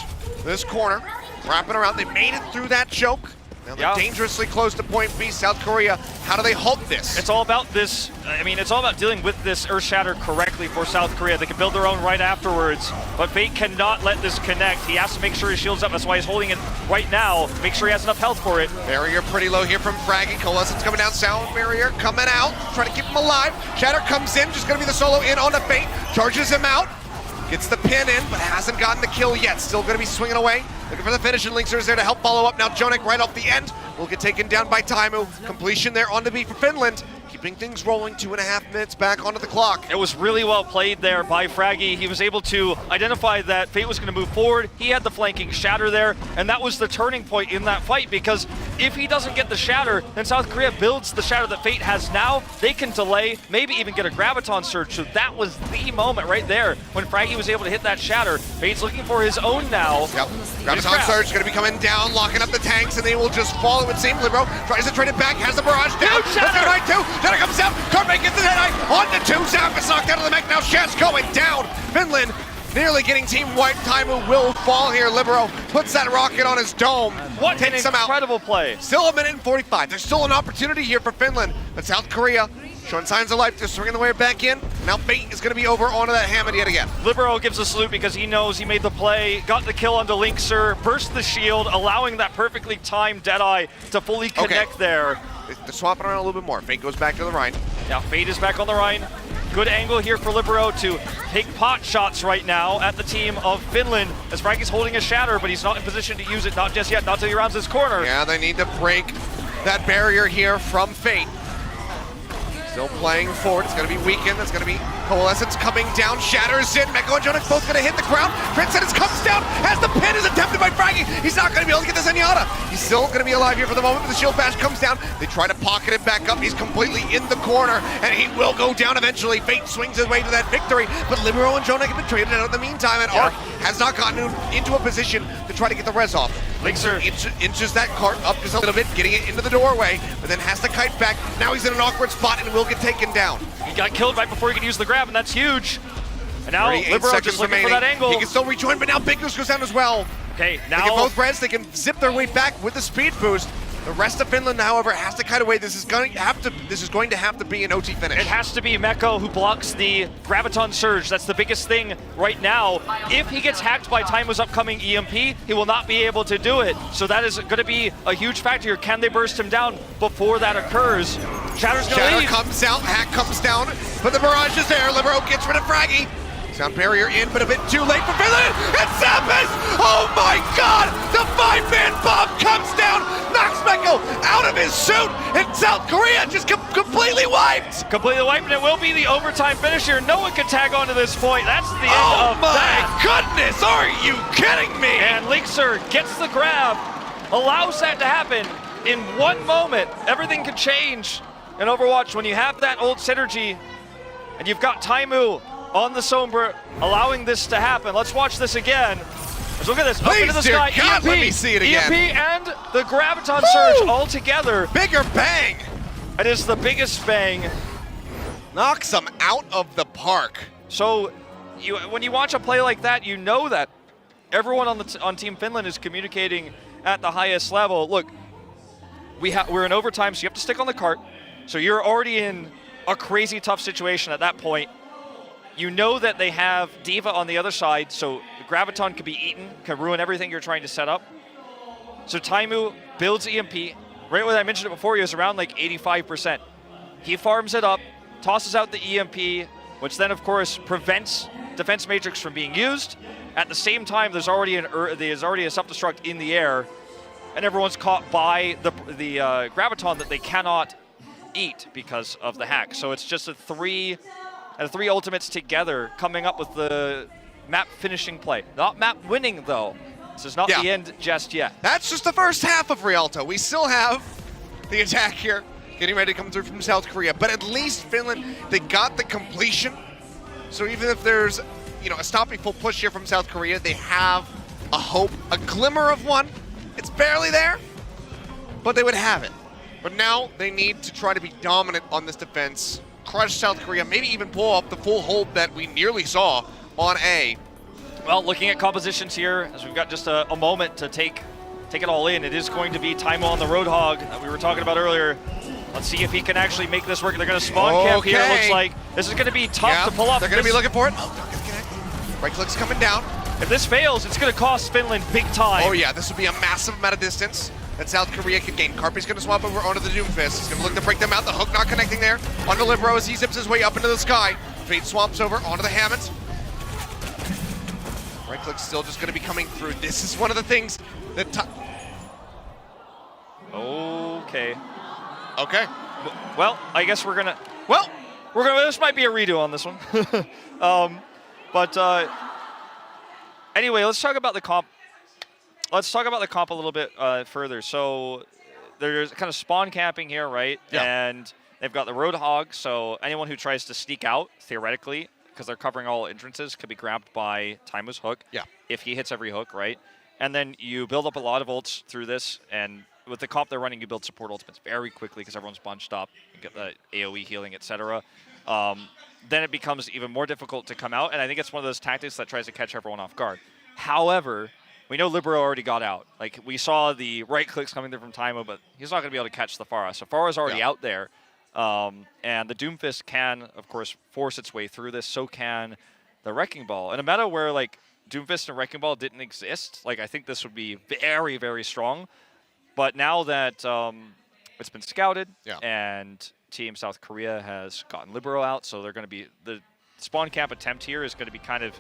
this corner. Wrapping around, they made it through that choke. Now they're dangerously close to point B. South Korea, how do they halt this? It's all about this, I mean, it's all about dealing with this Earth Shatter correctly for South Korea. They can build their own right afterwards, but Fate cannot let this connect. He has to make sure he shields up, that's why he's holding it right now, make sure he has enough health for it. Barrier pretty low here from Fraggy. Coalescence coming down, Sound Barrier coming out, trying to keep him alive. Shatter comes in, just gonna be the solo in on the Fate, charges him out. Gets the pin in, but hasn't gotten the kill yet. Still going to be swinging away. Looking for the finish, and Linkser is there to help follow up. Now Jonik right off the end will get taken down by Taimu. Completion there on the beat for Finland. Keeping things rolling, 2.5 minutes back onto the clock. It was really well played there by Fraggy. He was able to identify that Fate was going to move forward. He had the flanking Shatter there, and that was the turning point in that fight, because if he doesn't get the Shatter, then South Korea builds the Shatter that Fate has now. They can delay, maybe even get a Graviton Surge, so that was the moment right there when Fraggy was able to hit that Shatter. Fate's looking for his own now. Yep, Graviton Surge is going to be coming down, locking up the tanks, and they will just fall, it would seem. Libero tries to trade it back, has the barrage down. That's the right two. Shatter comes out. Carpe gets the head on the two. Zap is knocked out of the mech. Now Shaz going down. Finland nearly getting team wiped. Taimu will fall here. Libero puts that rocket on his dome. What takes an him out. incredible play. Still a minute and 45. There's still an opportunity here for Finland, but South Korea showing signs of life. They're swinging the way back in. Now Fate is going to be over onto that Hammond yet again. Libero gives a salute because he knows he made the play, got the kill onto Linkser, burst the shield, allowing that perfectly timed Deadeye to fully connect there. They're swapping around a little bit more. Fate goes back to the Rhine. Now Fate is back on the Rhine. Good angle here for Libero to take pot shots right now at the team of Finland, as Frankie's holding a Shatter, but he's not in position to use it, not just yet, not till he rounds his corner. Yeah, they need to break that barrier here from Fate. Still playing forward. It's going to be weakened. It's going to be Coalescence coming down. Shatters in. Meko and Jonik both going to hit the ground. Transcendence comes down as the pin is attempted by Fraggy. He's not going to be able to get the Zenyatta. He's still going to be alive here for the moment, but the shield bash comes down. They try to pocket it back up. He's completely in the corner, and he will go down eventually. Fate swings his way to that victory, but Libero and Jonik have been traded out in the meantime, and Arc has not gotten into a position to try to get the res off. Linkser inches that cart up just a little bit, getting it into the doorway, but then has to kite back. Now he's in an awkward spot and will get taken down. He got killed right before he could use the grab, and that's huge. And now Libero just looking remaining for that angle. He can still rejoin, but now Big Goose goes down as well. Okay, now they get both res. They can zip their way back with the speed boost. The rest of Finland, however, has to kite away. This is going to have to be an OT finish. It has to be Meko who blocks the Graviton Surge. That's the biggest thing right now. If he gets hacked by Taimu's upcoming EMP, he will not be able to do it. So that is going to be a huge factor here. Can they burst him down before that occurs? Shatter's going to leave. Shatter comes out, hack comes down, but the barrage is there. Libero gets rid of Fraggy. Sound barrier in, but a bit too late for Finland. And Zappis! Oh my God! The 5-man bomb comes down, knocks Meko out of his suit, and South Korea just completely wiped. Completely wiped, and it will be the overtime finisher. No one can tag on to this point. That's the end of that. Oh my goodness! Are you kidding me? And Linkser gets the grab, allows that to happen in one moment. Everything can change in Overwatch when you have that old synergy, and you've got Taimu on the Sombra, allowing this to happen. Let's watch this again. Let's look at this. Please, up into the sky. God, EMP, let me see it again. EMP and the Graviton Surge all together. Bigger bang. It is the biggest bang. Knocks them out of the park. So, when you watch a play like that, you know that everyone on Team Finland is communicating at the highest level. Look, we're in overtime, so you have to stick on the cart. So you're already in a crazy tough situation at that point. you know that they have D.Va on the other side, so the Graviton could be eaten, can ruin everything you're trying to set up. So Taimu builds EMP. Right when I mentioned it before, he was around like 85%. He farms it up, tosses out the EMP, which then, of course, prevents Defense Matrix from being used. At the same time, there's already a self-destruct in the air, and everyone's caught by the Graviton that they cannot eat because of the hack. So it's just three ultimates together coming up with the map finishing play. Not map winning, though. This is not the end just yet. That's just the first half of Rialto. We still have the attack here getting ready to come through from South Korea. But at least Finland, they got the completion. So even if there's, a stopping full push here from South Korea, they have a hope, a glimmer of one. It's barely there, but they would have it. But now they need to try to be dominant on this defense, crush South Korea, maybe even pull off the full hold that we nearly saw on A. Well, looking at compositions here, as we've got just a moment to take it all in, it is going to be Taimu on the Roadhog that we were talking about earlier. Let's see if he can actually make this work. They're going to spawn camp here, it looks like. This is going to be tough to pull off. They're going to be looking for it. Oh, don't disconnect. Right click's coming down. If this fails, it's going to cost Finland big time. Oh yeah, this would be a massive amount of distance that South Korea could gain. Karpi's going to swap over onto the Doomfist. He's going to look to break them out. The hook not connecting there. Onto Libero as he zips his way up into the sky. Fate swaps over onto the Hammond. Right click's still just going to be coming through. This is one of the things that... Okay. Okay. Well, I guess we're gonna. This might be a redo on this one. Anyway, let's talk about the comp. Let's talk about the comp a little bit further. So there's kind of spawn camping here, right? Yeah. And they've got the Roadhog. So anyone who tries to sneak out, theoretically, because they're covering all entrances, could be grabbed by Taimu's hook. Yeah. If he hits every hook, right? And then you build up a lot of ults through this, and with the comp they're running, you build support ultimates very quickly because everyone's bunched up. You get the AoE healing, etc. Then it becomes even more difficult to come out, and I think it's one of those tactics that tries to catch everyone off guard. However, we know Libero already got out. Like, we saw the right clicks coming through from Taimu, but he's not going to be able to catch the Pharah. So Pharah's already out there, and the Doomfist can, of course, force its way through this. So can the Wrecking Ball. In a meta where, like, Doomfist and Wrecking Ball didn't exist, like, I think this would be very, very strong. But now that it's been scouted and Team South Korea has gotten Libero out, so they're going to be the spawn camp attempt here is going to be kind of,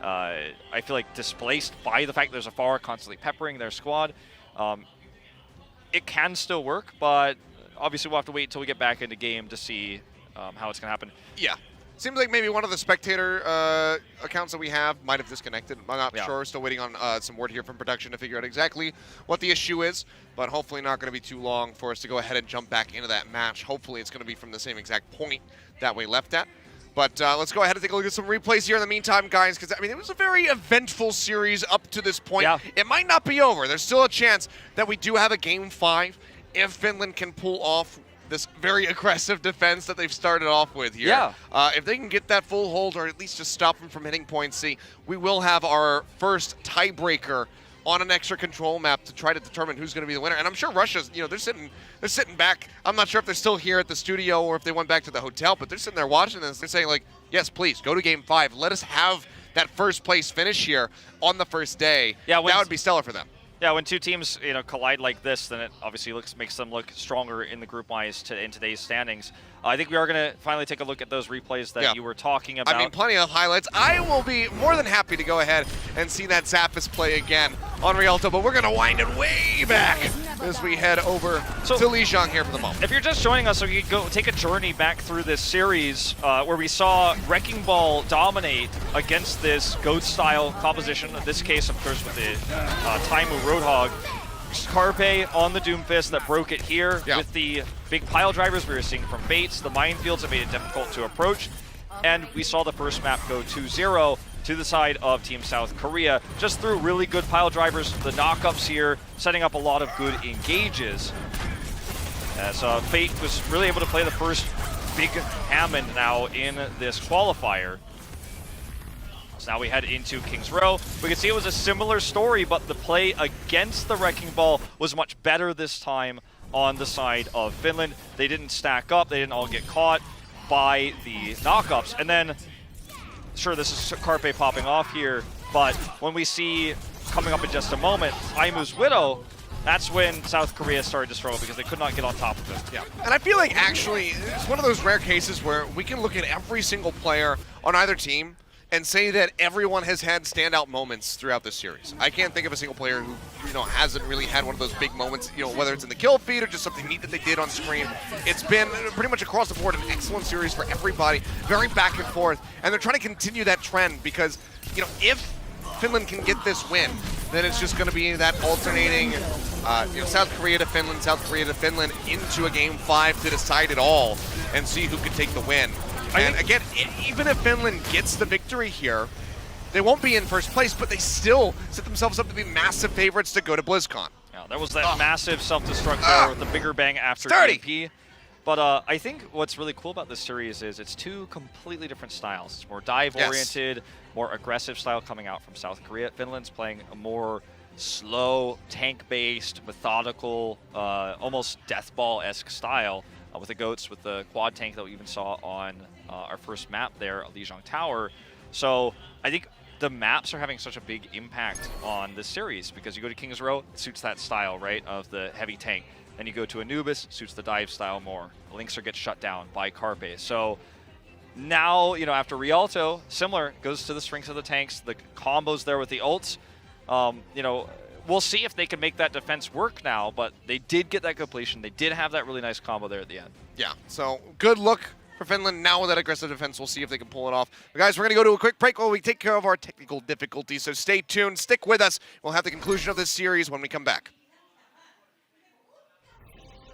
I feel like, displaced by the fact there's a Pharah constantly peppering their squad. It can still work, but obviously we'll have to wait until we get back into game to see how it's going to happen. Yeah. Seems like maybe one of the spectator accounts that we have might have disconnected. I'm not sure. Still waiting on some word here from production to figure out exactly what the issue is, but hopefully not going to be too long for us to go ahead and jump back into that match. Hopefully it's going to be from the same exact point that we left at. But let's go ahead and take a look at some replays here in the meantime, guys, because, I mean, it was a very eventful series up to this point. Yeah. It might not be over. There's still a chance that we do have a Game 5 if Finland can pull off this very aggressive defense that they've started off with here. Yeah. If they can get that full hold or at least just stop them from hitting point C, we will have our first tiebreaker on an extra control map to try to determine who's going to be the winner. And I'm sure Russia's, they're sitting back. I'm not sure if they're still here at the studio or if they went back to the hotel, but they're sitting there watching this. They're saying, like, yes, please, go to Game 5. Let us have that first place finish here on the first day. Yeah, that would be stellar for them. Yeah, when two teams collide like this, then it obviously makes them look stronger in the group-wise in today's standings. I think we are going to finally take a look at those replays that you were talking about. I mean, plenty of highlights. I will be more than happy to go ahead and see that Zappis play again on Rialto, but we're going to wind it way back as we head over to Lijiang here for the moment. If you're just joining us, so you can go take a journey back through this series where we saw Wrecking Ball dominate against this GOAT-style composition. In this case, of course, with the Taimu Roadhog. Carpe on the Doomfist that broke it here with the big pile drivers we were seeing from Bates, the minefields that made it difficult to approach, and we saw the first map go 2-0 to the side of Team South Korea, just through really good pile drivers, the knockups here, setting up a lot of good engages. As Fate was really able to play the first big Hammond now in this qualifier. So now we head into King's Row. We can see it was a similar story, but the play against the Wrecking Ball was much better this time on the side of Finland. They didn't stack up. They didn't all get caught by the knockups. And then sure, this is Carpe popping off here, but when we see coming up in just a moment, Aimu's Widow, that's when South Korea started to struggle because they could not get on top of him. Yeah, and I feel like actually it's one of those rare cases where we can look at every single player on either team and say that everyone has had standout moments throughout this series. I can't think of a single player who, hasn't really had one of those big moments, whether it's in the kill feed or just something neat that they did on screen. It's been pretty much across the board an excellent series for everybody, very back and forth, and they're trying to continue that trend because, if Finland can get this win, then it's just going to be that alternating South Korea to Finland, South Korea to Finland into a Game 5 to decide it all and see who can take the win. And again, even if Finland gets the victory here, they won't be in first place, but they still set themselves up to be massive favorites to go to BlizzCon. Yeah, there was that massive self-destruct there with the bigger bang after GP. But I think what's really cool about this series is it's two completely different styles. It's more dive-oriented, more aggressive style coming out from South Korea. Finland's playing a more slow, tank-based, methodical, almost deathball-esque style with the goats, with the quad tank that we even saw on our first map there, Lijiang Tower. So I think the maps are having such a big impact on this series because you go to King's Row, it suits that style, right, of the heavy tank. Then you go to Anubis, suits the dive style more. Linkser gets shut down by Carpe. So now, after Rialto, similar, goes to the strengths of the tanks, the combos there with the ults. We'll see if they can make that defense work now, but they did get that completion. They did have that really nice combo there at the end. Yeah, so good look for Finland. Now with that aggressive defense, we'll see if they can pull it off. But guys, we're going to go to a quick break while we take care of our technical difficulties, so stay tuned, stick with us. We'll have the conclusion of this series when we come back.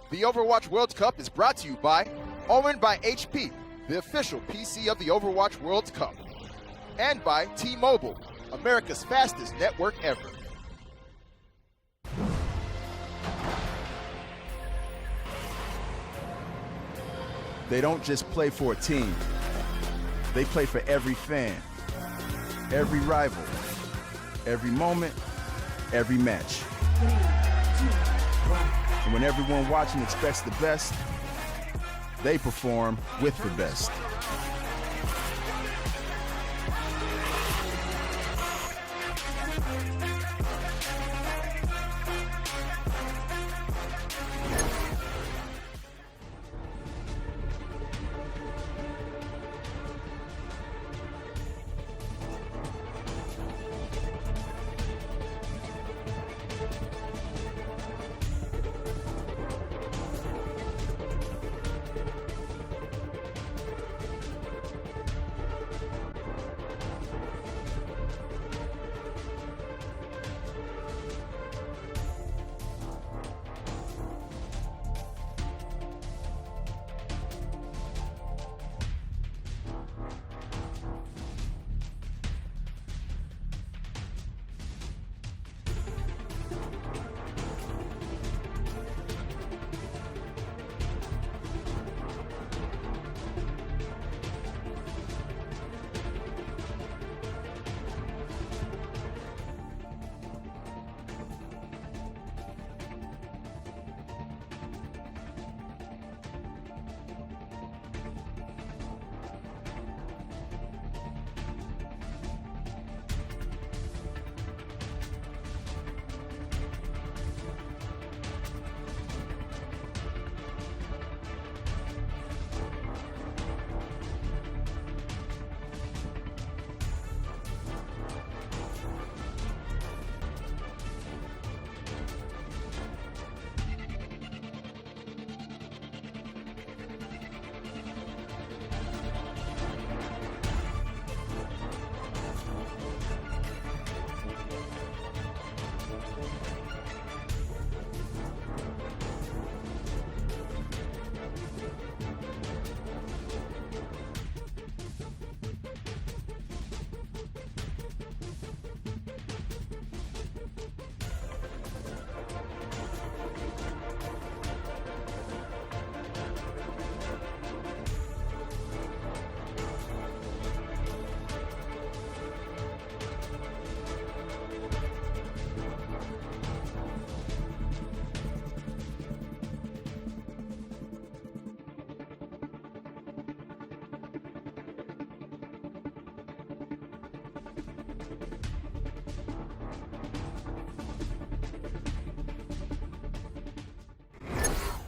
The Overwatch World Cup is brought to you by Owned by HP, the official PC of the Overwatch World Cup, and by T-Mobile, America's fastest network ever. They don't just play for a team. They play for every fan, every rival, every moment, every match. And when everyone watching expects the best, they perform with the best.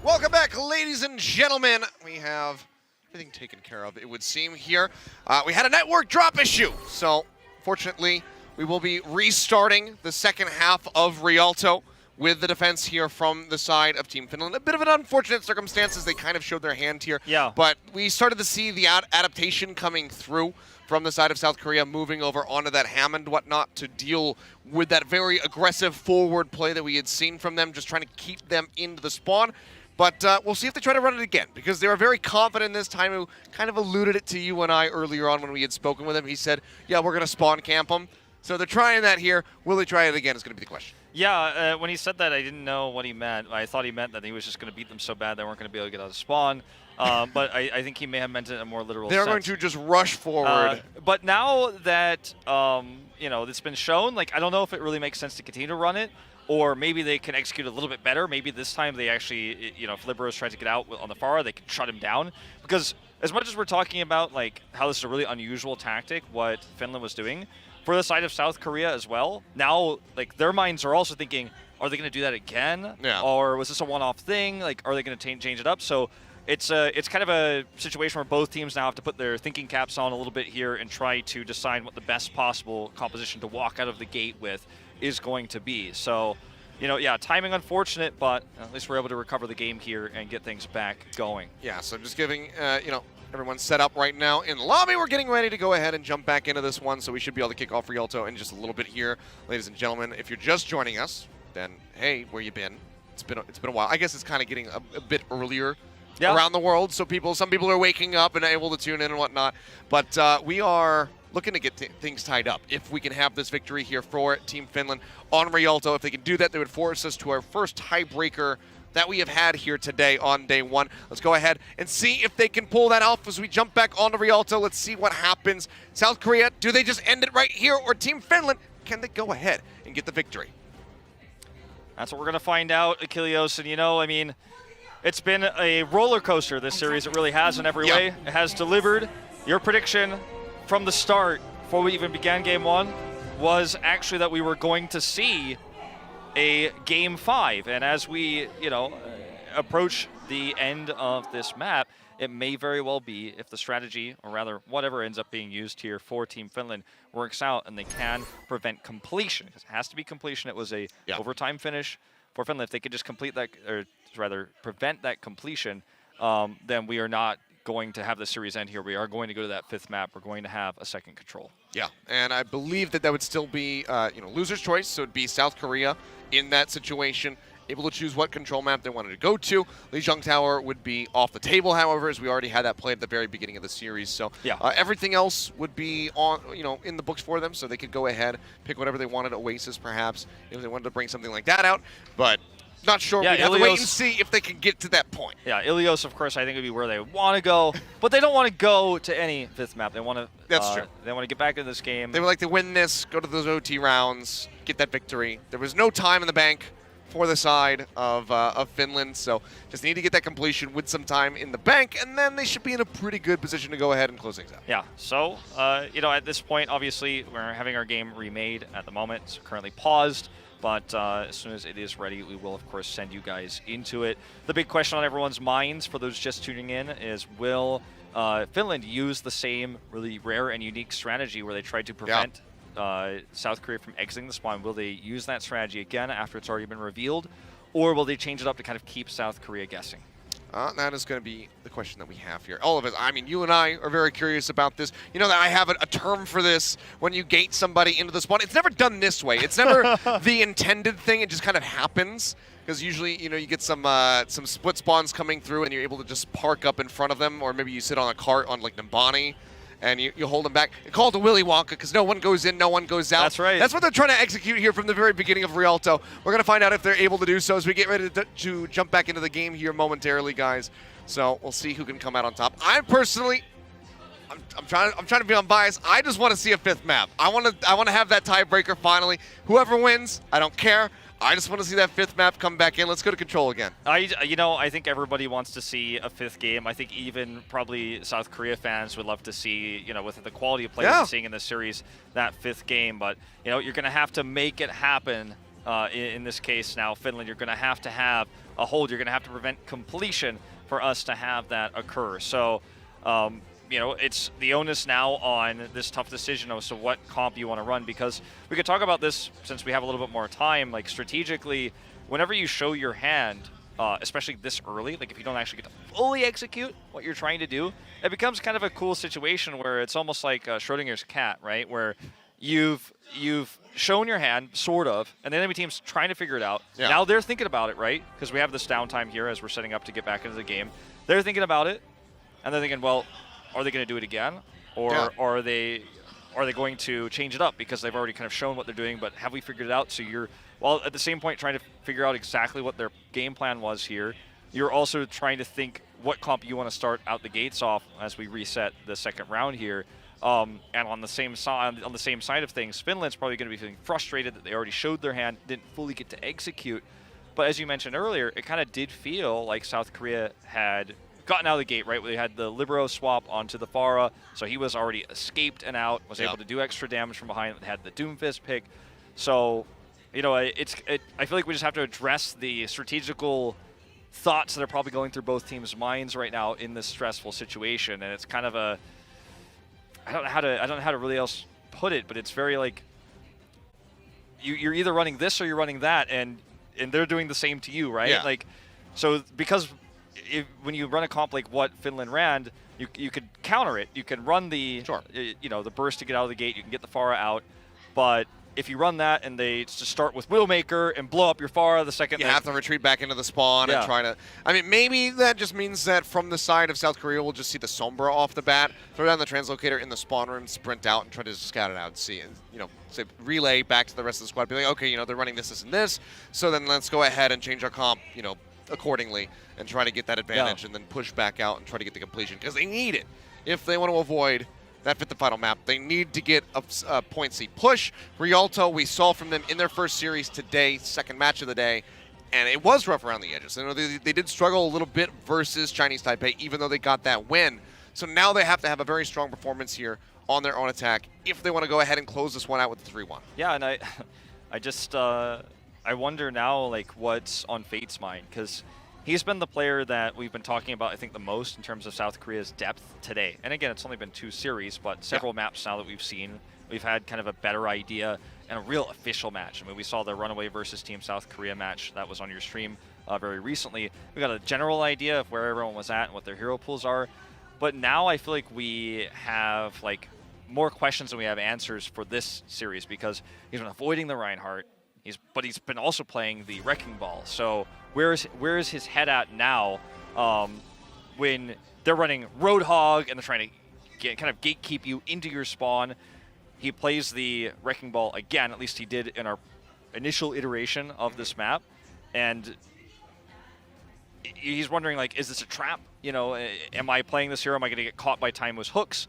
Welcome back, ladies and gentlemen. We have everything taken care of, it would seem, here. We had a network drop issue, so fortunately, we will be restarting the second half of Rialto with the defense here from the side of Team Finland. A bit of an unfortunate circumstance as they kind of showed their hand here. Yeah. But we started to see the adaptation coming through from the side of South Korea, moving over onto that Hammond whatnot to deal with that very aggressive forward play that we had seen from them, just trying to keep them into the spawn. But we'll see if they try to run it again, because they were very confident this time. Who kind of alluded it to you and I earlier on when we had spoken with him. He said, yeah, we're going to spawn camp them. So they're trying that here. Will they try it again is going to be the question. Yeah, when he said that, I didn't know what he meant. I thought he meant that he was just going to beat them so bad they weren't going to be able to get out of spawn. But I think he may have meant it in a more literal sense. They're going to just rush forward. But now that, it's been shown, like, I don't know if it really makes sense to continue to run it, or maybe they can execute a little bit better. Maybe this time they actually, if Liberos tries to get out on the far, they can shut him down. Because as much as we're talking about, like, how this is a really unusual tactic, what Finland was doing, for the side of South Korea as well, now, like, their minds are also thinking, are they going to do that again? Yeah. Or was this a one-off thing? Like, are they going to change it up? So it's kind of a situation where both teams now have to put their thinking caps on a little bit here and try to decide what the best possible composition to walk out of the gate with is going to be. So, timing unfortunate, but at least we're able to recover the game here and get things back going. Yeah, so just giving, everyone's set up right now in the lobby. We're getting ready to go ahead and jump back into this one, so we should be able to kick off Rialto in just a little bit here. Ladies and gentlemen, if you're just joining us, then hey, where you been? It's been a while. I guess it's kind of getting a bit earlier around the world, so some people are waking up and able to tune in and whatnot. But we are looking to get things tied up. If we can have this victory here for Team Finland on Rialto, if they can do that, they would force us to our first tiebreaker that we have had here today on day one. Let's go ahead and see if they can pull that off as we jump back onto Rialto. Let's see what happens. South Korea, do they just end it right here? Or Team Finland, can they go ahead and get the victory? That's what we're going to find out, Achilleos. And, it's been a roller coaster, this series. It really has in every way. It has delivered. Your prediction from the start, before we even began Game 1, was actually that we were going to see a Game 5. And as we, approach the end of this map, it may very well be, if the strategy, or rather whatever ends up being used here for Team Finland, works out and they can prevent completion. Because it has to be completion. It was a overtime finish for Finland. If they could just complete that, or rather prevent that completion, then we are not going to have the series end here. We are going to go to that fifth map. We're going to have a second control. Yeah, and I believe that would still be, loser's choice. So it'd be South Korea in that situation, able to choose what control map they wanted to go to. Lijiang Tower would be off the table, however, as we already had that played at the very beginning of the series. So everything else would be on, in the books for them, so they could go ahead, pick whatever they wanted. Oasis, perhaps, if they wanted to bring something like that out. But not sure. Yeah, we have to wait and see if they can get to that point. Yeah, Ilios, of course, I think would be where they want to go, but they don't want to go to any fifth map. They want to. That's true. They want to get back into this game. They would like to win this, go to those OT rounds, get that victory. There was no time in the bank for the side of Finland, so just need to get that completion with some time in the bank, and then they should be in a pretty good position to go ahead and close things out. Yeah, so, at this point, obviously, we're having our game remade at the moment. It's currently paused, but as soon as it is ready, we will, of course, send you guys into it. The big question on everyone's minds, for those just tuning in, is will Finland use the same really rare and unique strategy where they tried to prevent South Korea from exiting the spawn? Will they use that strategy again after it's already been revealed, or will they change it up to kind of keep South Korea guessing? That is going to be the question that we have here. All of us, I mean, you and I are very curious about this. You know that I have a term for this when you gate somebody into the spawn. It's never done this way. It's never the intended thing. It just kind of happens. Because usually, you get some split spawns coming through and you're able to just park up in front of them, or maybe you sit on a cart on like Nimbani and you hold them back. Call it a Willy Wonka because no one goes in, no one goes out. That's right. That's what they're trying to execute here from the very beginning of Rialto. We're going to find out if they're able to do so as we get ready to jump back into the game here momentarily, guys. So we'll see who can come out on top. I'm personally, I'm trying to be unbiased. I just want to see a fifth map. I want to have that tiebreaker finally. Whoever wins, I don't care. I just want to see that 5th map come back in. Let's go to control again. I think everybody wants to see a 5th game. I think even probably South Korea fans would love to see, with the quality of play we're seeing in this series, that 5th game. But, you're going to have to make it happen. In this case now, Finland, you're going to have a hold. You're going to have to prevent completion for us to have that occur. So, it's the onus now on this tough decision as to what comp you want to run, because we could talk about this since we have a little bit more time. Like, strategically, whenever you show your hand, especially this early, like if you don't actually get to fully execute what you're trying to do, it becomes kind of a cool situation where it's almost like Schrodinger's cat, right? Where you've shown your hand, sort of, and the enemy team's trying to figure it out. Yeah. Now they're thinking about it, right? Because we have this downtime here as we're setting up to get back into the game. They're thinking about it, and they're thinking, well, are they going to do it again, or are they going to change it up because they've already kind of shown what they're doing? But have we figured it out? So you're, while at the same point trying to figure out exactly what their game plan was here, you're also trying to think what comp you want to start out the gates off as we reset the second round here. And on the same side of things, Finland's probably going to be feeling frustrated that they already showed their hand, didn't fully get to execute. But as you mentioned earlier, it kind of did feel like South Korea had gotten out of the gate, right? They had the Libero swap onto the Pharah, so he was already escaped and out, was able to do extra damage from behind, had the Doomfist pick. So, I feel like we just have to address the strategical thoughts that are probably going through both teams' minds right now in this stressful situation. And it's kind of I don't know how to really else put it, but it's very like you're either running this or you're running that, and they're doing the same to you, right? Yeah. Like, so because when you run a comp like what Finland ran, you could counter it. You can run the the burst to get out of the gate. You can get the Pharah out, but if you run that and they just start with Widowmaker and blow up your Pharah the second, you have to retreat back into the spawn and try to. I mean, maybe that just means that from the side of South Korea, we'll just see the Sombra off the bat, throw down the translocator in the spawn room, sprint out, and try to scout it out and see, and say relay back to the rest of the squad, be like, okay, they're running this, and this, so then let's go ahead and change our comp, accordingly, and try to get that advantage, and then push back out and try to get the completion, because they need it if they want to avoid that 5th and final map. They need to get a point C push. Rialto, we saw from them in their first series today, second match of the day, and it was rough around the edges. They did struggle a little bit versus Chinese Taipei, even though they got that win. So now they have to have a very strong performance here on their own attack if they want to go ahead and close this one out with the 3-1. Yeah, and I just I wonder now, like, what's on Fate's mind, because he's been the player that we've been talking about, I think, the most in terms of South Korea's depth today. And again, it's only been 2 series, but several maps now that we've seen, we've had kind of a better idea and a real official match. I mean, we saw the Runaway versus Team South Korea match that was on your stream very recently. We got a general idea of where everyone was at and what their hero pools are. But now I feel like we have, like, more questions than we have answers for this series, because he's been avoiding the Reinhardt, but he's been also playing the Wrecking Ball. So where is his head at now when they're running Roadhog and they're trying to kind of gatekeep you into your spawn? He plays the Wrecking Ball again, at least he did in our initial iteration of this map, and he's wondering, like, is this a trap? Am I playing this hero? Am I going to get caught by Timeless hooks?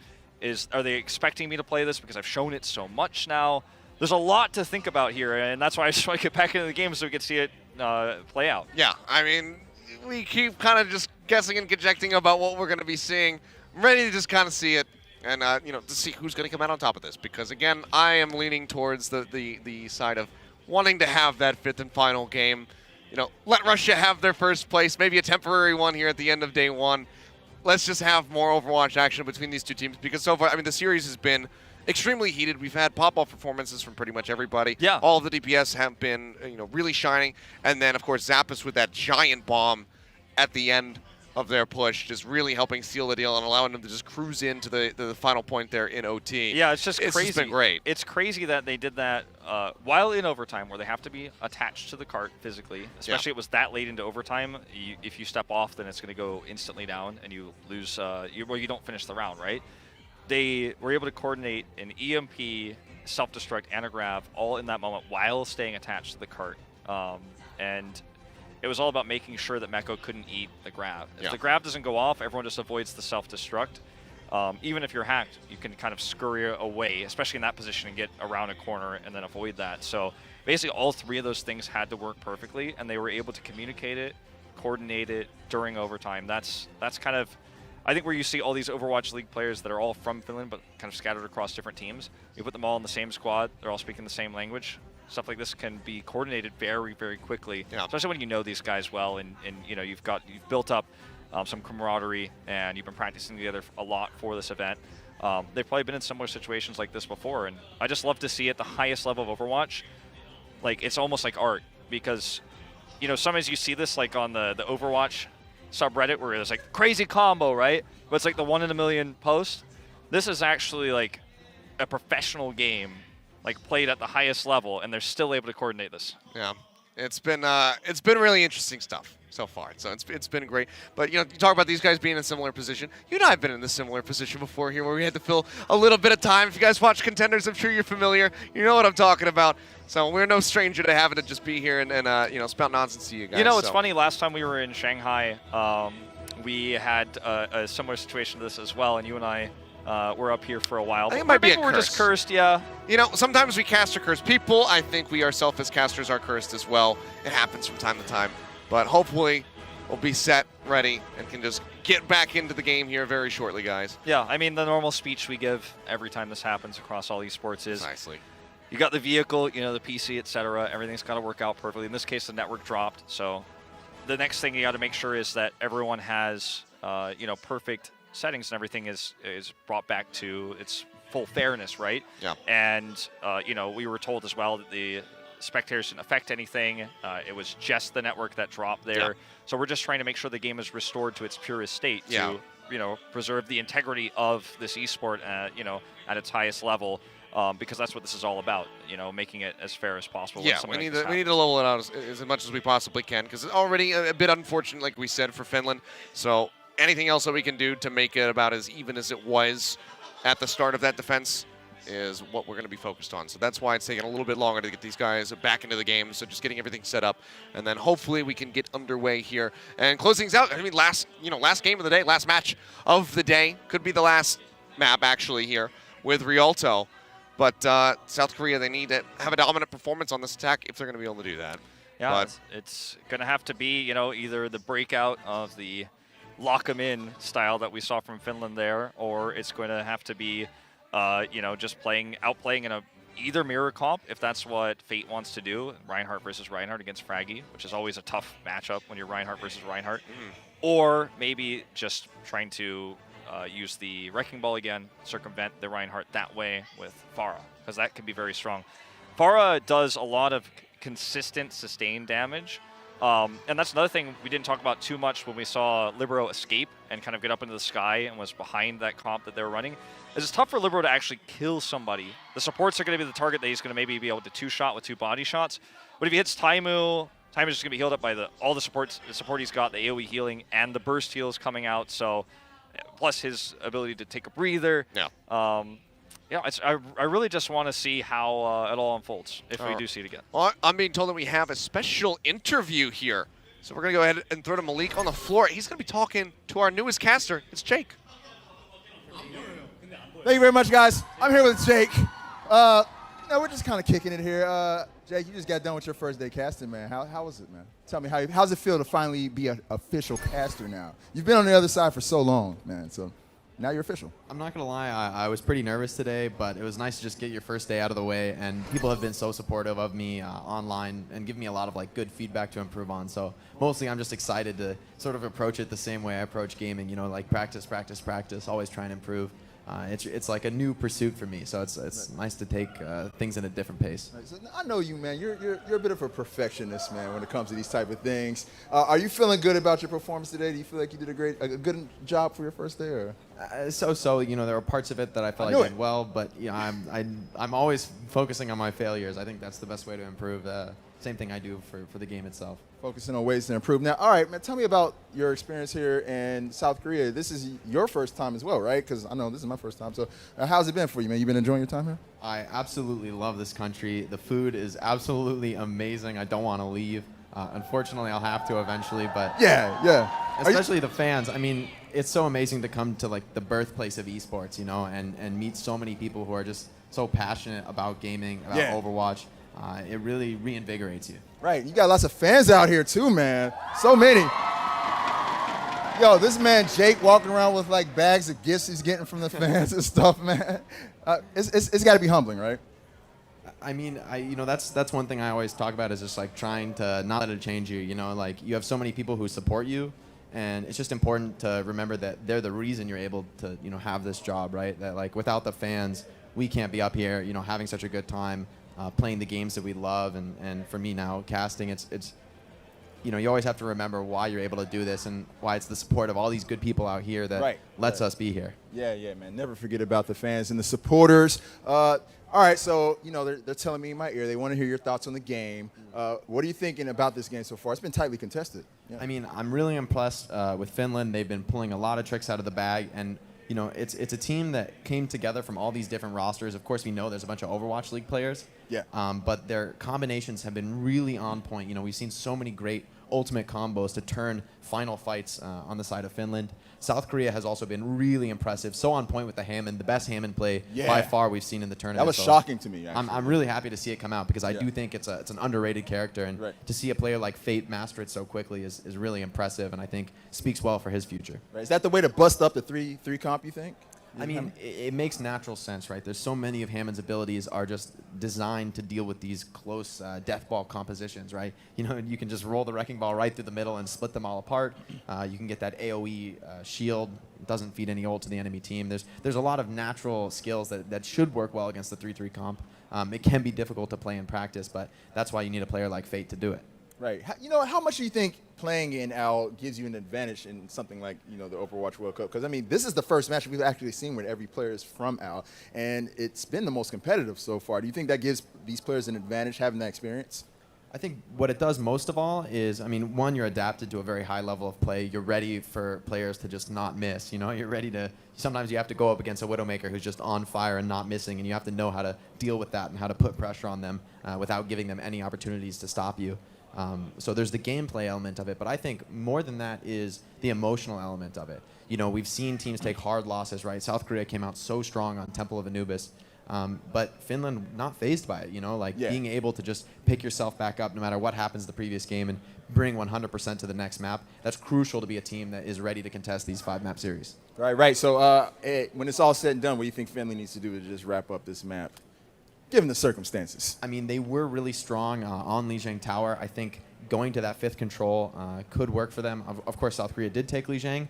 Are they expecting me to play this because I've shown it so much now? There's a lot to think about here, and that's why I just want to get back into the game so we can see it play out. Yeah, I mean, we keep kind of just guessing and conjecting about what we're going to be seeing. I'm ready to just kind of see it and, to see who's going to come out on top of this. Because, again, I am leaning towards the side of wanting to have that 5th and final game. Let Russia have their first place, maybe a temporary one here at the end of day 1. Let's just have more Overwatch action between these two teams, because so far, I mean, the series has been extremely heated. We've had pop-off performances from pretty much everybody. Yeah. All of the DPS have been, really shining. And then, of course, Zappos with that giant bomb at the end of their push, just really helping seal the deal and allowing them to just cruise into the final point there in OT. Yeah, it's just crazy. It's been great. It's crazy that they did that while in overtime, where they have to be attached to the cart physically. Especially it was that late into overtime. If you step off, then it's going to go instantly down, and you lose. You don't finish the round, right? They were able to coordinate an EMP, self-destruct, and a grav all in that moment while staying attached to the cart. And it was all about making sure that Meko couldn't eat the grav. If the grav doesn't go off, everyone just avoids the self-destruct. even if you're hacked, you can kind of scurry away, especially in that position, and get around a corner and then avoid that. So basically all three of those things had to work perfectly, and they were able to communicate it, coordinate it during overtime. That's kind of, I think, where you see all these Overwatch League players that are all from Finland but kind of scattered across different teams. You put them all in the same squad, they're all speaking the same language. Stuff like this can be coordinated very, very quickly, especially when you know these guys well, and you know you've built up some camaraderie, and you've been practicing together a lot for this event. They've probably been in similar situations like this before, and I just love to see at the highest level of Overwatch, like it's almost like art, because you know sometimes you see this like on the Overwatch subreddit where it's like crazy combo, right? But it's like the 1 in a million post. This is actually like a professional game, like played at the highest level, and they're still able to coordinate this. Yeah, it's been really interesting stuff so far. So it's been great. But you know, you talk about these guys being in a similar position. You and I have been in a similar position before here, where we had to fill a little bit of time. If you guys watch Contenders, I'm sure you're familiar. You know what I'm talking about. So we're no stranger to having to just be here and you know, spout nonsense to you guys. You know, it's funny. Last time we were in Shanghai, we had a similar situation to this as well, and you and I were up here for a while. I think it might be a we're curse. just cursed, yeah. You know, sometimes we cast are cursed. People, I think we ourselves as casters are cursed as well. It happens from time to time. But hopefully we'll be set, ready, and can just get back into the game here very shortly, guys. Yeah, I mean, the normal speech we give every time this happens across all esports is, Precisely. You got the vehicle, you know, the PC, etc. Everything's got to work out perfectly. In this case, the network dropped. So the next thing you got to make sure is that everyone has, you know, perfect settings and everything is brought back to its full fairness, right? Yeah. And, you know, we were told as well that the spectators didn't affect anything. It was just the network that dropped there. Yeah. So we're just trying to make sure the game is restored to its purest state to, you know, preserve the integrity of this esport, you know, at its highest level. Because that's what this is all about, you know, making it as fair as possible. Yeah, we need to level it out as much as we possibly can, because it's already a bit unfortunate, like we said, for Finland. So anything else that we can do to make it about as even as it was at the start of that defense is what we're going to be focused on. So that's why it's taking a little bit longer to get these guys back into the game. So just getting everything set up, and then hopefully we can get underway here and close things out. I mean, last game of the day, last match of the day, could be the last map actually here with Rialto. But South Korea, they need to have a dominant performance on this attack if they're going to be able to do that. Yeah, but it's going to have to be, you know, either the breakout of the lock 'em in style that we saw from Finland there, or it's going to have to be, you know, just outplaying in either mirror comp, if that's what Fate wants to do, Reinhardt versus Reinhardt against Fraggy, which is always a tough matchup when you're Reinhardt versus Reinhardt, or maybe just trying to use the Wrecking Ball again, circumvent the Reinhardt that way with Pharah, because that can be very strong. Pharah does a lot of consistent sustained damage, and that's another thing we didn't talk about too much when we saw Libero escape and kind of get up into the sky and was behind that comp that they were running. It's tough for Libero to actually kill somebody. The supports are going to be the target that he's going to maybe be able to two-shot with 2 body shots, but if he hits Taimu, Taimu's just going to be healed up by all the support he's got, the AoE healing, and the burst heals coming out, so plus his ability to take a breather. Yeah. Yeah, I really just want to see how it all unfolds if we do see it again. Well, I'm being told that we have a special interview here. So we're going to go ahead and throw to Malik on the floor. He's going to be talking to our newest caster. It's Jake. Thank you very much, guys. I'm here with Jake. We're just kind of kicking it here. Jake, you just got done with your first day casting, man. How was it, man? Tell me, how's it feel to finally be an official caster now? You've been on the other side for so long, man, so now you're official. I'm not going to lie, I was pretty nervous today, but it was nice to just get your first day out of the way, and people have been so supportive of me online and give me a lot of like good feedback to improve on. So mostly I'm just excited to sort of approach it the same way I approach gaming, you know, like practice, practice, practice, always try and improve. It's like a new pursuit for me, so it's nice to take things at a different pace. I know you, man. You're a bit of a perfectionist, man, when it comes to these type of things. Are you feeling good about your performance today? Do you feel like you did a good job for your first day? Or? So you know, there were parts of it that I felt like I did well, but you know, I'm always focusing on my failures. I think that's the best way to improve. Same thing I do for the game itself. Focusing on ways to improve. Now, all right, man, tell me about your experience here in South Korea. This is your first time as well, right? Because I know this is my first time. So how's it been for you, man? You been enjoying your time here? I absolutely love this country. The food is absolutely amazing. I don't want to leave. Unfortunately, I'll have to eventually, but Yeah. especially the fans. I mean, it's so amazing to come to like the birthplace of esports, you know, and meet so many people who are just so passionate about gaming, about Overwatch. It really reinvigorates you. Right. You got lots of fans out here too, man. So many. Yo, this man Jake walking around with like bags of gifts he's getting from the fans and stuff, man. It's got to be humbling, right? I mean, you know, that's one thing I always talk about is just like trying to not let it change you. You know, like you have so many people who support you, and it's just important to remember that they're the reason you're able to, you know, have this job, right? That like without the fans, we can't be up here, you know, having such a good time, playing the games that we love. And for me now, casting, it's you know, you always have to remember why you're able to do this and why it's the support of all these good people out here that lets us be here. Yeah, man. Never forget about the fans and the supporters. All right, so, you know, they're telling me in my ear they want to hear your thoughts on the game. What are you thinking about this game so far? It's been tightly contested. Yeah. I mean, I'm really impressed with Finland. They've been pulling a lot of tricks out of the bag, and you know, it's a team that came together from all these different rosters. Of course, we know there's a bunch of Overwatch League players. Yeah. But their combinations have been really on point. You know, we've seen so many great ultimate combos to turn final fights on the side of Finland. South Korea has also been really impressive, so on point with the Hammond, the best Hammond play by far we've seen in the tournament. That was shocking to me, actually. I'm really happy to see it come out because I do think it's an underrated character, and to see a player like Fate master it so quickly is really impressive, and I think speaks well for his future. Right. Is that the way to bust up the three comp, you think? I mean, it makes natural sense, right? There's so many of Hammond's abilities are just designed to deal with these close death ball compositions, right? You know, you can just roll the wrecking ball right through the middle and split them all apart. You can get that AoE shield. It doesn't feed any ult to the enemy team. There's a lot of natural skills that should work well against the 3-3 comp. It can be difficult to play in practice, but that's why you need a player like Fate to do it. Right. You know, how much do you think playing in AL gives you an advantage in something like, you know, the Overwatch World Cup? Because, I mean, this is the first match we've actually seen where every player is from AL, and it's been the most competitive so far. Do you think that gives these players an advantage, having that experience? I think what it does most of all is, I mean, one, you're adapted to a very high level of play. You're ready for players to just not miss. You know, you're ready to, sometimes you have to go up against a Widowmaker who's just on fire and not missing, and you have to know how to deal with that and how to put pressure on them without giving them any opportunities to stop you. So there's the gameplay element of it, but I think more than that is the emotional element of it. You know, we've seen teams take hard losses, right? South Korea came out so strong on Temple of Anubis, but Finland not fazed by it, you know, like being able to just pick yourself back up no matter what happens the previous game and bring 100% to the next map. That's crucial to be a team that is ready to contest these 5-map series. Right. So when it's all said and done, what do you think Finland needs to do to just wrap up this map? Given the circumstances. I mean, they were really strong on Lijiang Tower. I think going to that 5th control could work for them. Of course, South Korea did take Lijiang,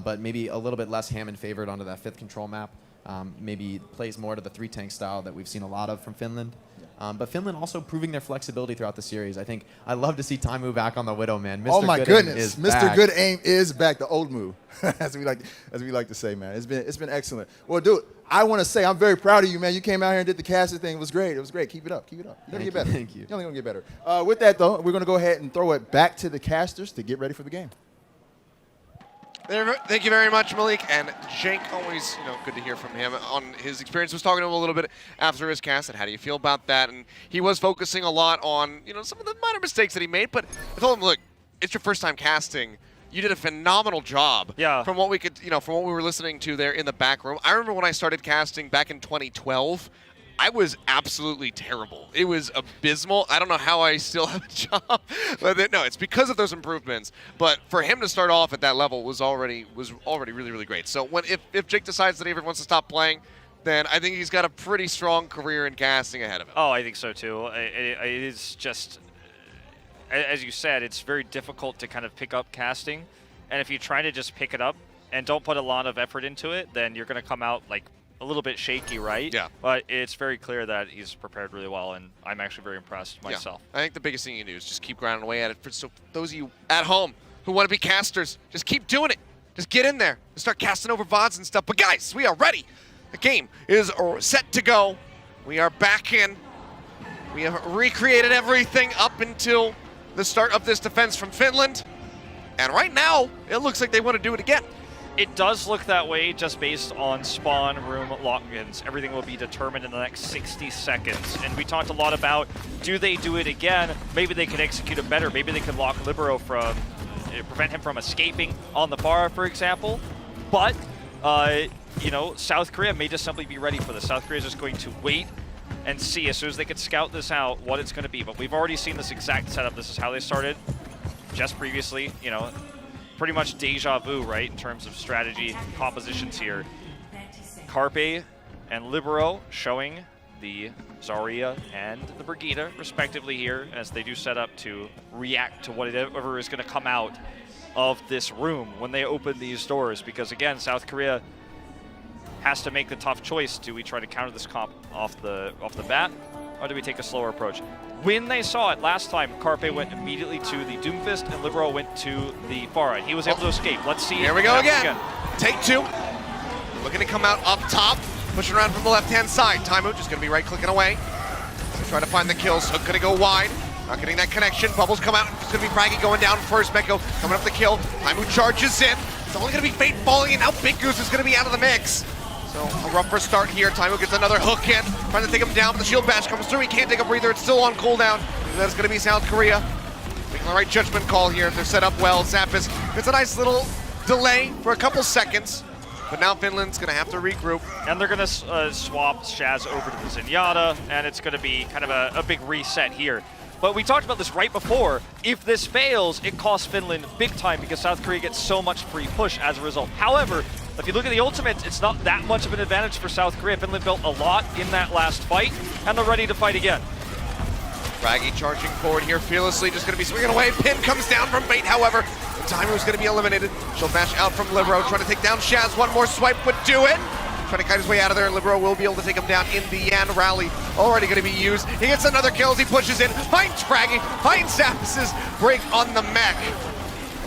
but maybe a little bit less Hammond favored onto that 5th control map. Maybe plays more to the 3-tank style that we've seen a lot of from Finland. But Finland also proving their flexibility throughout the series. I think I love to see Taimu back on the Widow, man. Mr. Oh my Good goodness, Aim is Mr. back. Good Aim is back, the old move, as we like to say, man. It's been excellent. Well, dude, I want to say I'm very proud of you, man. You came out here and did the casting thing. It was great. It was great. Keep it up. Keep it up. You're gonna get better. Thank you. You're only gonna get better. With that though, we're gonna go ahead and throw it back to the casters to get ready for the game. Thank you very much, Malik. And Jake, always, you know, good to hear from him on his experience. Was talking to him a little bit after his cast and how do you feel about that? And he was focusing a lot on, you know, some of the minor mistakes that he made. But I told him, look, it's your first time casting. You did a phenomenal job. Yeah. From what we could, you know, from what we were listening to there in the back room. I remember when I started casting back in 2012. I was absolutely terrible. It was abysmal. I don't know how I still have a job, but no, it's because of those improvements. But for him to start off at that level was already really, really great. So if Jake decides that he ever wants to stop playing, then I think he's got a pretty strong career in casting ahead of him. Oh, I think so too. It is just, as you said, it's very difficult to kind of pick up casting, and if you try to just pick it up and don't put a lot of effort into it, then you're going to come out like a little bit shaky, right? Yeah. But it's very clear that he's prepared really well, and I'm actually very impressed myself. Yeah. I think the biggest thing you can do is just keep grinding away at it. So those of you at home who want to be casters, just keep doing it. Just get in there and start casting over VODs and stuff. But guys, we are ready. The game is set to go. We are back in. We have recreated everything up until the start of this defense from Finland. And right now, it looks like they want to do it again. It does look that way just based on spawn room logins. Everything will be determined in the next 60 seconds. And we talked a lot about, do they do it again? Maybe they could execute it better. Maybe they could lock Libero from, prevent him from escaping on the bar, for example. But, you know, South Korea may just simply be ready for this. South Korea is just going to wait and see as soon as they can scout this out what it's going to be. But we've already seen this exact setup. This is how they started just previously, you know. Pretty much deja vu, right, in terms of strategy compositions here. Carpe and Libero showing the Zarya and the Brigitte, respectively, here, as they do set up to react to whatever is going to come out of this room when they open these doors. Because, again, South Korea has to make the tough choice. Do we try to counter this comp off the bat, or do we take a slower approach? When they saw it last time, Carpe went immediately to the Doomfist and Libero went to the far end. He was able to escape. Let's see. Here we go again. Take two. Looking to come out up top, pushing around from the left-hand side. Taimu just going to be right-clicking away. Trying to find the kills. Hook going to go wide. Not getting that connection. Bubbles come out. It's going to be Fraggy going down first. Meko coming up the kill. Taimu charges in. It's only going to be Fate falling, and now Big Goose is going to be out of the mix. So a rougher start here. Taimu gets another hook in, trying to take him down, but the shield bash comes through. He can't take a breather. It's still on cooldown. And that's going to be South Korea making the right judgment call here. They're set up well. Zappis gets a nice little delay for a couple seconds, but now Finland's going to have to regroup. And they're going to swap Shaz over to the Zenyatta, and it's going to be kind of a big reset here. But we talked about this right before. If this fails, it costs Finland big time because South Korea gets so much free push as a result. However, if you look at the ultimates, it's not that much of an advantage for South Korea. Finland built a lot in that last fight, and they're ready to fight again. Fraggy charging forward here fearlessly, just going to be swinging away. Pin comes down from Fate, however. The timer is going to be eliminated. She'll bash out from Libero, trying to take down Shaz. One more swipe would do it. Trying to kite his way out of there, and Libero will be able to take him down in the end. Rally already going to be used. He gets another kill as he pushes in. Finds Fraggy, finds Zappis' break on the mech.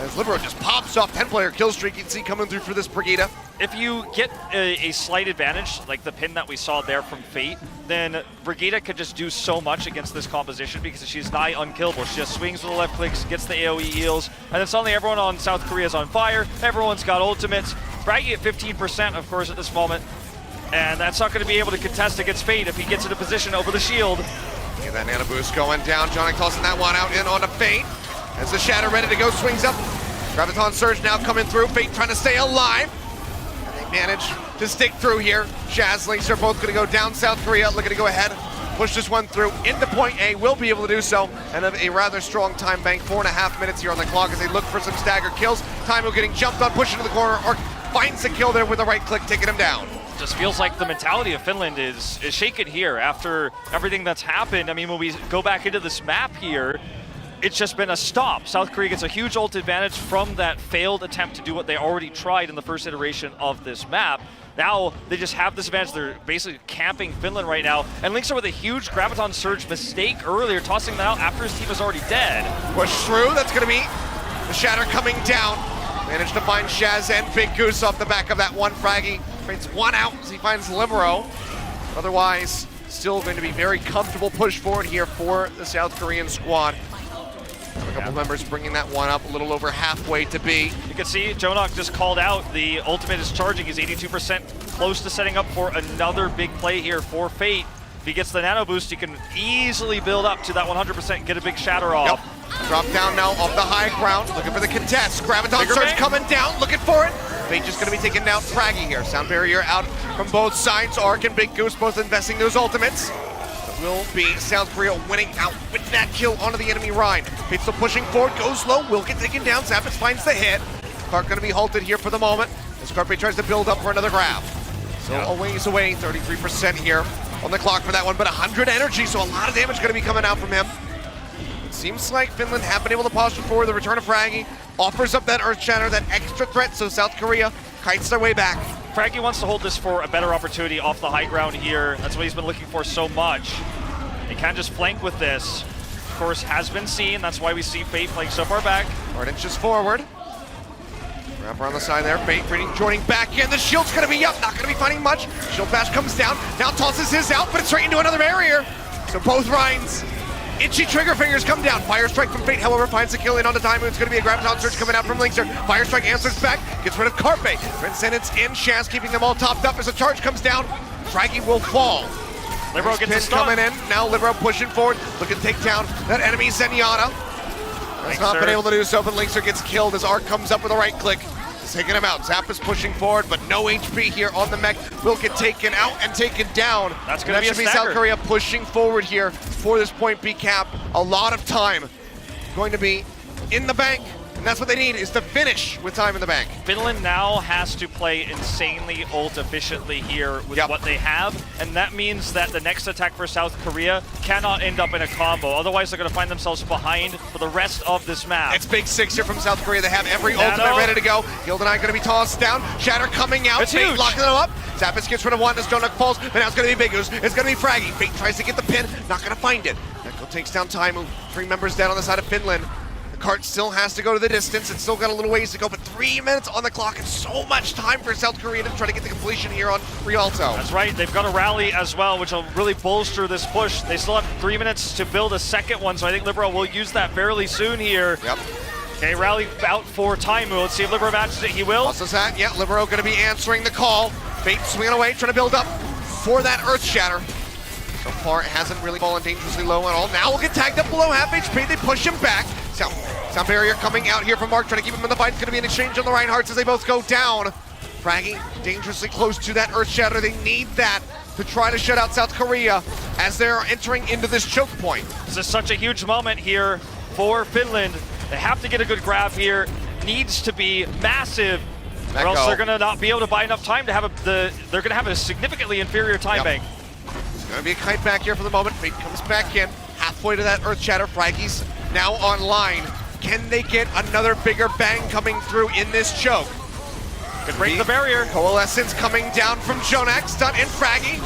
As Libero just pops off 10-player kill streak, you can see coming through for this Brigitte. If you get a slight advantage, like the pin that we saw there from Fate, then Brigitte could just do so much against this composition because she's nigh unkillable. She just swings with the left clicks, gets the AoE heals, and then suddenly everyone on South Korea is on fire. Everyone's got ultimates. Fraggy at 15%, of course, at this moment. And that's not going to be able to contest against Fate if he gets into position over the shield. Get that nano boost going down. Johnny tossing that one out in onto Fate. As the Shatter ready to go, swings up. Graviton Surge now coming through. Fate trying to stay alive. And they manage to stick through here. Shaz, Lynx are both going to go down. South Korea looking to go ahead. Push this one through into point A. Will be able to do so. And have a rather strong time bank. 4.5 minutes here on the clock as they look for some stagger kills. Taimu getting jumped on, pushing to the corner. Arc finds the kill there with the right click, taking him down. Just feels like the mentality of Finland is shaken here after everything that's happened. I mean, when we go back into this map here, it's just been a stop. South Korea gets a huge ult advantage from that failed attempt to do what they already tried in the first iteration of this map. Now they just have this advantage. They're basically camping Finland right now. And Link's with a huge Graviton Surge mistake earlier, tossing that out after his team is already dead. Push through, that's gonna be the Shatter coming down. Managed to find Shaz and Big Goose off the back of that one. Fraggy trades one out as he finds Libero. Otherwise, still going to be very comfortable push forward here for the South Korean squad. A couple members bringing that one up a little over halfway to B. You can see Jonok just called out the ultimate is charging. He's 82% close to setting up for another big play here for Fate. If he gets the nano boost, he can easily build up to that 100% and get a big Shatter off. Yep. Drop down now off the high ground, looking for the contest. Graviton Surge coming down, looking for it. Fate just going to be taking down Fraggy here. Sound barrier out from both sides. Arc and Big Goose both investing those ultimates. Will be South Korea winning out with that kill onto the enemy Rhine. Fate's still pushing forward, goes low, will get taken down. Zappis finds the hit. Clark going to be halted here for the moment as Carpe tries to build up for another grab. So a ways away, 33% here on the clock for that one, but 100 energy, so a lot of damage going to be coming out from him. It seems like Finland have been able to posture forward. The return of Fraggy offers up that Earth Shatter, that extra threat, so South Korea kites their way back. Fraggy wants to hold this for a better opportunity off the high ground here. That's what he's been looking for so much. He can't just flank with this. Of course, has been seen. That's why we see Fate playing so far back. 4 inches forward. Wrap around the side there. Fate joining back in. The shield's going to be up. Not going to be finding much. Shield bash comes down. Now tosses his out, but it's right into another barrier. So both Rhines Itchy trigger fingers come down. Fire Strike from Fate, however, finds the kill in onto Time. It's going to be a Graviton Surge coming out from Linkster. Fire Strike answers back, gets rid of Carpe. Transcendence in, Shaz keeping them all topped up as a charge comes down. Fraggy will fall. Libero gets a Pin stun. coming in. Now Libero pushing forward, looking to take down that enemy Zenyatta. Has not been able to do so, but Linkster gets killed as Arc comes up with a right click. Taking him out. Zap is pushing forward, but no HP here on the mech. Will get taken out and taken down. That's going to be a should be South Korea pushing forward here for this point B cap. A lot of time going to be in the bank, and that's what they need, is to finish with time in the bank. Finland now has to play insanely ult efficiently here with what they have, and that means that the next attack for South Korea cannot end up in a combo. Otherwise, they're going to find themselves behind for the rest of this map. It's big six here from South Korea. They have every ultimate ready to go. Gildanite going to be tossed down. Shatter coming out. It's Fate huge. locking them up. Zappis gets rid of one as Donut falls, but now it's going to be Bigus. It's going to be Fraggy. Fate tries to get the pin. Not going to find it. Neko takes down Taimu. 3 members down on the side of Finland. The cart still has to go to the distance. It's still got a little ways to go, but 3 minutes on the clock and so much time for South Korea to try to get the completion here on Rialto. That's right. They've got a rally as well, which will really bolster this push. They still have 3 minutes to build a second one, so I think Libero will use that fairly soon here. Yep. Okay, rally out for Taimu. Let's see if Libero matches it. He will. Also that, yeah, Libero going to be answering the call. Fate swinging away, trying to build up for that Earth Shatter. So far, it hasn't really fallen dangerously low at all. Now we'll get tagged up below half HP. They push him back. Sound barrier coming out here from Mark, trying to keep him in the fight. It's going to be an exchange on the Reinhardts as they both go down. Fraggy dangerously close to that Earth Shatter. They need that to try to shut out South Korea as they're entering into this choke point. This is such a huge moment here for Finland. They have to get a good grab here. Needs to be massive, or else they're going to not be able to buy enough time to have they're going to have a significantly inferior time bank. It's going to be a kite back here for the moment. Fate comes back in, halfway to that Earth Shatter. Fraggy's now online. Can they get another bigger bang coming through in this choke? Could break the barrier. Coalescence coming down from Jonak, Stunt and Fraggy.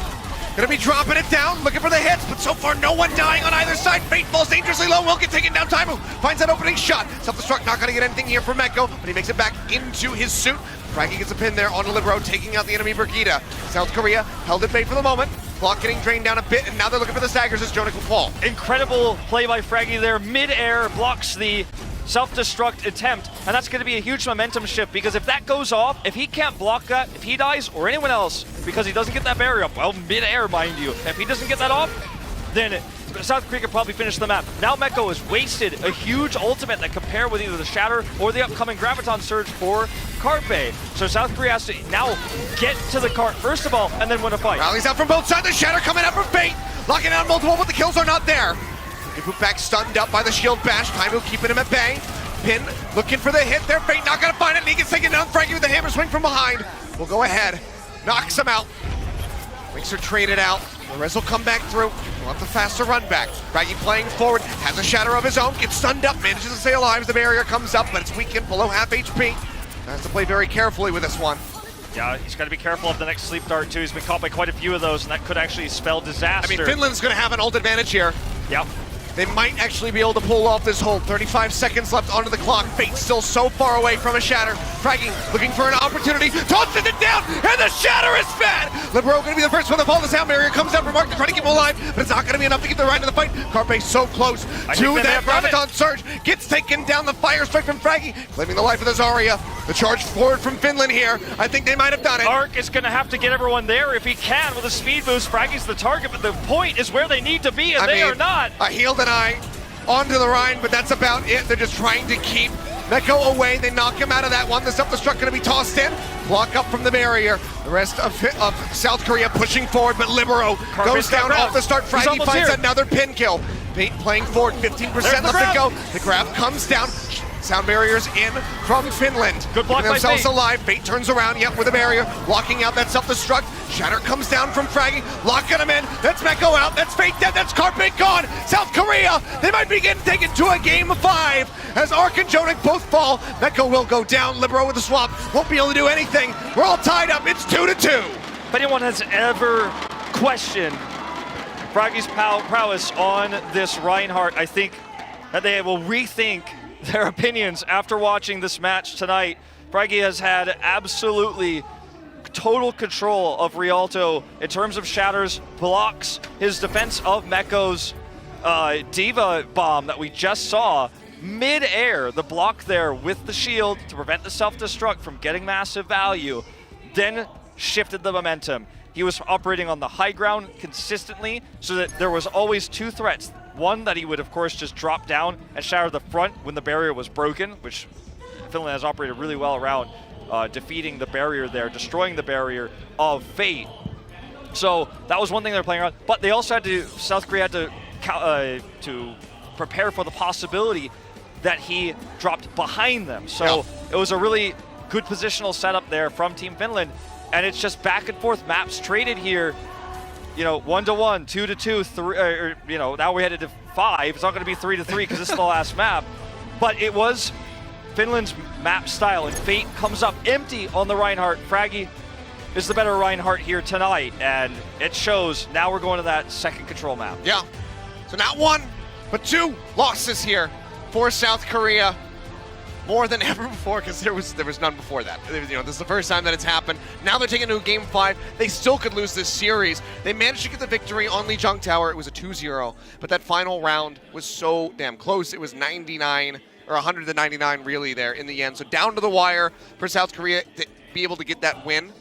Gonna be dropping it down, looking for the hits, but so far no one dying on either side. Fate falls dangerously low, will get taken down. Taimu finds that opening shot. Self-destruct, not gonna get anything here from Meko, but he makes it back into his suit. Fraggy gets a pin there on Libero, taking out the enemy Brigida. South Korea held at bay for the moment. Clock getting drained down a bit, and now they're looking for the staggers as Jonak will fall. Incredible play by Fraggy there. Mid-air blocks the self-destruct attempt, and that's going to be a huge momentum shift, because if that goes off, if he can't block that, if he dies, or anyone else, because he doesn't get that barrier up, well, mid-air, mind you, if he doesn't get that off, then South Korea could probably finish the map. Now Meko has wasted a huge ultimate that could pair with either the Shatter or the upcoming Graviton Surge for Carpe. So South Korea has to now get to the cart, first of all, and then win a fight. Rallies out from both sides, the Shatter coming out from Fate, locking out multiple, but the kills are not there. They put back stunned up by the shield bash. Taimu keeping him at bay. Pin looking for the hit there. Fate not gonna find it. And he gets taken down. Fraggy with the hammer swing from behind. Will go ahead. Knocks him out. Links are traded out. Rez will come back through. We'll have the faster run back. Fraggy playing forward. Has a shatter of his own. Gets stunned up. Manages to stay alive as the barrier comes up, but it's weakened below half HP. Has to play very carefully with this one. Yeah, he's got to be careful of the next sleep dart too. He's been caught by quite a few of those, and that could actually spell disaster. I mean, Finland's gonna have an ult advantage here. Yep. They might actually be able to pull off this hold. 35 seconds left onto the clock. Fate still so far away from a shatter. Fraggy looking for an opportunity. Tosses it down, and the shatter is fed! Libero gonna be the first one to fall. The sound barrier comes down for Mark to try to keep him alive, but it's not gonna be enough to get the ride to the fight. Carpe so close to that Graviton Surge. Gets taken down, the fire strike from Fraggy, claiming the life of the Zarya. The charge forward from Finland here. I think they might have done it. Arc is gonna have to get everyone there if he can with a speed boost. Fraggy's the target, but the point is where they need to be, and they are not. A healed and eye onto the Rhine, but that's about it. They're just trying to keep Meko away. They knock him out of that one. The self-destruct gonna be tossed in. Block up from the barrier. The rest of South Korea pushing forward, but Libero goes down off the start. Fraggy finds another pin kill. Fate playing forward, 15% left to go. The grab comes down. Sound barriers in from Finland. Good block by themselves Fate. alive. Fate turns around, yep, with a barrier, blocking out that self-destruct. Shatter comes down from Fraggy, locking him in. That's Meko out, that's Fate dead, that's Carpe gone. South Korea, they might be getting taken to a game of 5 as Arc and Jonik both fall. Meko will go down, Libero with the swap, won't be able to do anything. We're all tied up, it's 2-2. If anyone has ever questioned Fraggy's prowess on this Reinhardt, I think that they will rethink their opinions after watching this match tonight. Fraggy has had absolutely total control of Rialto in terms of shatters, blocks, his defense of Meko's Diva bomb that we just saw mid-air, the block there with the shield to prevent the self-destruct from getting massive value, then shifted the momentum. He was operating on the high ground consistently so that there was always two threats. One, that he would of course just drop down and shatter the front when the barrier was broken, which Finland has operated really well around defeating the barrier there, destroying the barrier of Fate. So that was one thing they were playing around, but they also had to, South Korea had to prepare for the possibility that he dropped behind them. So it was a really good positional setup there from Team Finland, and it's just back and forth maps traded here. 1-to-1, 2-to-2, 3. Now we're headed to 5. It's not going to be 3-to-3 because this is the last map, but it was Finland's map style, and Fate comes up empty on the Reinhardt. Fraggy is the better Reinhardt here tonight, and it shows. Now we're going to that second control map. Yeah. So not one, but two losses here for South Korea. More than ever before, because there was none before that. This is the first time that it's happened. Now they're taking it to Game 5. They still could lose this series. They managed to get the victory on Lijiang Tower. It was a 2-0, but that final round was so damn close. It was 99 or 100 to 99 really there in the end. So down to the wire for South Korea to be able to get that win.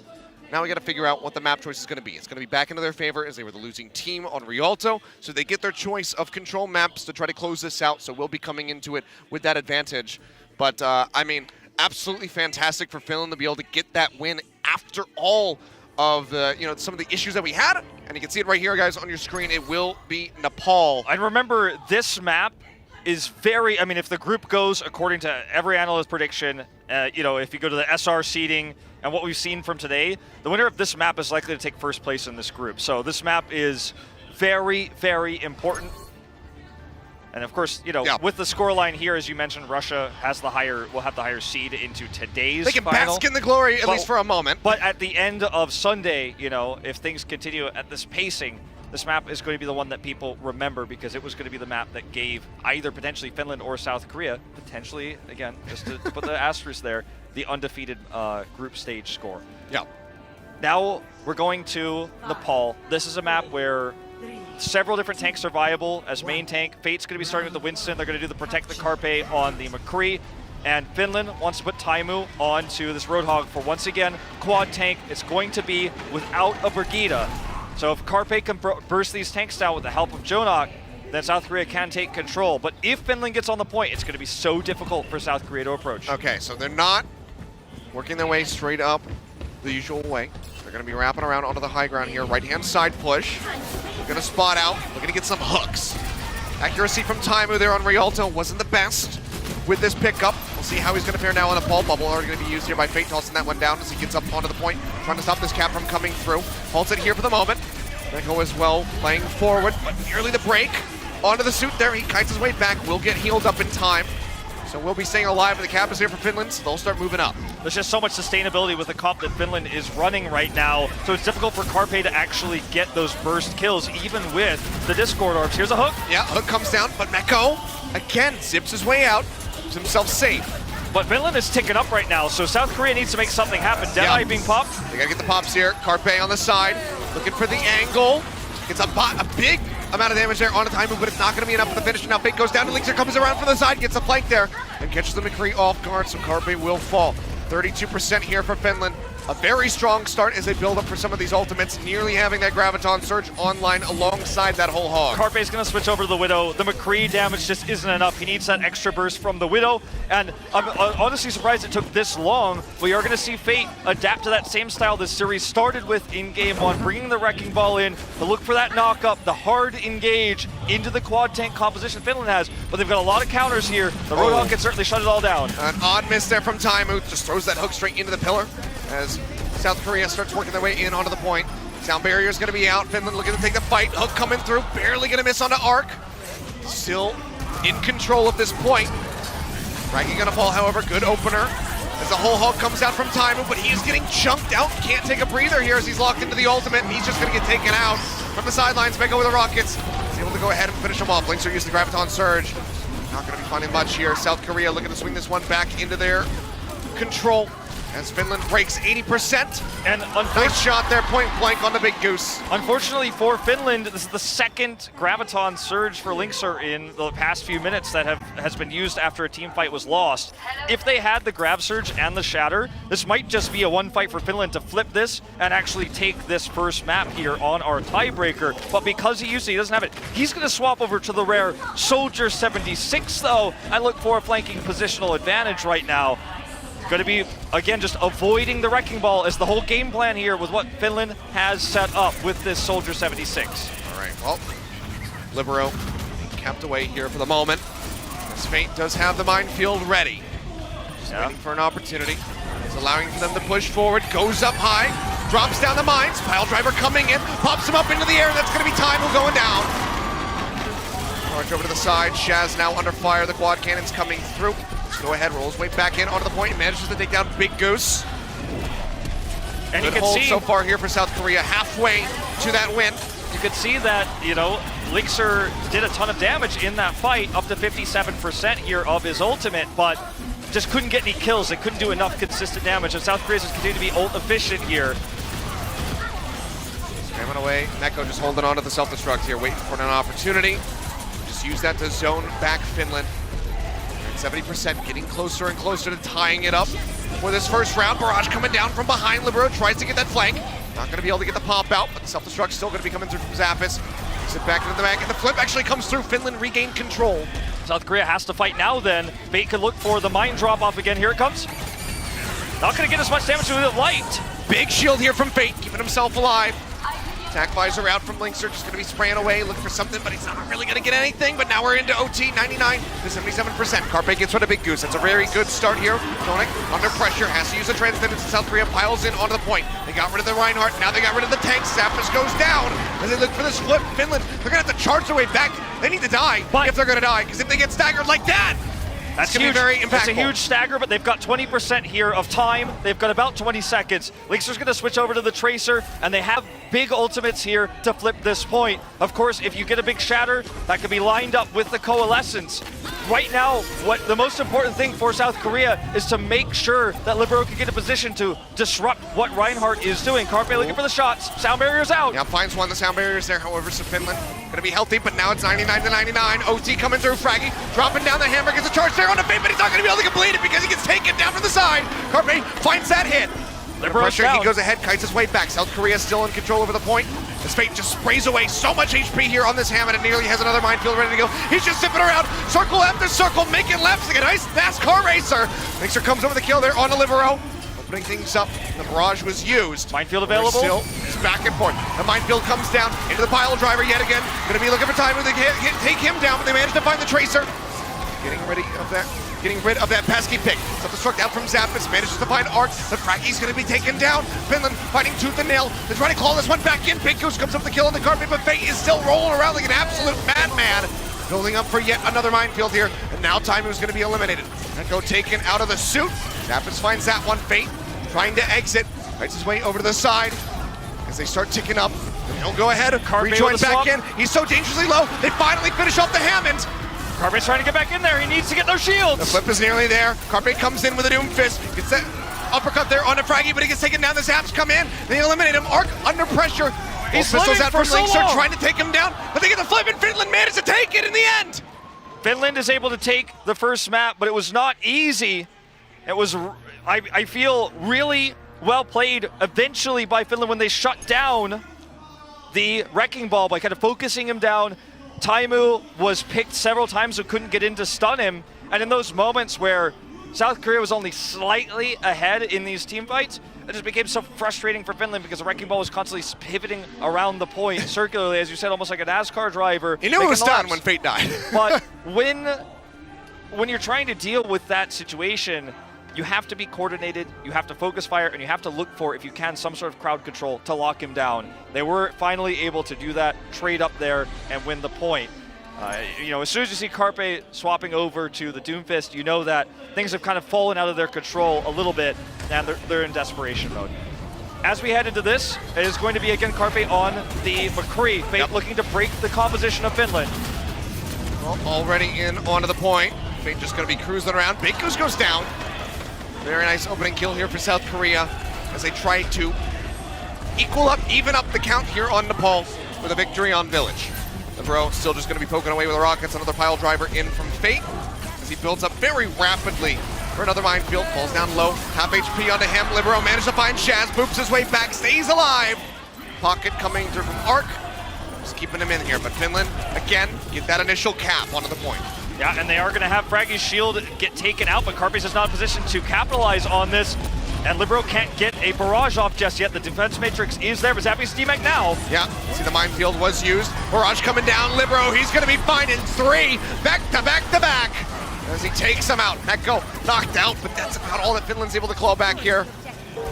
Now we got to figure out what the map choice is going to be. It's going to be back into their favor as they were the losing team on Rialto. So they get their choice of control maps to try to close this out. So we'll be coming into it with that advantage. But, absolutely fantastic for Finland to be able to get that win after all of the, some of the issues that we had. And you can see it right here, guys, on your screen. It will be Nepal. And remember, this map is very, if the group goes according to every analyst's prediction, if you go to the SR seeding and what we've seen from today, the winner of this map is likely to take first place in this group. So this map is very, very important. And of course, with the scoreline here, as you mentioned, Russia will have the higher seed into today's They can final. bask in the glory, at least for a moment. But at the end of Sunday, if things continue at this pacing, this map is going to be the one that people remember, because it was going to be the map that gave either potentially Finland or South Korea, potentially, again, just to put the asterisk there, the undefeated group stage score. Yeah. Now we're going to Nepal. This is a map where several different tanks are viable as main tank. Fate's going to be starting with the Winston. They're going to do the Protect the Carpe on the McCree. And Finland wants to put Taimu onto this Roadhog for, once again, quad tank. It's going to be without a Brigida. So if Carpe can burst these tanks down with the help of Jonok, then South Korea can take control. But if Finland gets on the point, it's going to be so difficult for South Korea to approach. Okay, so they're not working their way straight up the usual way. They're going to be wrapping around onto the high ground here. Right-hand side push. They're going to spot out. They're going to get some hooks. Accuracy from Taimu there on Rialto wasn't the best with this pickup. We'll see how he's going to fare now on a Paul bubble. Already going to be used here by Fate, tossing that one down as he gets up onto the point, trying to stop this cap from coming through. Halts it here for the moment. Neko as well playing forward, but nearly the break. Onto the suit there. He kites his way back. Will get healed up in time. So we'll be staying alive, and the cap is here for Finland, so they'll start moving up. There's just so much sustainability with the comp that Finland is running right now, so it's difficult for Carpe to actually get those burst kills, even with the Discord orbs. Here's a hook. Yeah, hook comes down, but Meko, again, zips his way out, keeps himself safe. But Finland is ticking up right now, so South Korea needs to make something happen. Deadeye being popped. They gotta get the pops here. Carpe on the side, looking for the angle. Gets a big amount of damage there on a time move, but it's not going to be enough for the finish. Now Fate goes down, and Linkser comes around from the side, gets a flank there, and catches the McCree off guard, so Carpe will fall. 32% here for Finland. A very strong start as they build up for some of these ultimates, nearly having that Graviton Surge online alongside that whole hog. Carpe's going to switch over to the Widow. The McCree damage just isn't enough. He needs that extra burst from the Widow, and I'm honestly surprised it took this long. We are going to see Fate adapt to that same style this series started with in Game 1, bringing the Wrecking Ball in, to look for that knock-up, the hard engage into the quad tank composition Finland has, but they've got a lot of counters here. The Roadhog can certainly shut it all down. An odd miss there from Taimu, just throws that hook straight into the pillar as South Korea starts working their way in onto the point. Sound barrier is going to be out. Finland looking to take the fight. Hook coming through, barely going to miss onto Arc. Still in control at this point. Raggy going to fall, however, good opener. As the whole hog comes out from Taimu, but he's getting chunked out. Can't take a breather here as he's locked into the ultimate, and he's just going to get taken out from the sidelines. Meko with the rockets. He's able to go ahead and finish him off. Linkser using the Graviton Surge. Not going to be finding much here. South Korea looking to swing this one back into their control as Finland breaks 80%. And Nice shot there, point blank on the Big Goose. unfortunately for Finland, this is the second Graviton surge for Linkser in the past few minutes that has been used after a team fight was lost. If they had the Grav Surge and the Shatter, this might just be a one fight for Finland to flip this and actually take this first map here on our tiebreaker. But because he doesn't have it, he's going to swap over to the rare Soldier 76 though, and look for a flanking positional advantage right now. Going to be, again, just avoiding the Wrecking Ball as the whole game plan here with what Finland has set up with this Soldier 76. All right, well, Libero kept away here for the moment. As Fate does have the minefield ready. Just waiting for an opportunity. It's allowing for them to push forward, goes up high, drops down the mines, pile driver coming in, pops him up into the air, and that's going to be time going down. Charge over to the side, Shaz now under fire, the quad cannons coming through. Go ahead, rolls way back in onto the point and manages to take down Big Goose. And you Good can hold see so far here for South Korea, halfway to that win. You could see that, Linkser did a ton of damage in that fight, up to 57% here of his ultimate, but just couldn't get any kills. They couldn't do enough consistent damage, and South Korea just continue to be ult efficient here. Spamming away, Neko just holding on to the self-destruct here, waiting for an opportunity. Just use that to zone back Finland. 70%, getting closer and closer to tying it up for this first round. Barrage coming down from behind. Libero tries to get that flank. Not going to be able to get the pop out, but the self-destruct still going to be coming through from Zappis. Takes it back into the back, and the flip actually comes through. Finland regained control. South Korea has to fight now then. Fate can look for the mine drop off again. Here it comes. Not going to get as much damage as it liked. Big shield here from Fate, keeping himself alive. Attack visor out from Linkser, just going to be spraying away, looking for something, but he's not really going to get anything. But now we're into OT, 99 to 77%. Carpe gets rid of Big Goose. That's a very good start here. Koenig under pressure, has to use the transcendence. South Korea piles in onto the point. They got rid of the Reinhardt, now they got rid of the tank. Zappis goes down as they look for this flip. Finland, they're going to have to charge their way back. They need to die if they're going to die, because if they get staggered like that, that's going to be very impactful. That's a huge stagger, but they've got 20% here of time. They've got about 20 seconds. Linkser's going to switch over to the Tracer, and they have big ultimates here to flip this point. Of course, if you get a big shatter, that could be lined up with the Coalescence. Right now, what the most important thing for South Korea is to make sure that Libero can get a position to disrupt what Reinhardt is doing. Carpe looking for the shots. Sound barrier's out. Yeah, finds one. The sound barrier's there, however, so Finland going to be healthy, but now it's 99 to 99. OT coming through. Fraggy dropping down the hammer, gets a charge there on the Fate, but he's not going to be able to complete it because he gets taken down from the side. Carpe finds that hit. Pressure, he goes ahead, kites his way back. South Korea still in control over the point. His Fate just sprays away so much HP here on this Hammond and nearly has another minefield ready to go. He's just zipping around, circle after circle, making lefts like a nice NASCAR racer. Linkser comes over the kill there on the Libero. Opening things up, the barrage was used. Minefield available. Still, it's back and forth. The minefield comes down into the pile driver yet again. Gonna be looking for time to take him down, but they managed to find the Tracer. Getting rid of that pesky pick. Self-destruct out from Zappis, manages to find Arc. The Fraggy's gonna be taken down. Finland fighting tooth and nail. They're trying to claw this one back in. Big Goose comes up the kill on the carpet, but Fate is still rolling around like an absolute madman. Building up for yet another minefield here, and now Taimu's gonna be eliminated. Neko taken out of the suit. Zappis finds that one. Fate trying to exit. Fights his way over to the side as they start ticking up. And he'll go ahead, rejoins back in. He's so dangerously low, they finally finish off the Hammond. Carpe's trying to get back in there. He needs to get those shields. The flip is nearly there. Carpe comes in with a Doom Fist. Gets that uppercut there onto Fraggy, but he gets taken down. The Zaps come in. They eliminate him. Arc under pressure. He's pistols out from so Linkser, long. trying to take him down, but they get the flip, and Finland managed to take it in the end. Finland is able to take the first map, but it was not easy. It was, I feel, really well played eventually by Finland when they shut down the Wrecking Ball by kind of focusing him down. Taimu was picked several times but couldn't get in to stun him. And in those moments where South Korea was only slightly ahead in these team fights, it just became so frustrating for Finland because the Wrecking Ball was constantly pivoting around the point circularly, as you said, almost like a NASCAR driver. You knew it was done when Fate died. But when you're trying to deal with that situation, you have to be coordinated, you have to focus fire, and you have to look for, if you can, some sort of crowd control to lock him down. They were finally able to do that, trade up there, and win the point. As soon as you see Carpe swapping over to the Doomfist, you know that things have kind of fallen out of their control a little bit, and they're in desperation mode. As we head into this, it is going to be, again, Carpe on the McCree. Fate looking to break the composition of Finland. Well, already in onto the point. Fate just going to be cruising around. Big Goose goes down. Very nice opening kill here for South Korea as they try to even up the count here on Nepal with a victory on Village. Libero still just going to be poking away with the rockets. Another pile driver in from Fate as he builds up very rapidly for another minefield. Falls down low. Half HP onto him. Libero managed to find Shaz. Boops his way back. Stays alive. Pocket coming through from Arc. Just keeping him in here. But Finland, again, get that initial cap onto the point. Yeah, and they are going to have Fraggy's shield get taken out, but Carpe's is not in position to capitalize on this. And Libero can't get a barrage off just yet. The defense matrix is there, but Zappy's D-Mag now. Yeah, see the minefield was used. Barrage coming down. Libero, he's going to be fine in 3. Back to back to back. As he takes him out. Echo knocked out, but that's about all that Finland's able to claw back here.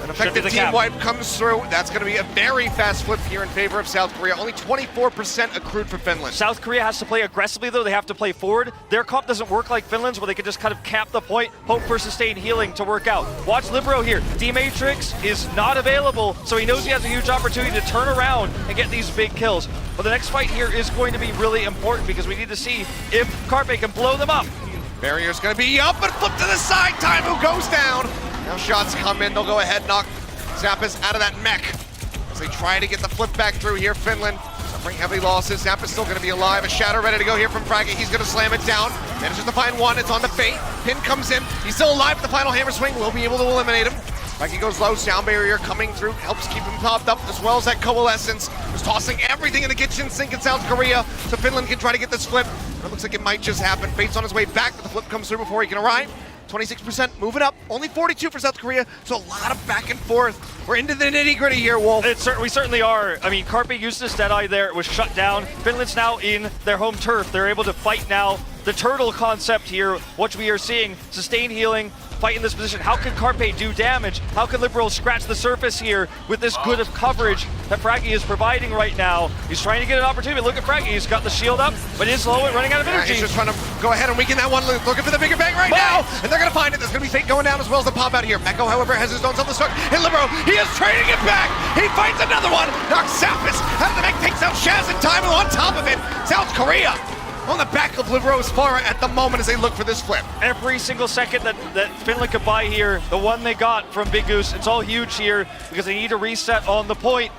An effective team wipe comes through. That's going to be a very fast flip here in favor of South Korea. Only 24% accrued for Finland. South Korea has to play aggressively, though. They have to play forward. Their comp doesn't work like Finland's, where they can just kind of cap the point, hope for sustained healing to work out. Watch Libero here. D-Matrix is not available, so he knows he has a huge opportunity to turn around and get these big kills. But the next fight here is going to be really important because we need to see if Carpe can blow them up. Barrier's going to be up, but flip to the side. Taimu goes down. Now shots come in. They'll go ahead, knock Zappis out of that mech as they try to get the flip back through here. Finland suffering heavy losses. Zappis still going to be alive. A shatter ready to go here from Fraggy. He's going to slam it down. Manages to find one. It's on the Fate. Pin comes in. He's still alive. The final hammer swing will be able to eliminate him. Fraggy goes low. Sound barrier coming through. Helps keep him popped up as well as that coalescence. Just tossing everything in the kitchen sink in South Korea so Finland can try to get this flip. It looks like it might just happen. Fate's on his way back, but the flip comes through before he can arrive. 26%, moving up. Only 42 for South Korea, so a lot of back and forth. We're into the nitty-gritty here, Wolf. We certainly are. I mean, Carpe used his Deadeye there. It was shut down. Finland's now in their home turf. They're able to fight now. The turtle concept here, what we are seeing, sustained healing, fight in this position. How can Carpe do damage? How can Libero scratch the surface here with this good of coverage that Fraggy is providing right now? He's trying to get an opportunity. Look at Fraggy. He's got the shield up, but is low and running out of energy. He's just trying to go ahead and weaken that one. Looking for the bigger bang right now. And they're going to find it. There's going to be Fate going down as well as the pop out here. Meko, however, has his own self-destruct. And Libero, he is trading it back. He finds another one. Knocks Zappis out of the mech, takes out Shaz and Taimu on top of it. South Korea on the back of Libero's Farah at the moment as they look for this flip. Every single second that Finland could buy here, the one they got from Big Goose, it's all huge here because they need to reset on the point.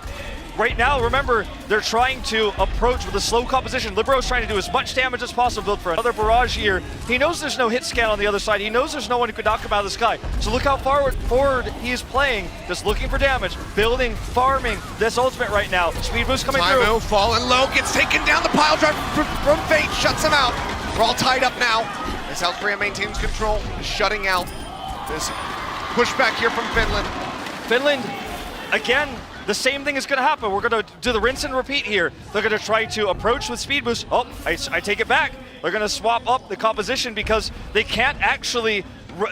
Right now, remember, they're trying to approach with a slow composition. Libero's trying to do as much damage as possible, build for another barrage here. He knows there's no hit scan on the other side. He knows there's no one who could knock him out of the sky. So look how forward he is playing, just looking for damage, building, farming this ultimate right now. Speed boost coming through. Taimu falling low, gets taken down. The pile drive from Fate shuts him out. We're all tied up now. And South Korea maintains control, shutting out this pushback here from Finland. Finland, again, the same thing is going to happen. We're going to do the rinse and repeat here. They're going to try to approach with speed boost. Oh, I take it back. They're going to swap up the composition because they can't actually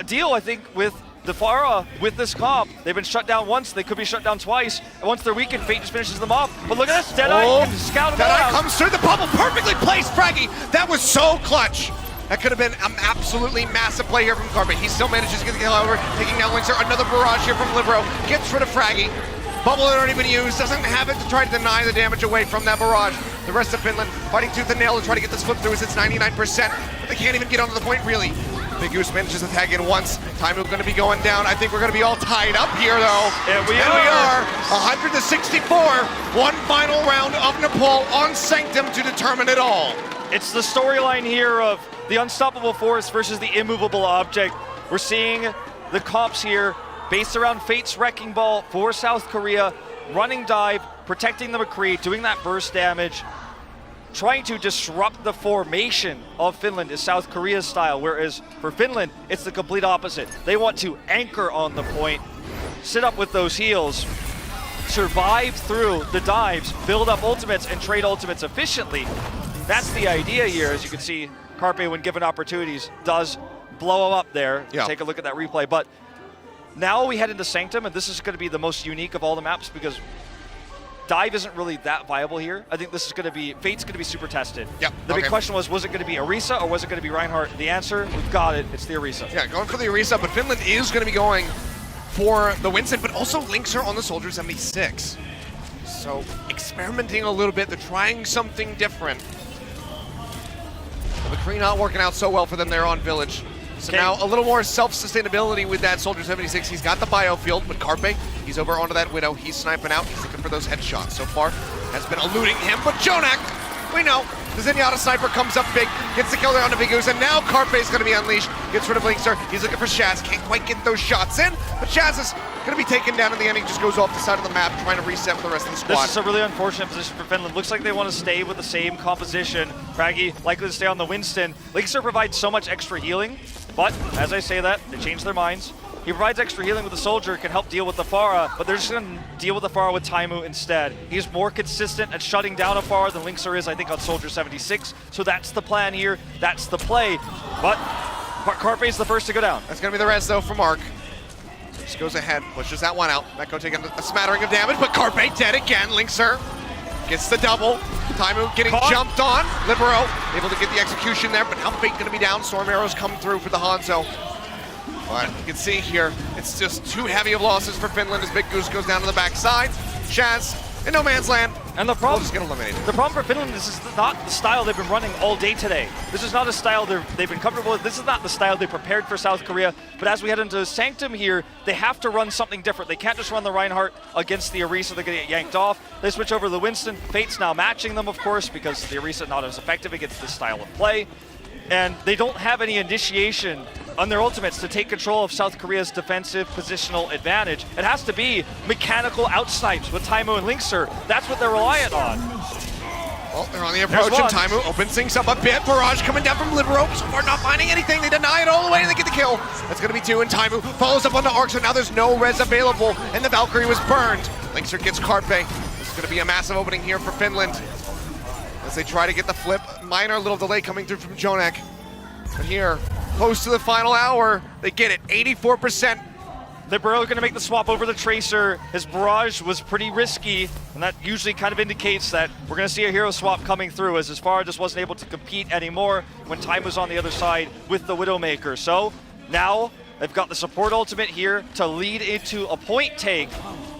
deal, I think, with the Farah with this comp. They've been shut down once. They could be shut down twice. And once they're weakened, Fate just finishes them off. But look at this. Deadeye can scout them Deadeye out. comes through the bubble. Perfectly placed, Fraggy. That was so clutch. That could have been an absolutely massive play here from Carpe. He still manages to get the kill over, taking down Linkser. Another barrage here from Libero. Gets rid of Fraggy. Bubble had already been used, doesn't have it to try to deny the damage away from that barrage. The rest of Finland fighting tooth and nail to try to get this flip through as it's 99%, but they can't even get onto the point really. Big Goose manages to tag in once. Taimu going to be going down. I think we're going to be all tied up here though. And we are 100-64. One final round of Nepal on Sanctum to determine it all. It's the storyline here of the unstoppable force versus the immovable object. We're seeing the comps here based around Fate's Wrecking Ball for South Korea, running dive, protecting the McCree, doing that burst damage, trying to disrupt the formation of Finland is South Korea's style, whereas for Finland, it's the complete opposite. They want to anchor on the point, sit up with those heals, survive through the dives, build up ultimates, and trade ultimates efficiently. That's the idea here. As you can see, Carpe, when given opportunities, does blow them up there. Yeah. Take a look at that replay. But now we head into Sanctum, and this is going to be the most unique of all the maps because dive isn't really that viable here. I think this is going to be, Fate's going to be super tested. Yep. The big question was it going to be Orisa or was it going to be Reinhardt? The answer, we've got it, it's the Orisa. Yeah, going for the Orisa, but Finland is going to be going for the Winston, but also Linkser on the Soldier 76. So experimenting a little bit, they're trying something different. The McCree not working out so well for them there on Village. So now a little more self-sustainability with that Soldier 76. He's got the biofield, but Carpe, he's over onto that Widow. He's sniping out. He's looking for those headshots. So far, has been eluding him, but Jonak, we know. The Zenyatta sniper comes up big, gets the kill there on the Big Goose, and now Carpe's going to be unleashed. Gets rid of Linkster. He's looking for Shaz. Can't quite get those shots in, but Shaz is going to be taken down in the end. He just goes off the side of the map, trying to reset with the rest of the squad. This is a really unfortunate position for Finland. Looks like they want to stay with the same composition. Fraggy likely to stay on the Winston. Linkster provides so much extra healing, but as I say that, they change their minds. He provides extra healing with the Soldier, can help deal with the Pharah, but they're just going to deal with the Pharah with Taimu instead. He's more consistent at shutting down a Pharah than Linkster is, I think, on Soldier 76. So that's the plan here. That's the play. But Carpe's the first to go down. That's going to be the res, though, for Mark. Just goes ahead, pushes that one out. Meko taking a smattering of damage, but Carpe dead again. Linkster gets the double. Taimu getting jumped on. Libero able to get the execution there, but Humpbait going to be down. Storm arrows come through for the Hanzo. But you can see here, it's just too heavy of losses for Finland as Big Goose goes down to the backside. Shaz in no man's land. And the problem, just get eliminated. The problem for Finland is this is not the style they've been running all day today. This is not a style they've been comfortable with. This is not the style they prepared for South Korea. But as we head into Sanctum here, they have to run something different. They can't just run the Reinhardt against the Orisa. They're going to get yanked off. They switch over to the Winston. Fate's now matching them, of course, because the Orisa not as effective against this style of play. And they don't have any initiation on their ultimates to take control of South Korea's defensive positional advantage. It has to be mechanical outsnipes with Taimu and Linkster. That's what they're reliant on. Well, they're on the approach, and Taimu opens things up a bit. Barrage coming down from Libero. So far not finding anything. They deny it all the way, and they get the kill. That's going to be 2, and Taimu follows up onto Arc, so now there's no res available, and the Valkyrie was burned. Linkster gets Carpe. This is going to be a massive opening here for Finland as they try to get the flip. Minor little delay coming through from Jonak. But here, close to the final hour, they get it, 84%. Libero going to make the swap over the Tracer. His barrage was pretty risky, and that usually kind of indicates that we're going to see a hero swap coming through, as Farah just wasn't able to compete anymore when Time was on the other side with the Widowmaker. So now they've got the support ultimate here to lead into a point take.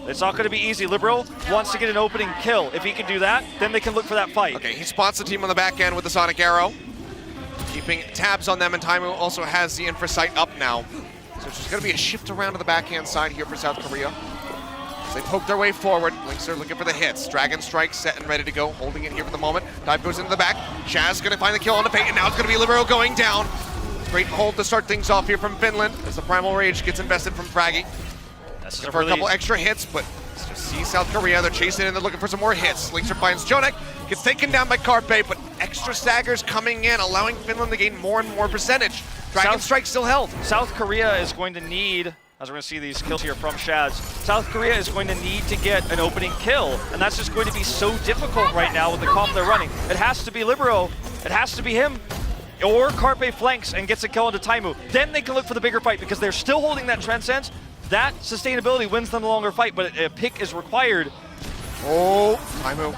It's not going to be easy. Libero wants to get an opening kill. If he can do that, then they can look for that fight. Okay, he spots the team on the back end with the Sonic Arrow, keeping tabs on them, and Taimu also has the infra sight up now. So it's just going to be a shift around to the backhand side here for South Korea. As they poke their way forward, Linkster looking for the hits. Dragon Strike set and ready to go, holding it here for the moment. Dive goes into the back. Shaz going to find the kill on the Fate, and now it's going to be Libero going down. Great hold to start things off here from Finland as the Primal Rage gets invested from Fraggy. Looking for a couple extra hits, but let's just see South Korea. They're chasing in, they're looking for some more hits. Linkster finds Jonek, gets taken down by Carpe, but extra staggers coming in, allowing Finland to gain more and more percentage. Dragon Strike still held. South Korea is going to need, as we're going to see these kills here from Shaz, South Korea is going to need to get an opening kill, and that's just going to be so difficult right now with the comp they're running. It has to be Libero, it has to be him, or Carpe flanks and gets a kill into Taimu. Then they can look for the bigger fight because they're still holding that Transcends. That sustainability wins them the longer fight, but a pick is required. Oh, Taimu.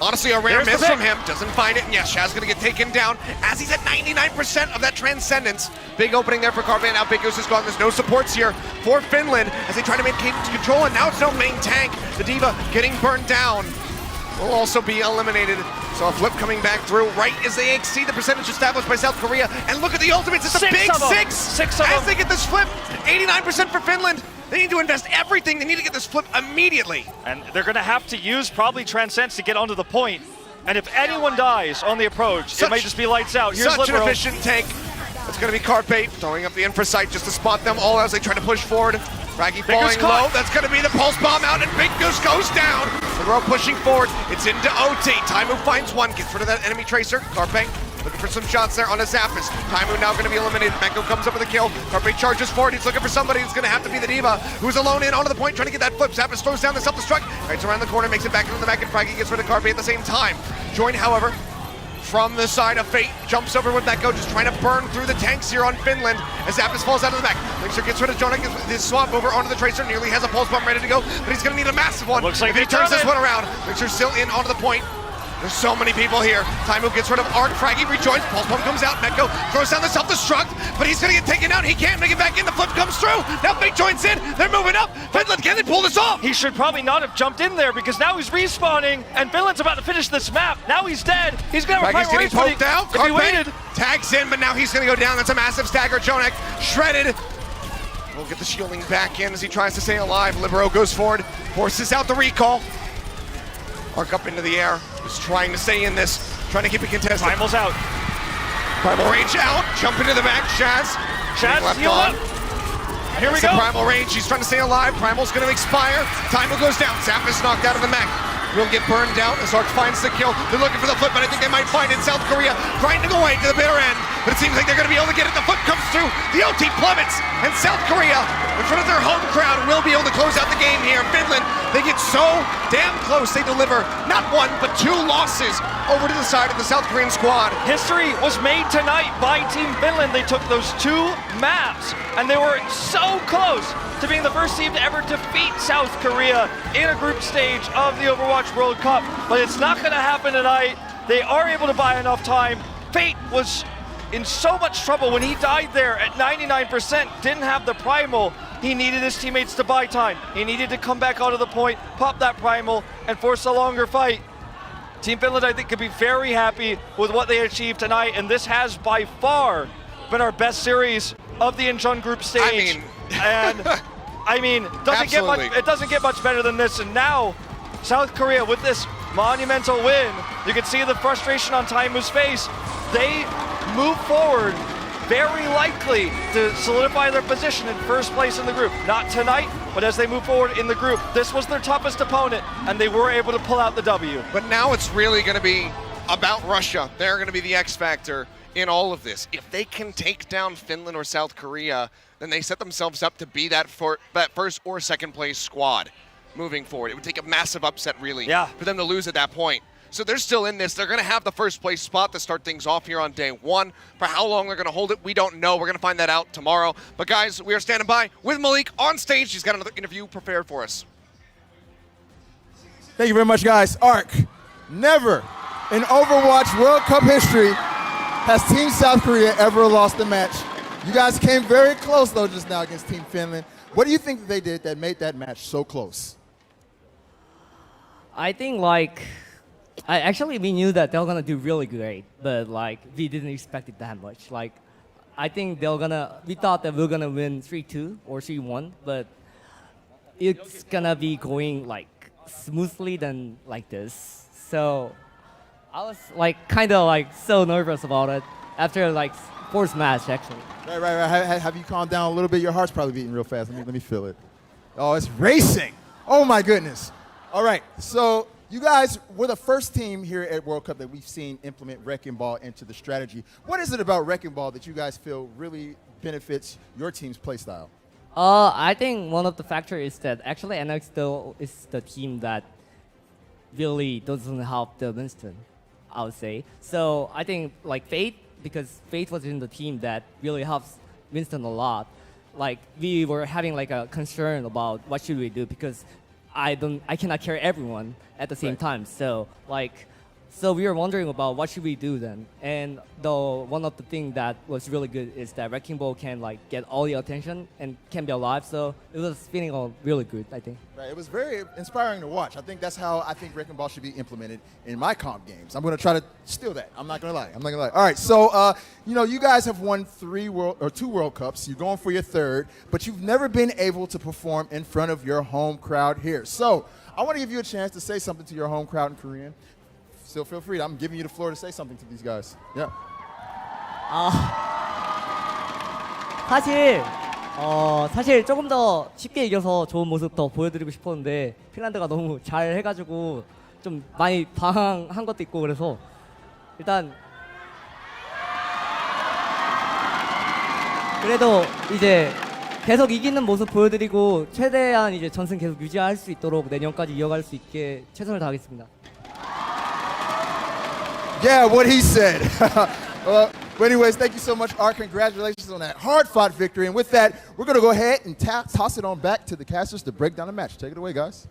Honestly, a rare miss from him. Doesn't find it, and yes, Shaz gonna get taken down as he's at 99% of that Transcendence. Big opening there for Carpe, and now Big Goose is gone. There's no supports here for Finland as they try to maintain control, and now it's no main tank. The D.Va getting burnt down will also be eliminated. So a flip coming back through right as they exceed the percentage established by South Korea. And look at the ultimates, it's a big six as they get this flip. 89% for Finland. They need to invest everything. They need to get this flip immediately. And they're going to have to use probably Transcends to get onto the point. And if anyone dies on the approach, it might just be lights out. Here's such Libero. An efficient take. It's going to be Carpe throwing up the infra sight just to spot them all as they try to push forward. Fraggy falling low. That's going to be the pulse bomb out, and Big Goose goes down. Libero pushing forward. It's into OT. Taimu finds one, gets rid of that enemy tracer. Carpe looking for some shots there on a Zappis. Taimu now going to be eliminated. Meko comes up with a kill. Carpe charges forward. He's looking for somebody who's going to have to be the D.Va, who's alone in onto the point, trying to get that flip. Zappis throws down the self-destruct. Rights around the corner, makes it back into the back, and Fraggy gets rid of Carpe at the same time. Join, however, from the side of Fate, jumps over with Meko, just trying to burn through the tanks here on Finland as Zappis falls out of the back. Linkster gets rid of Jonak, his swap over onto the Tracer, nearly has a pulse bomb ready to go, but he's going to need a massive one. Looks like if he turns this one around. Linkster's still in onto the point. There's so many people here. Taimu gets rid of Arc, Fraggy rejoins, pulse bomb comes out, Meko throws down the self-destruct, but he's going to get taken out. He can't make it back in, the flip comes through. Now Fate joins in, they're moving up. Finland, can they pull this off? He should probably not have jumped in there because now he's respawning and Finland's about to finish this map. Now he's dead. He's going to have a getting poked out. If he waited. tags in, but now he's going to go down. That's a massive stagger. Jonek shredded. We'll get the shielding back in as he tries to stay alive. Libero goes forward, forces out the recall. Arc up into the air, just trying to stay in this, trying to keep it contested. Primal's out. Primal range out, jump into the back, Shaz. Shaz, left heal on. up. Here we It's the go. Primal range, he's trying to stay alive. Primal's gonna expire. Time goes down, Zap is knocked out of the mech. Will get burned down as Arc finds the kill. They're looking for the foot, but I think they might find it. South Korea grinding away to the bitter end, but it seems like they're gonna be able to get it. The foot comes through, the OT plummets, and South Korea, in front of their home crowd, will be able to close out the game here. Finland, they get so damn close, they deliver not one, but two losses over to the side of the South Korean squad. History was made tonight by Team Finland. They took those 2 maps, and they were so close to being the first team to ever defeat South Korea in a group stage of the Overwatch World Cup. But it's not going to happen tonight. They are able to buy enough time. Fate was in so much trouble when he died there at 99%, didn't have the Primal. He needed his teammates to buy time. He needed to come back out of the point, pop that Primal, and force a longer fight. Team Finland, I think, could be very happy with what they achieved tonight, and this has by far been our best series of the Incheon group stage. It doesn't get much better than this. And now, South Korea with this monumental win, you can see the frustration on Taimu's face. They move forward, very likely to solidify their position in first place in the group. Not tonight, but as they move forward in the group. This was their toughest opponent, and they were able to pull out the W. But now it's really going to be about Russia. They're going to be the X factor in all of this. If they can take down Finland or South Korea, then they set themselves up to be that first or second place squad moving forward. It would take a massive upset, really, for them to lose at that point. So they're still in this. They're going to have the first place spot to start things off here on day 1. For how long they're going to hold it, we don't know. We're going to find that out tomorrow. But guys, we are standing by with Malik on stage. He's got another interview prepared for us. Thank you very much, guys. Arc, never in Overwatch World Cup history has Team South Korea ever lost a match. You guys came very close, though, just now against Team Finland. What do you think they did that made that match so close? I think, we knew that they were gonna do really great, but we didn't expect it that much. I think we thought that we were gonna win 3-2 or 3-1, but it's gonna be going smoothly than like this. So I was kind of so nervous about it after fourth match actually. Right. Have you calmed down a little bit? Your heart's probably beating real fast. Let me feel it. Oh, it's racing. Oh my goodness. All right, so you guys were the first team here at World Cup that we've seen implement Wrecking Ball into the strategy. What is it about Wrecking Ball that you guys feel really benefits your team's playstyle? I think one of the factors is that actually NX still is the team that really doesn't help the Winston, I would say. So I think Fate, because Fate was in the team that really helps Winston a lot. We were having a concern about what should we do because I cannot carry everyone at the same time. So so we were wondering about what should we do then. And one of the things that was really good is that Wrecking Ball can get all the attention and can be alive. So it was feeling really good, I think. Right, it was very inspiring to watch. I think that's how I think Wrecking Ball should be implemented in my comp games. I'm going to try to steal that. I'm not going to lie. All right, so you guys have won 2 World Cups. You're going for your 3rd, but you've never been able to perform in front of your home crowd here. So I want to give you a chance to say something to your home crowd in Korean. Still feel free. I'm giving you the floor to say something to these guys. Yeah. 사실 조금 더 쉽게 이겨서 좋은 모습 더 보여드리고 싶었는데 핀란드가 너무 잘 해가지고 좀 많이 방황한 것도 있고 그래서 일단 그래도 이제 계속 이기는 모습 보여드리고 최대한 이제 전승 계속 유지할 수 있도록 내년까지 이어갈 수 있게 최선을 다하겠습니다. Yeah, what he said. But anyways, thank you so much, Ark. Congratulations on that hard-fought victory. And with that, we're going to go ahead and toss it on back to the casters to break down the match. Take it away, guys.